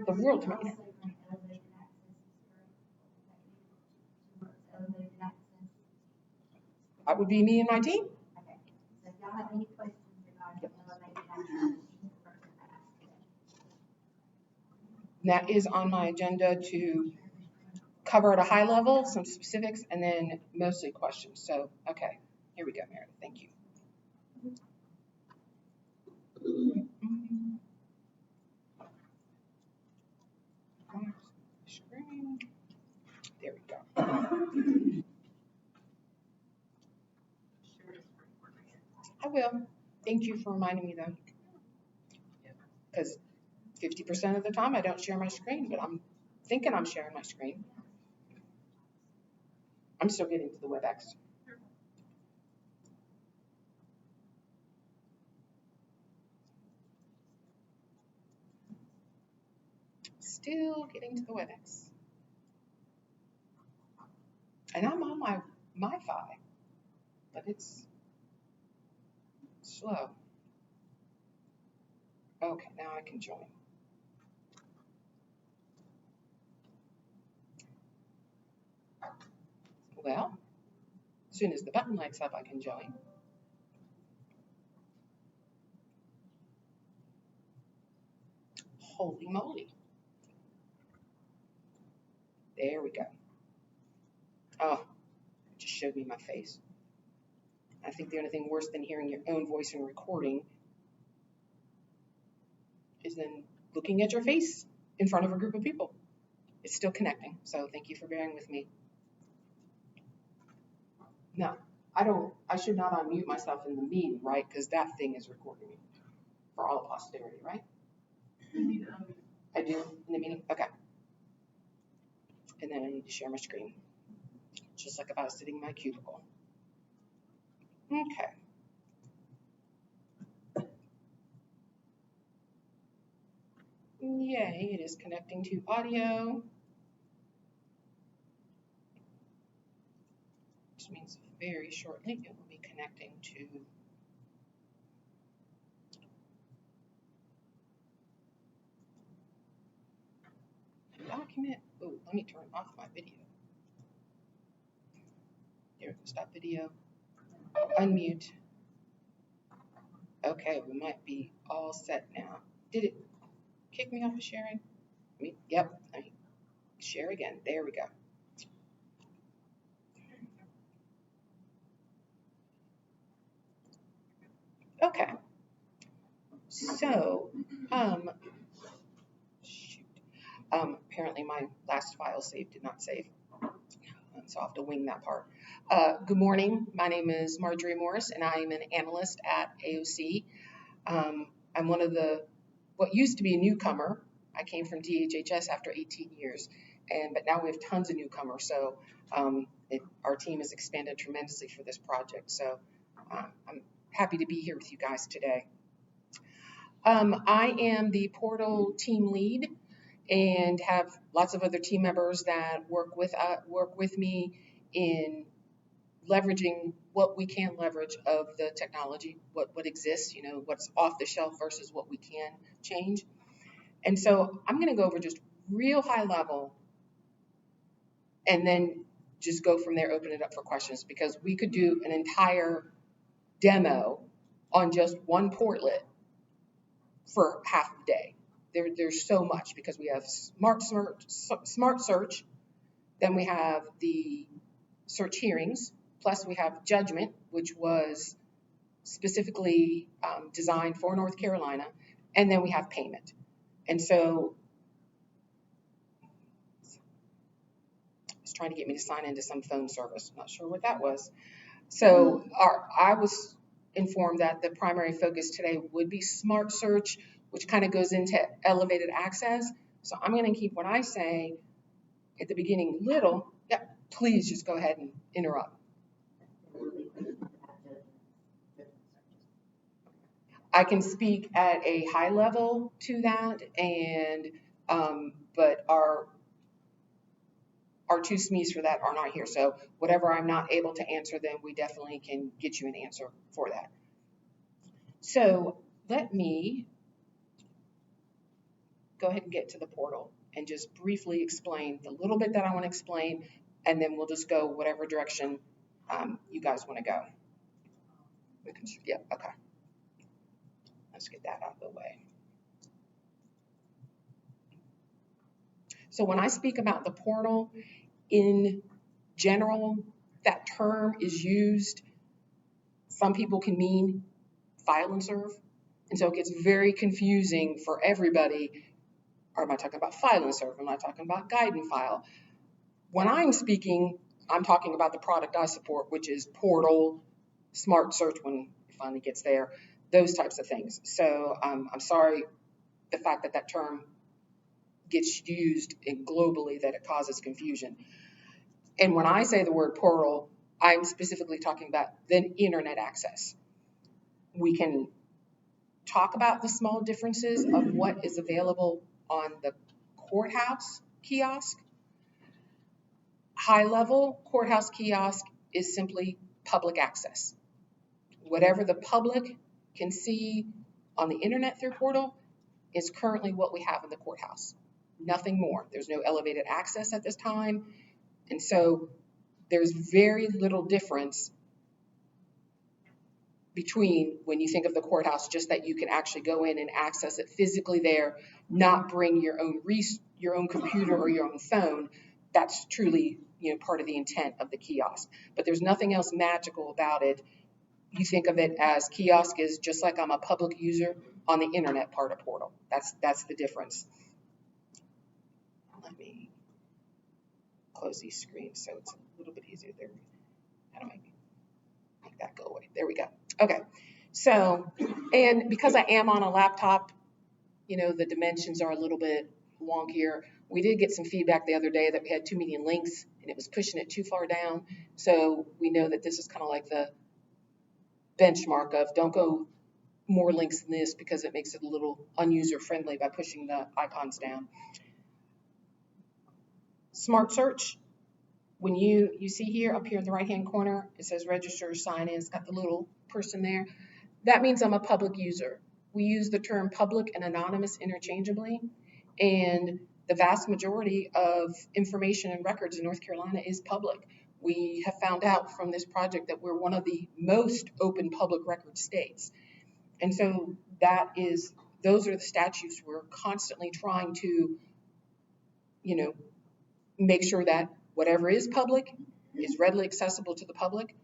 the world to me. That would be me and my team. Okay. So if y'all have any questions regarding elevated access, That is on my agenda to cover at a high level, some specifics, and then mostly questions. So, okay, here we go, Meredith. Thank you. Screen. There we go. I will. Thank you for reminding me though. Because 50% of the time I don't share my screen, but I'm thinking I'm sharing my screen. I'm still getting to the WebEx. Still getting to the WebEx. And I'm on my Wi-Fi, but it's slow. Okay, now I can join. Well, as soon as the button lights up, I can join. Holy moly. There we go. Oh, it just showed me my face. I think the only thing worse than hearing your own voice in recording is then looking at your face in front of a group of people. It's still connecting, so thank you for bearing with me. No, I should not unmute myself in the meeting, right? Because that thing is recording me for all posterity, right? I do in the meeting? Okay. And then I need to share my screen, just like if I was sitting in my cubicle. Okay. Yay, it is connecting to audio. Which means very shortly it will be connecting to document. Oh, let me turn off my video. There, stop video. Unmute. Okay, we might be all set now. Did it kick me off of sharing? Yep. Let me share again. There we go. Okay. So, apparently my last file saved did not save. So I'll have to wing that part. Good morning. My name is Marjorie Morris, and I am an analyst at AOC. I'm one of what used to be a newcomer. I came from DHHS after 18 years, but now we have tons of newcomers. So our team has expanded tremendously for this project. So I'm happy to be here with you guys today. I am the portal team lead and have lots of other team members that work with me in leveraging what we can leverage of the technology, what exists, what's off the shelf versus what we can change. And so I'm going to go over just real high level and then just go from there, open it up for questions, because we could do an entire demo on just one portlet for half the day. There's so much, because we have smart search, then we have the search hearings, plus we have judgment, which was specifically designed for North Carolina, and then we have payment. And so it's trying to get me to sign into some phone service. Not sure what that was. So I was informed that the primary focus today would be smart search, which kind of goes into elevated access. So I'm going to keep what I say at the beginning little. Yeah, please just go ahead and interrupt. I can speak at a high level to that, and but our two SMEs for that are not here. So whatever I'm not able to answer, then we definitely can get you an answer for that. So let me go ahead and get to the portal and just briefly explain the little bit that I want to explain, and then we'll just go whatever direction you guys want to go. Yeah, okay. Let's get that out of the way. So when I speak about the portal, in general, that term is used. Some people can mean file and serve. And so it gets very confusing for everybody. Or am I talking about file and serve? Am I talking about guide and file? When I'm speaking, I'm talking about the product I support, which is portal, smart search when it finally gets there, those types of things. So I'm sorry the fact that that term gets used globally, that it causes confusion. And when I say the word portal, I'm specifically talking about the internet access. We can talk about the small differences of what is available on the courthouse kiosk. High level, courthouse kiosk is simply public access. Whatever the public can see on the internet through portal is currently what we have in the courthouse. Nothing more. There's no elevated access at this time. And so there's very little difference between when you think of the courthouse, just that you can actually go in and access it physically there, not bring your own computer or your own phone. That's truly, part of the intent of the kiosk. But there's nothing else magical about it. You think of it as kiosk is just like I'm a public user on the internet part of portal. That's the difference. Let me close these screens so it's a little bit easier there. How do I make that go away? There we go. Okay. So, and because I am on a laptop, the dimensions are a little bit wonkier. We did get some feedback the other day that we had too many links and it was pushing it too far down. So we know that this is kind of like the benchmark of don't go more links than this because it makes it a little unuser friendly by pushing the icons down. Smart search, when you see here up here in the right hand corner, it says register, sign in, it's got the little person there. That means I'm a public user. We use the term public and anonymous interchangeably, and the vast majority of information and records in North Carolina is public. We have found out from this project that we're one of the most open public record states. And so those are the statutes we're constantly trying to, make sure that whatever is public is readily accessible to the public,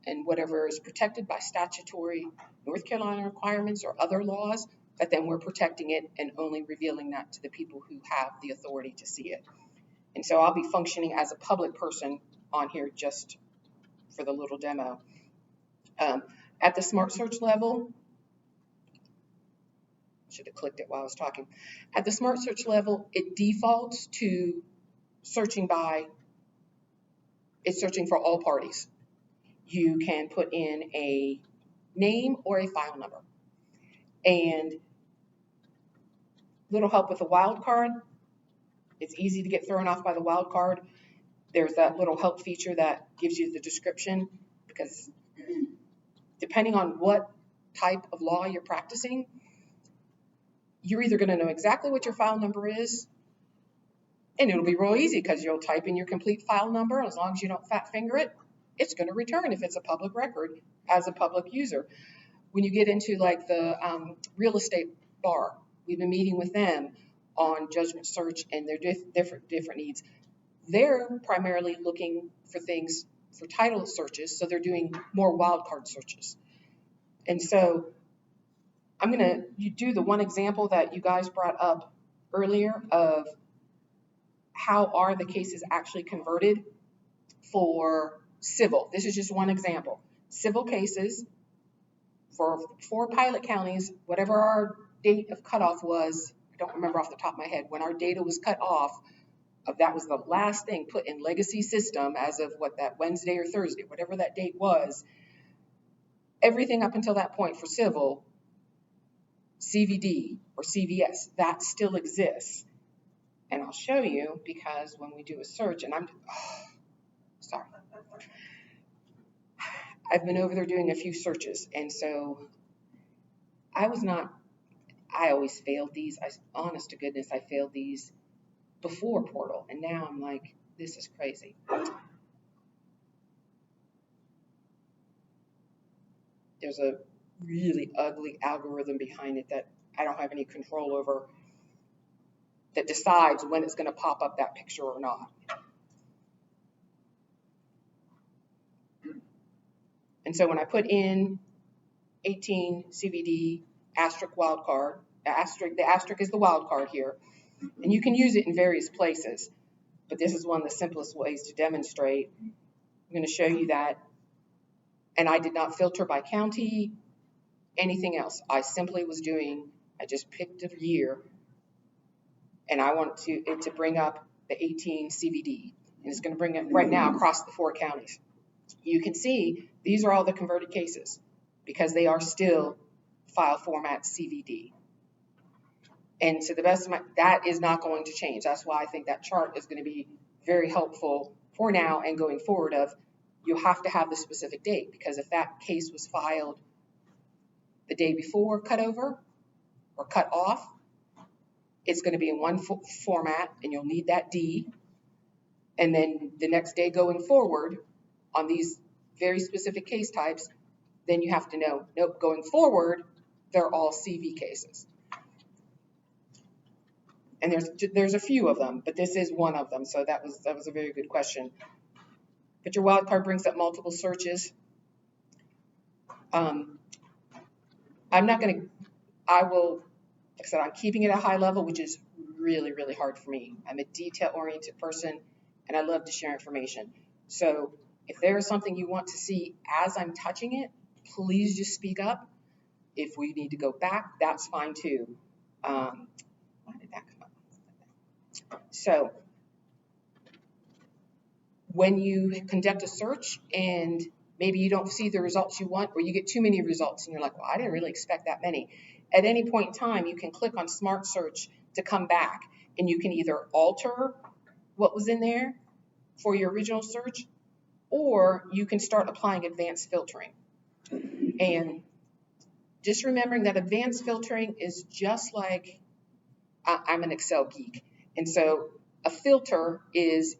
and whatever is protected by statutory North Carolina requirements or other laws, that then we're protecting it and only revealing that to the people who have the authority to see it. And so I'll be functioning as a public person on here just for the little demo. At the smart search level, should have clicked it while I was talking. At the smart search level, it defaults to searching it's searching for all parties. You can put in a name or a file number. And little help with the wildcard. It's easy to get thrown off by the wildcard. There's that little help feature that gives you the description, because depending on what type of law you're practicing, you're either going to know exactly what your file number is, and it'll be real easy because you'll type in your complete file number. As long as you don't fat finger it, it's going to return if it's a public record as a public user. When you get into like the real estate bar, we've been meeting with them on judgment search and their different needs. They're primarily looking for things for title searches, so they're doing more wildcard searches. And so I'm going to do the one example that you guys brought up earlier of how are the cases actually converted for civil. This is just one example. Civil cases for 4 pilot counties, whatever our date of cutoff was, I don't remember off the top of my head, when our data was cut off, that was the last thing put in legacy system as of that Wednesday or Thursday, whatever that date was. Everything up until that point for civil, CVD or CVS, that still exists. And I'll show you, because when we do a search, and sorry. I've been over there doing a few searches, and so I always failed these. Honest to goodness, I failed these before Portal, and now I'm like, this is crazy. There's a really ugly algorithm behind it that I don't have any control over, that decides when it's going to pop up that picture or not. And so when I put in 18 CVD asterisk wildcard, the asterisk is the wildcard here, and you can use it in various places, but this is one of the simplest ways to demonstrate. I'm going to show you that, and I did not filter by county, anything else. I just picked a year, and I want it to bring up the 18 CVD, and it's going to bring it right now across the 4 counties. You can see these are all the converted cases because they are still file format CVD. And to the best of that is not going to change. That's why I think that chart is going to be very helpful for now and going forward. You have to have the specific date, because if that case was filed the day before cutover or cut off, it's going to be in one format, and you'll need that D. And then the next day going forward on these very specific case types, then you have to know, nope, going forward, they're all CV cases. And there's a few of them, but this is one of them. So that was a very good question. But your wildcard brings up multiple searches. I'm keeping it at a high level, which is really, really hard for me. I'm a detail-oriented person, and I love to share information. So if there is something you want to see as I'm touching it, please just speak up. If we need to go back, that's fine too. Why did that come up? So when you conduct a search and maybe you don't see the results you want, or you get too many results and you're like, well, I didn't really expect that many. At any point in time, you can click on Smart Search to come back, and you can either alter what was in there for your original search, or you can start applying advanced filtering. And just remembering that advanced filtering is just like, I'm an Excel geek. And so a filter is,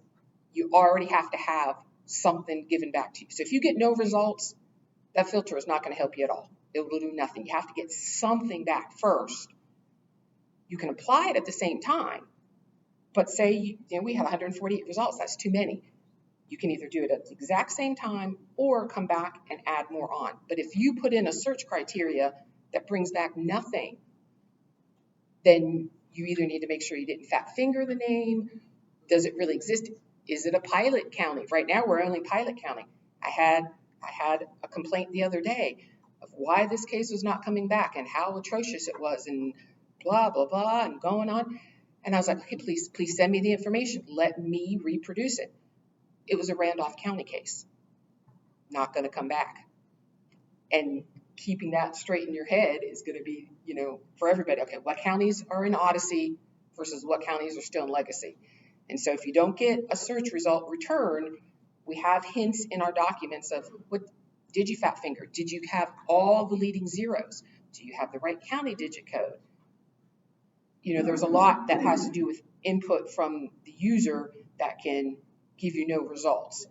you already have to have something given back to you. So if you get no results, that filter is not going to help you at all. It will do nothing. You have to get something back first. You can apply it at the same time, but say we have 148 results. That's too many. You can either do it at the exact same time or come back and add more on. But if you put in a search criteria that brings back nothing, then you either need to make sure you didn't fat finger the name. Does it really exist? Is it a pilot county? Right now, we're only pilot county. I had a complaint the other day of why this case was not coming back and how atrocious it was and blah, blah, blah, and going on. And I was like, okay, please send me the information. Let me reproduce it. It was a Randolph County case. Not going to come back. And keeping that straight in your head is going to be, for everybody. Okay, what counties are in Odyssey versus what counties are still in Legacy? And so if you don't get a search result return, we have hints in our documents of what did you fat finger? Did you have all the leading zeros? Do you have the right county digit code? There's a lot that has to do with input from the user that can give you no results.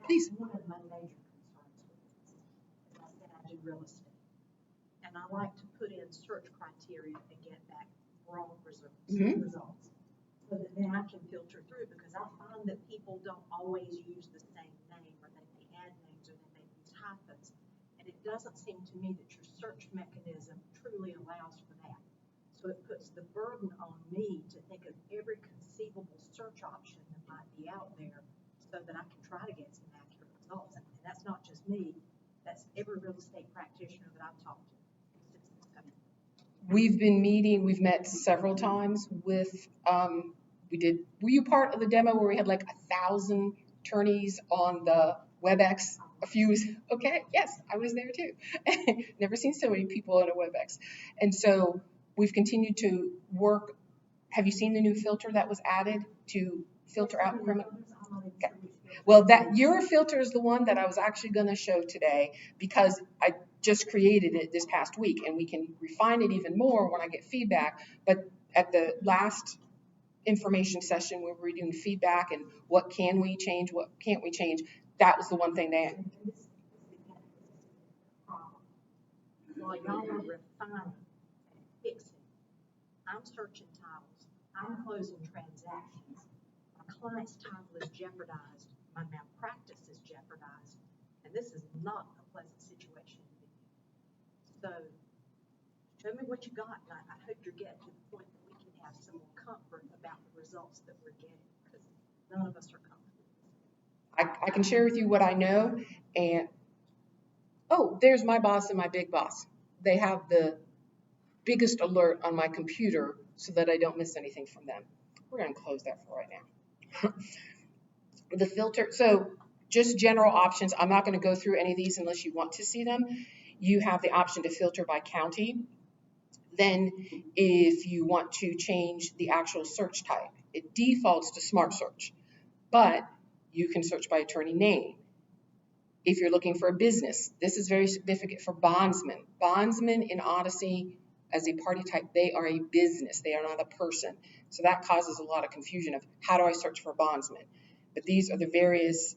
Please. One of my major concerns with this is I said I do real estate. And I like to put in search criteria and get back wrong results. So that then I can filter through, because I find that people don't always use the same name, or they may add names, or they may use hyphens. And it doesn't seem to me that your search mechanism truly allows for that. So it puts the burden on me to think of every conceivable search option that might be out there so that I can try to get some accurate results. And that's not just me. That's every real estate practitioner that I've talked to since this coming. We've met several times with, were you part of the demo where we had like 1,000 attorneys on the WebEx? Okay, yes, I was there too. Never seen so many people on a WebEx. And so we've continued to work. Have you seen the new filter that was added to filter out criminal? Okay. Well, your filter is the one that I was actually going to show today because I just created it this past week, and we can refine it even more when I get feedback. But at the last information session where we were doing feedback and what can we change, what can't we change, that was the one thing that. While y'all are refining and fixing, I'm searching titles, I'm closing transactions, my client's title is jeopardized, my malpractice is jeopardized, and this is not a pleasant situation to be in. So, show me what you got, and I hope you're getting to the point that we can have some more comfort about the results that we're getting, because none of us are comfortable. I can share with you what I know, and oh, there's my boss and my big boss. They have the biggest alert on my computer so that I don't miss anything from them. We're going to close that for right now. The filter, so just general options. I'm not going to go through any of these unless you want to see them. You have the option to filter by county. Then if you want to change the actual search type, it defaults to Smart Search, but you can search by attorney name. If you're looking for a business, this is very significant for bondsmen. Bondsmen in Odyssey as a party type, they are a business. They are not a person. So that causes a lot of confusion of how do I search for bondsmen? But these are the various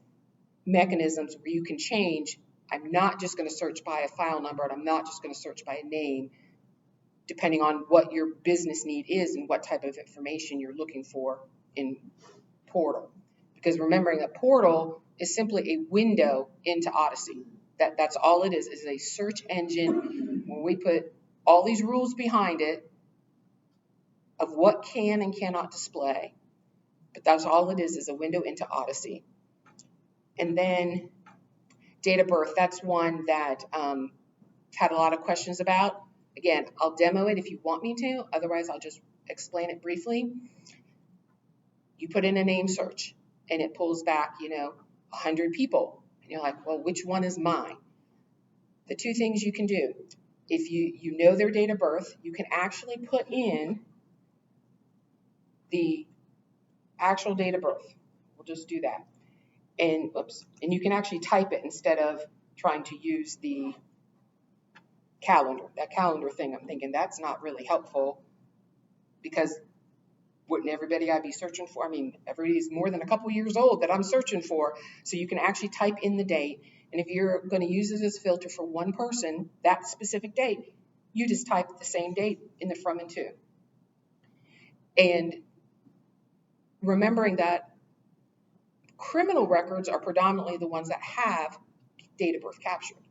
mechanisms where you can change. I'm not just going to search by a file number, and I'm not just going to search by a name, depending on what your business need is and what type of information you're looking for in Portal. Because remembering a portal is simply a window into Odyssey. That's all it is a search engine where we put all these rules behind it of what can and cannot display. But that's all it is a window into Odyssey. And then date of birth, that's one that had a lot of questions about. Again, I'll demo it if you want me to. Otherwise, I'll just explain it briefly. You put in a name search, and it pulls back, 100 people. And you're like, well, which one is mine? The two things you can do, if you know their date of birth, you can actually put in the actual date of birth. We'll just do that. And you can actually type it instead of trying to use the calendar. That calendar thing, I'm thinking that's not really helpful because wouldn't everybody I'd be searching for? I mean, everybody's more than a couple years old that I'm searching for. So you can actually type in the date. And if you're going to use it as a filter for one person, that specific date, you just type the same date in the from and to. And remembering that criminal records are predominantly the ones that have date of birth captured.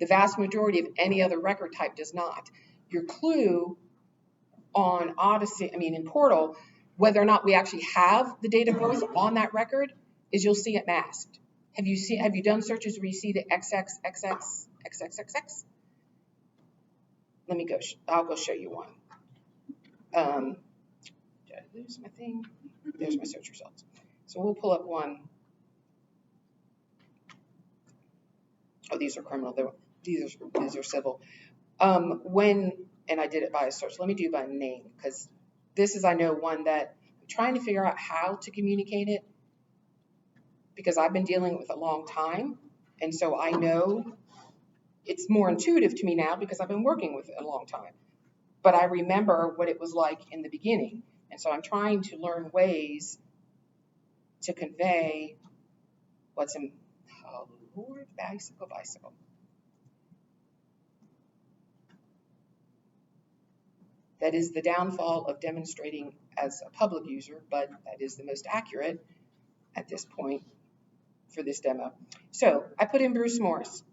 The vast majority of any other record type does not. Your clue on Odyssey, in Portal, whether or not we actually have the date of birth on that record, is you'll see it masked. Have you done searches where you see the XXXXXXXX? Let me go. I'll go show you one. Did I lose my thing? There's my search results. So we'll pull up one. Oh, these are criminal. These are civil. And I did it by a search. Let me do by name, because this is, I know, one that I'm trying to figure out how to communicate it, because I've been dealing with it a long time. And so I know it's more intuitive to me now because I've been working with it a long time. But I remember what it was like in the beginning. And so I'm trying to learn ways to convey what's in, oh Lord, bicycle. That is the downfall of demonstrating as a public user, but that is the most accurate at this point for this demo. So I put in Bruce Morris.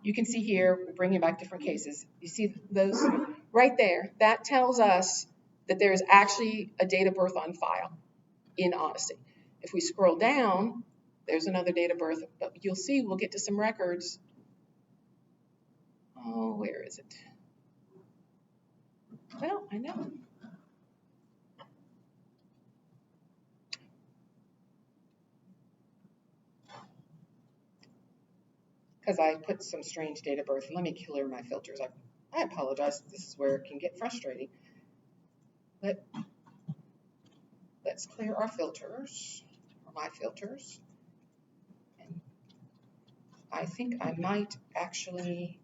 You can see here, we're bringing back different cases. You see those right there? That tells us that there is actually a date of birth on file in Odyssey. If we scroll down, there's another date of birth, but you'll see we'll get to some records Oh, where is it? Well, I know. Because I put some strange date of birth. Let me clear my filters. I apologize. This is where it can get frustrating. Let's clear our filters, or my filters. And I think I might actually,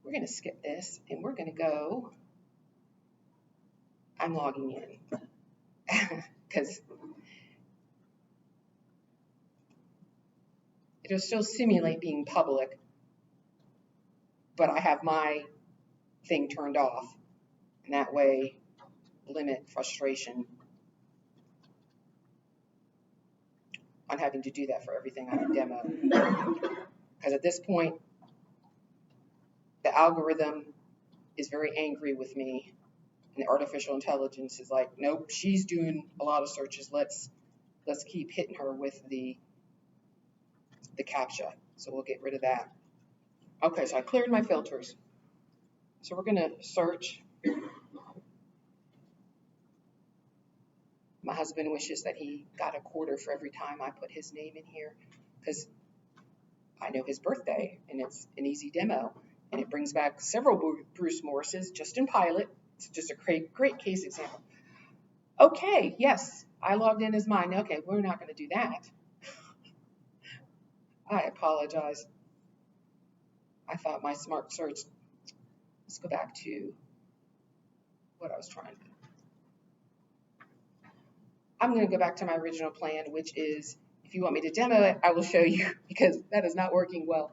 we're going to skip this and we're going to go, I'm logging in because it'll still simulate being public, but I have my thing turned off, and that way limit frustration on having to do that for everything I demo. Because at this point, the algorithm is very angry with me, and the artificial intelligence is like, nope, she's doing a lot of searches. Let's keep hitting her with the CAPTCHA. So we'll get rid of that. Okay, so I cleared my filters. So we're going to search. My husband wishes that he got a quarter for every time I put his name in here, because I know his birthday, and it's an easy demo. And it brings back several Bruce Morrises just in pilot. It's just a great case example. Okay, yes, I logged in as mine. Okay, we're not going to do that. I apologize. I thought my smart search, let's go back to what I was trying to do. I'm going to go back to my original plan, which is, if you want me to demo it, I will show you, because that is not working well.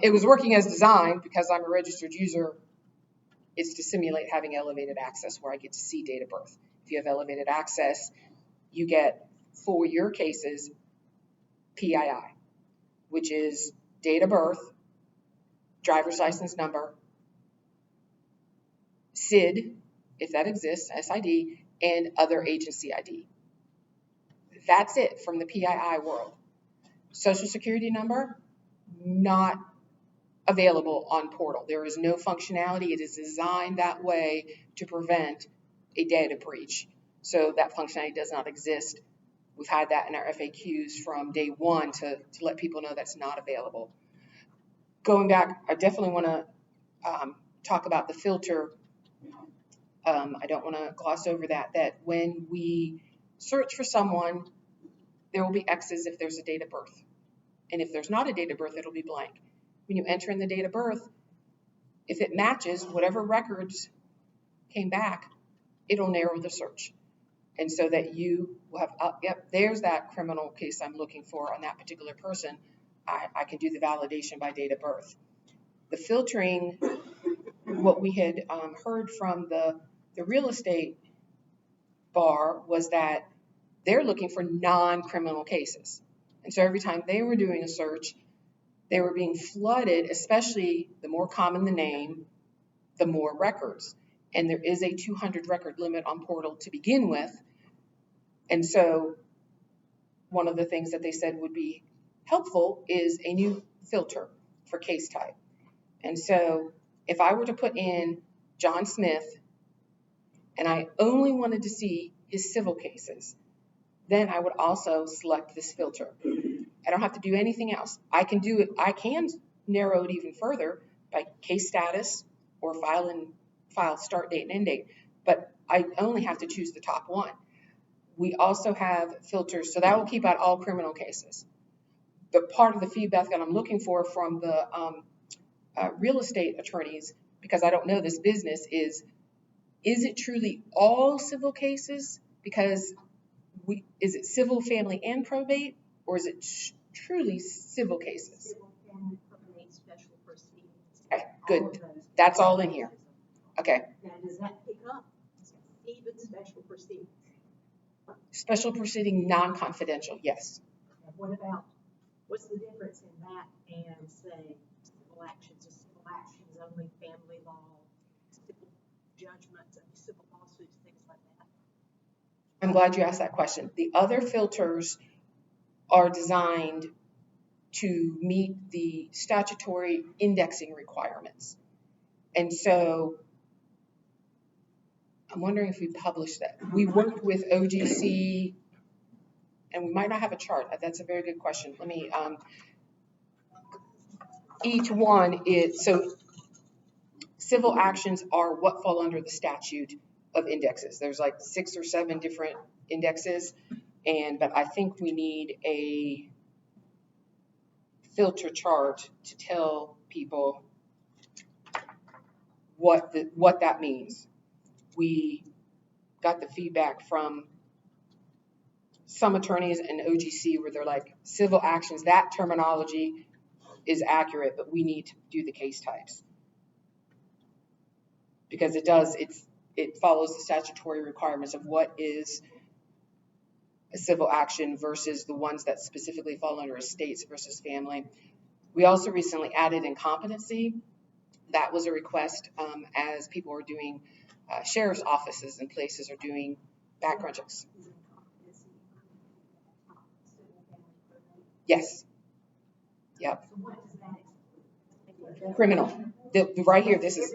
It was working as designed because I'm a registered user. It's to simulate having elevated access where I get to see date of birth. If you have elevated access, you get, for your cases, PII, which is date of birth, driver's license number, SID, if that exists, SID, and other agency ID. That's it from the PII world. Social Security number, not available on portal. There is no functionality. It is designed that way to prevent a data breach. So that functionality does not exist. We've had that in our FAQs from day one to let people know that's not available. Going back, I definitely want to talk about the filter. I don't want to gloss over that when we search for someone, there will be X's if there's a date of birth. And if there's not a date of birth, it'll be blank. When you enter in the date of birth, if it matches whatever records came back, it'll narrow the search. And so that you will have, yep, there's that criminal case I'm looking for on that particular person. I can do the validation by date of birth. The filtering, what we had heard from the real estate bar was that they're looking for non-criminal cases. And so every time they were doing a search, they were being flooded, especially the more common the name, the more records. And there is a 200 record limit on portal to begin with. And so one of the things that they said would be helpful is a new filter for case type. And so if I were to put in John Smith and I only wanted to see his civil cases, then I would also select this filter. I don't have to do anything else. I can do it. I can narrow it even further by case status or file start date and end date, but I only have to choose the top one. We also have filters, so that will keep out all criminal cases. The part of the feedback that I'm looking for from the real estate attorneys, because I don't know this business, is it truly all civil cases? Because is it civil, family, and probate, or is it truly civil cases? Civil, family, probate, special proceedings. Okay, good. That's all in here. Okay. Now, does that pick up even special proceedings? Special proceeding, non-confidential, yes. And what's the difference in that and, say, civil actions? Is civil actions only family law, civil judgments, civil lawsuits, things like that? I'm glad you asked that question. The other filters are designed to meet the statutory indexing requirements. And so I'm wondering if we published that. We worked with OGC, and we might not have a chart. That's a very good question. Let me, each one is, so civil actions are what fall under the statute of indexes. There's like 6 or 7 different indexes, but I think we need a filter chart to tell people what that means. We got the feedback from some attorneys and OGC where they're like, civil actions, that terminology is accurate, but we need to do the case types. Because it follows the statutory requirements of what is a civil action versus the ones that specifically fall under estates versus family. We also recently added incompetency. That was a request as people are doing sheriff's offices and places are doing background checks. Yes. Yep. Criminal. Right here, this is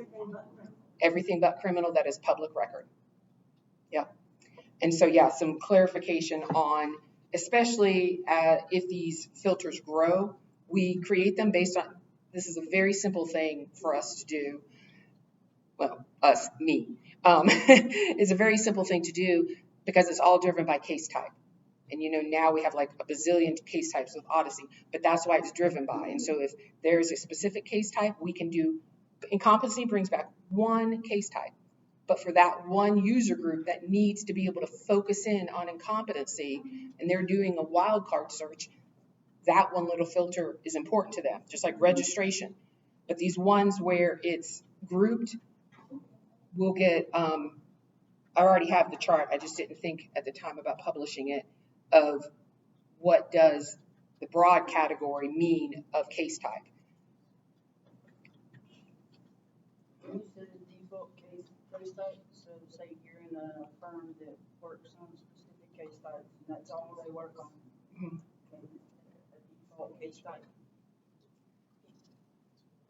everything but criminal that is public record. Yep. And so, yeah, some clarification on, especially if these filters grow, we create them based on, this is a very simple thing for us to do. Well, me. It's a very simple thing to do because it's all driven by case type. And now we have like a bazillion case types with Odyssey, but that's why it's driven by. And so if there's a specific case type, we can do, incompetency brings back one case type. But for that one user group that needs to be able to focus in on incompetency and they're doing a wildcard search, that one little filter is important to them, just like registration. But these ones where it's grouped, we'll get, I already have the chart, I just didn't think at the time about publishing it, of what does the broad category mean of case type. You said a default case type, so say you're in a firm that works on specific case types, and that's all they work on. Mm-hmm. A default case type.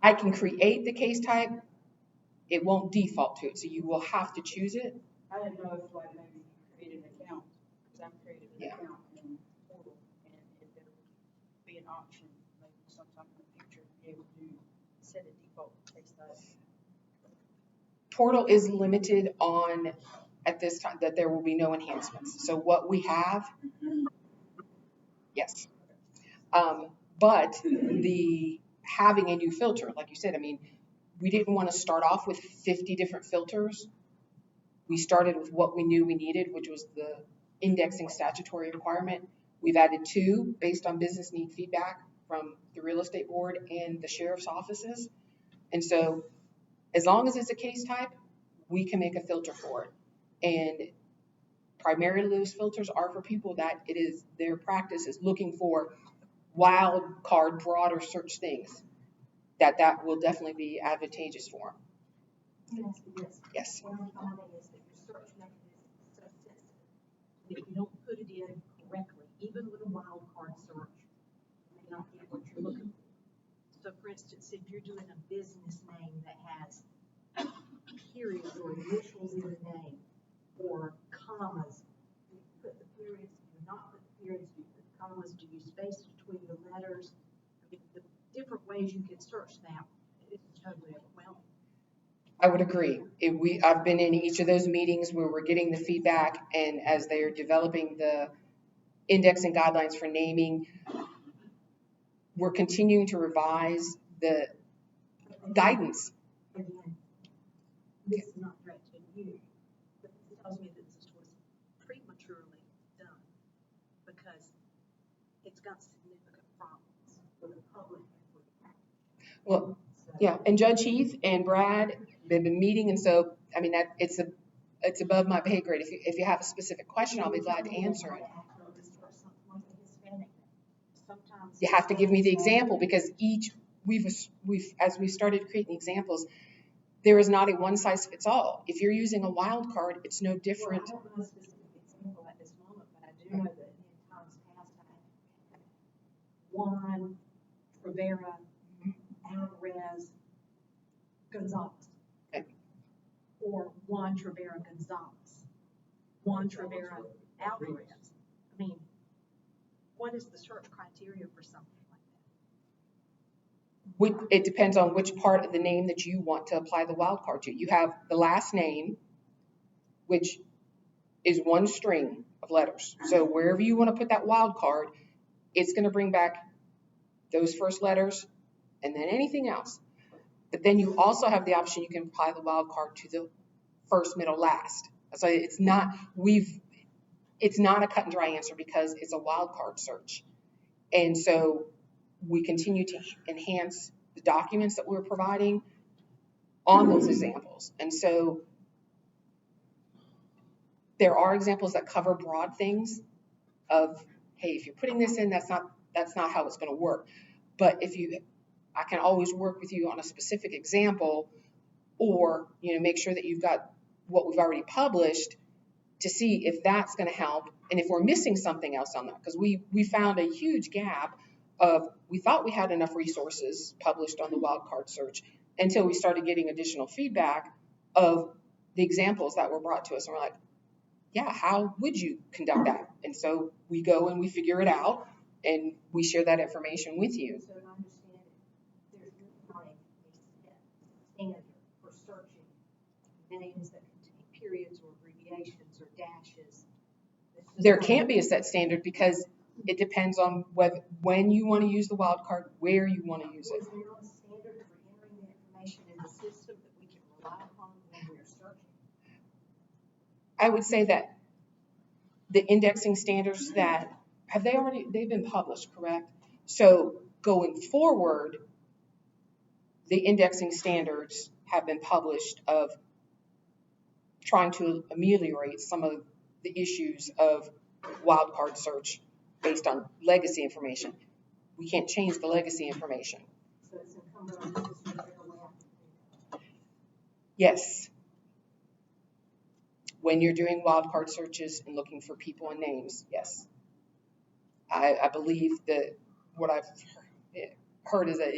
I can create the case type, it won't default to it, so you will have to choose it. I didn't know if like maybe you created an account, because I've created an account in Portal, and if there would be an option, maybe sometime in the future, to be able to set a default case type. Portal is limited on, at this time, that there will be no enhancements. So what we have, yes. But having a new filter, like you said, I mean, we didn't want to start off with 50 different filters. We started with what we knew we needed, which was the indexing statutory requirement. We've added 2 based on business need feedback from the real estate board and the sheriff's offices. And so as long as it's a case type, we can make a filter for it. And primarily those filters are for people that it is their practice is looking for wild card, broader search things. That will definitely be advantageous for them. Let me ask you this. Yes. What I'm finding is that your search mechanism is so sensitive. If you don't put it in correctly, even with a wildcard search, you may not get what you're looking for. So for instance, if you're doing a business name that has periods or initials in the name or commas, do you put the periods, do you not put the periods, do you put the commas, do you space between the letters? I mean, the different ways you can search now, it's totally overwhelming. I would agree. I've been in each of those meetings where we're getting the feedback, and as they are developing the indexing guidelines for naming, we're continuing to revise the guidance. Again, this is not directed at you, but it tells me that this was prematurely done because it's got significant problems for the public and for the practice. Well, yeah, and Judge Heath and Brad, they've been meeting, and so, I mean, it's above my pay grade. If you have a specific question, I'll be glad to answer it. You have to give me the example because as we started creating examples, there is not a one size fits all. If you're using a wild card, it's no different. Well, I don't know a specific example at this moment, but I do know that in times past, I had one Rivera, Alvarez, Gonzalez. Okay. Or Juan Rivera Gonzalez, Juan Rivera Alvarez. I mean, what is the search criteria for something like that? It depends on which part of the name that you want to apply the wildcard to. You have the last name, which is one string of letters. So wherever you want to put that wildcard, it's going to bring back those first letters and then anything else. But then you also have the option you can apply the wildcard to the first, middle, last. So it's not a cut and dry answer because it's a wildcard search. And so we continue to enhance the documents that we're providing on those examples. And so there are examples that cover broad things of, hey, if you're putting this in, that's not how it's going to work. But I can always work with you on a specific example, or make sure that you've got what we've already published to see if that's going to help, and if we're missing something else on that, because we found a huge gap of, we thought we had enough resources published on the wildcard search until we started getting additional feedback of the examples that were brought to us, and we're like, yeah, how would you conduct that? And so we go and we figure it out, and we share that information with you. So to understand it, there's not a standard for searching names that contain periods or abbreviations or dashes. There can't be a set standard because it depends on when you want to use the wildcard, where you want to use it. Is there not a standard for entering the information in the system that we can rely upon when we're searching? I would say that the indexing standards they've been published, correct? So going forward, the indexing standards have been published of trying to ameliorate some of the issues of wildcard search based on legacy information. We can't change the legacy information. So it's incumbent on the system to figure a way out to do that. Yes. When you're doing wildcard searches and looking for people and names, yes. I believe that what I've heard is that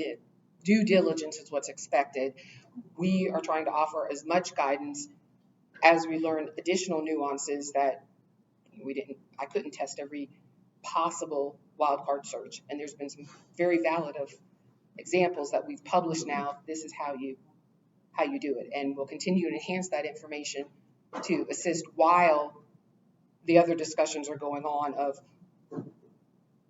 due diligence is what's expected. We are trying to offer as much guidance as we learn additional nuances that I couldn't test every possible wildcard search. And there's been some very valid examples that we've published now. This is how you do it. And we'll continue to enhance that information to assist while the other discussions are going on of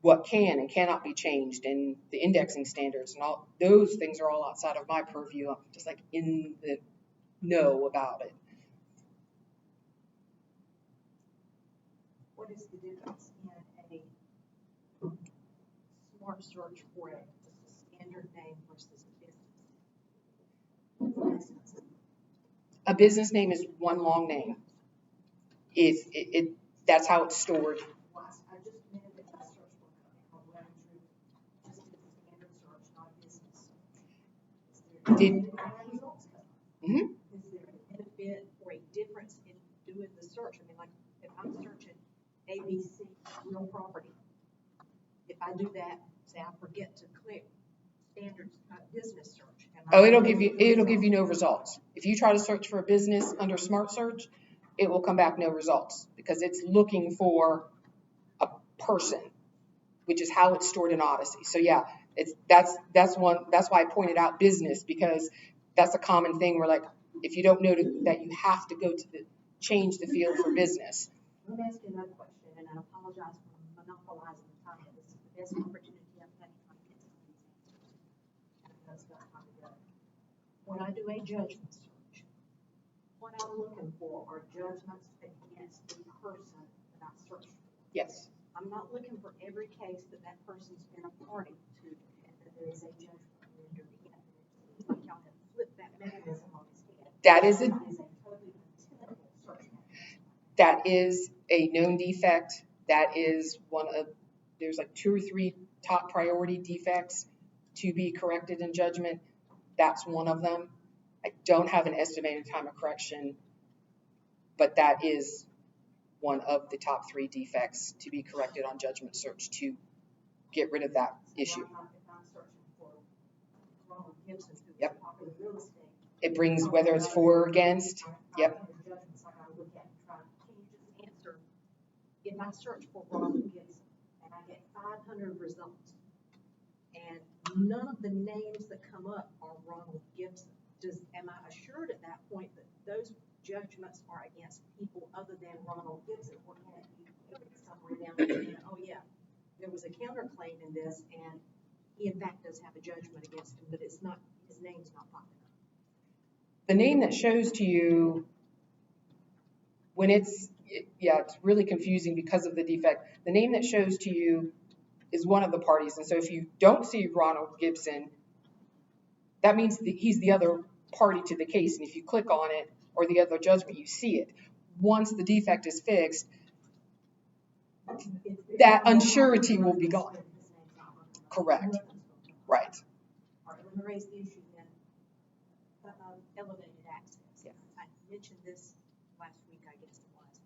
what can and cannot be changed, and the indexing standards and all those things are all outside of my purview. I'm just like in the know about it. What is the difference in a smart search for a standard name versus a business? A business name is one long name. That's how it's stored. I just admitted that I searched for a company called Lemon Tree, just as a standard search, not a business search. Is there a benefit or a difference in doing the search? I mean, like if I'm searching ABC real property, if I do that, say I forget to click standard business search. It'll give you no results. If you try to search for a business under Smart Search, it will come back no results because it's looking for a person, which is how it's stored in Odyssey. So yeah, that's why I pointed out business, because that's a common thing where, like, if you don't know that you have to go to change the field for business. Let me ask you another question, and I apologize for monopolizing the time. This is the best opportunity I've had to try to get some of these answers. And I know it's got time to go. When I do a judgment search, what I'm looking for are judgments against the person that I searched for. Yes. I'm not looking for every case that person's been a party to, and that there is a judgment rendered in. It's like y'all have flipped that mechanism on its head. That is a totally untenable search mechanism. That is a known defect. That is there's like 2 or 3 top priority defects to be corrected in judgment. That's one of them. I don't have an estimated time of correction, but that is one of the top 3 defects to be corrected on judgment search to get rid of that issue. If I'm searching Gibson, who is Yep. popular real estate. It brings whether it's for or against. Yep. Judgments I gotta look at and try, can you just answer, if I search for Ronald Gibson and I get 500 results, and none of the names that come up are Ronald Gibson, am I assured at that point that those judgments are against people other than Ronald Gibson? Or can it be somewhere down there, oh yeah, there was a counterclaim in this, and he in fact does have a judgment against him, but it's not, his name's not popping up. The name that shows to you when it's really confusing because of the defect. The name that shows to you is one of the parties. And so if you don't see Ronald Gibson, that means that he's the other party to the case. And if you click on it or the other judgment, you see it. Once the defect is fixed, that unsurety will be gone. Correct. Right. All right, let me raise the issue then. Elevated access. Yeah. I mentioned this last week, I guess it was.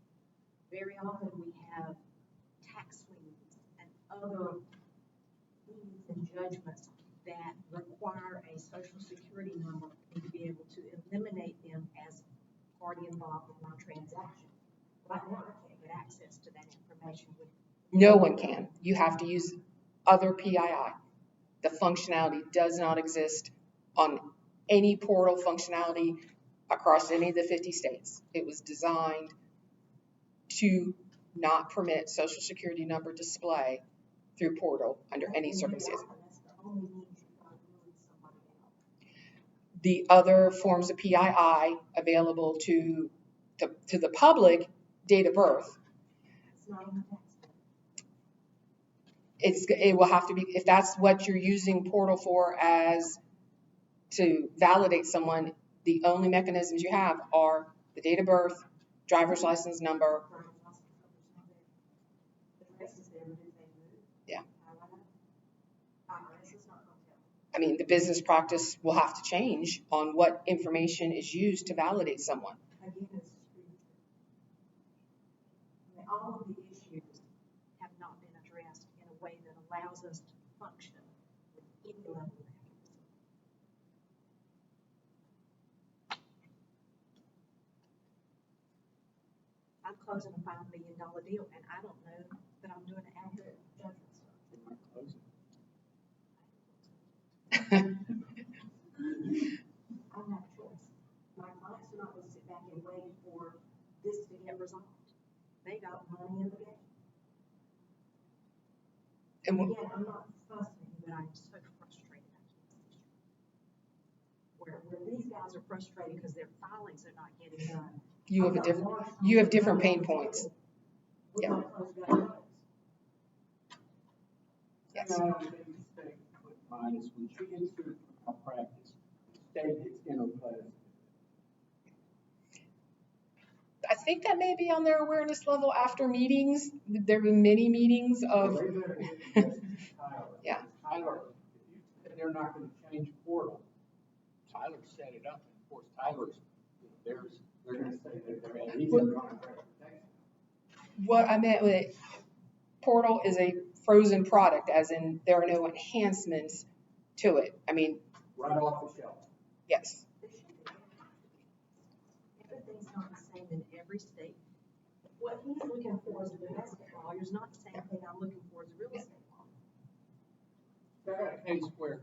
Very often we have tax liens and other liens and judgments that require a social security number and to be able to eliminate them as party involved in my transaction. Right now, I can't get access to that information. No one can. You have to use other PII. The functionality does not exist on any portal functionality across any of the 50 states. It was designed to not permit social security number display through portal under any circumstances. The other forms of PII available to the public, date of birth, it will have to be, if that's what you're using portal for as to validate someone, the only mechanisms you have are the date of birth, driver's license number. Yeah. I mean, the business practice will have to change on what information is used to validate someone. All of the issues have not been addressed in a way that allows us to function with any level of accuracy. I'm closing a $5 million deal, and I don't know that I'm doing an accurate judgment. I don't have a choice. My clients are not going to sit back and wait for this to get resolved. They got money in the game. And again, I'm not fussing, but I'm so frustrated. Where these guys are frustrated because their filings are not getting done. You have different pain points. Yeah. Yes. Another big mistake with mine is when she gets through a practice, the state gets interplayed. I think that may be on their awareness level after meetings. There have been many meetings of. Yeah. Tyler, if you said they're not going to change portal, Tyler set it up. And of course, Tyler's, they're going to say that he's going to protect. What I meant with portal is a frozen product, as in there are no enhancements to it. I mean, Right off the shelf. yes. Everything's not the same in every state. What he's looking for as a domestic lawyer is not the same thing I'm looking for as a real estate lawyer. I got a case where,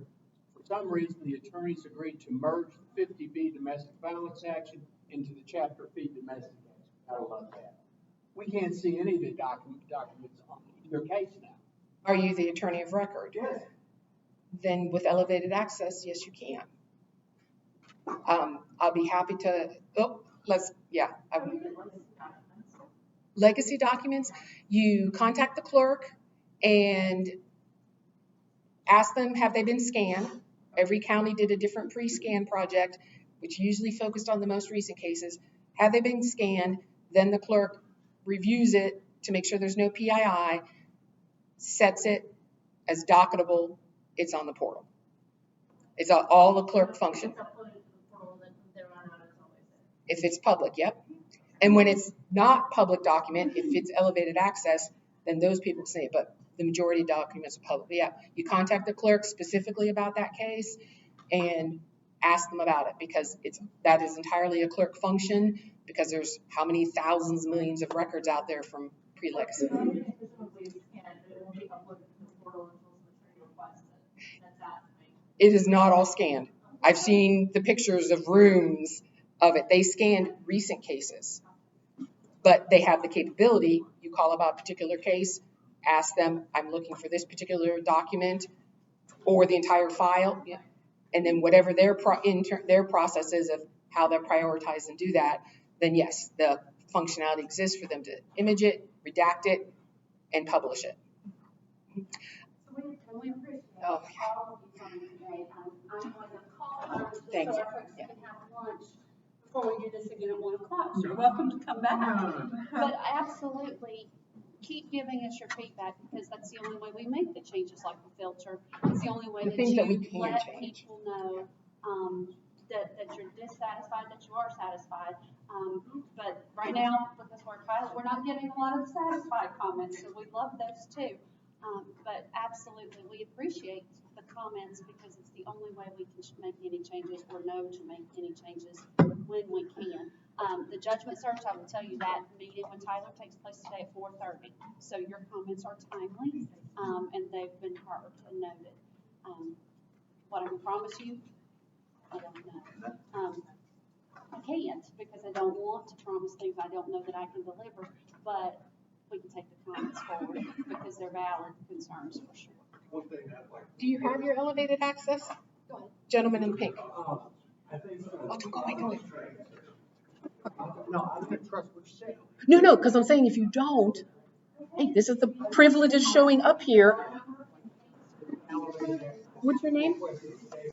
for some reason, the attorneys agreed to merge the 50B domestic violence action into the Chapter B domestic action. I love that. We can't see any of the documents on either case now. Are you the attorney of record? Yes. Then with elevated access, yes, you can. I'll be happy to. Legacy documents, you contact the clerk and ask them, have they been scanned? Every county did a different pre-scan project, which usually focused on the most recent cases. Have they been scanned? Then the clerk reviews it to make sure there's no PII, sets it as docketable, it's on the portal. It's all the clerk function. If it's public, yep. And when it's not public document, if it's elevated access, then those people see it, but the majority of documents are public. Yeah, you contact the clerk specifically about that case. and ask them about it, because that is entirely a clerk function, because there's how many thousands, millions of records out there from pre-legacy. Presumably it's scanned, but it won't be uploaded to the portal until the attorney requests it. That's that. It is not all scanned. I've seen the pictures of rooms of it. They scanned recent cases, but they have the capability. You call about a particular case, ask them, I'm looking for this particular document or the entire file. Yeah. And then whatever their process is of how they prioritize and do that, then yes, the functionality exists for them to image it, redact it, and publish it. So we appreciate Oh, all of you coming today. I'm going to call her so Thanks. our folks can have lunch before we do this again at 1 o'clock. So you're welcome to come back. But absolutely, keep giving us your feedback, because that's the only way we make the changes, like the filter. It's the only way The that things you that we can let change. people know that you're dissatisfied, that you are satisfied. But right now, because we're pilot, we're not getting a lot of satisfied comments, so we love those too. But absolutely, we appreciate the comments, because it's the only way we can make any changes, or know to make any changes when we can. The judgment search, I will tell you, that meeting with Tyler takes place today at 4:30. So your comments are timely, and they've been heard and noted. What I can promise you, I don't know. I can't, because I don't want to promise things I don't know that I can deliver, but we can take the comments forward, because they're valid concerns for sure. Do you have your elevated access? Go ahead. Gentleman in pink. I think so. Oh, don't go away, go away. No, I don't trust what you say. No, because I'm saying if you don't, hey, this is the privilege of showing up here. What's your name?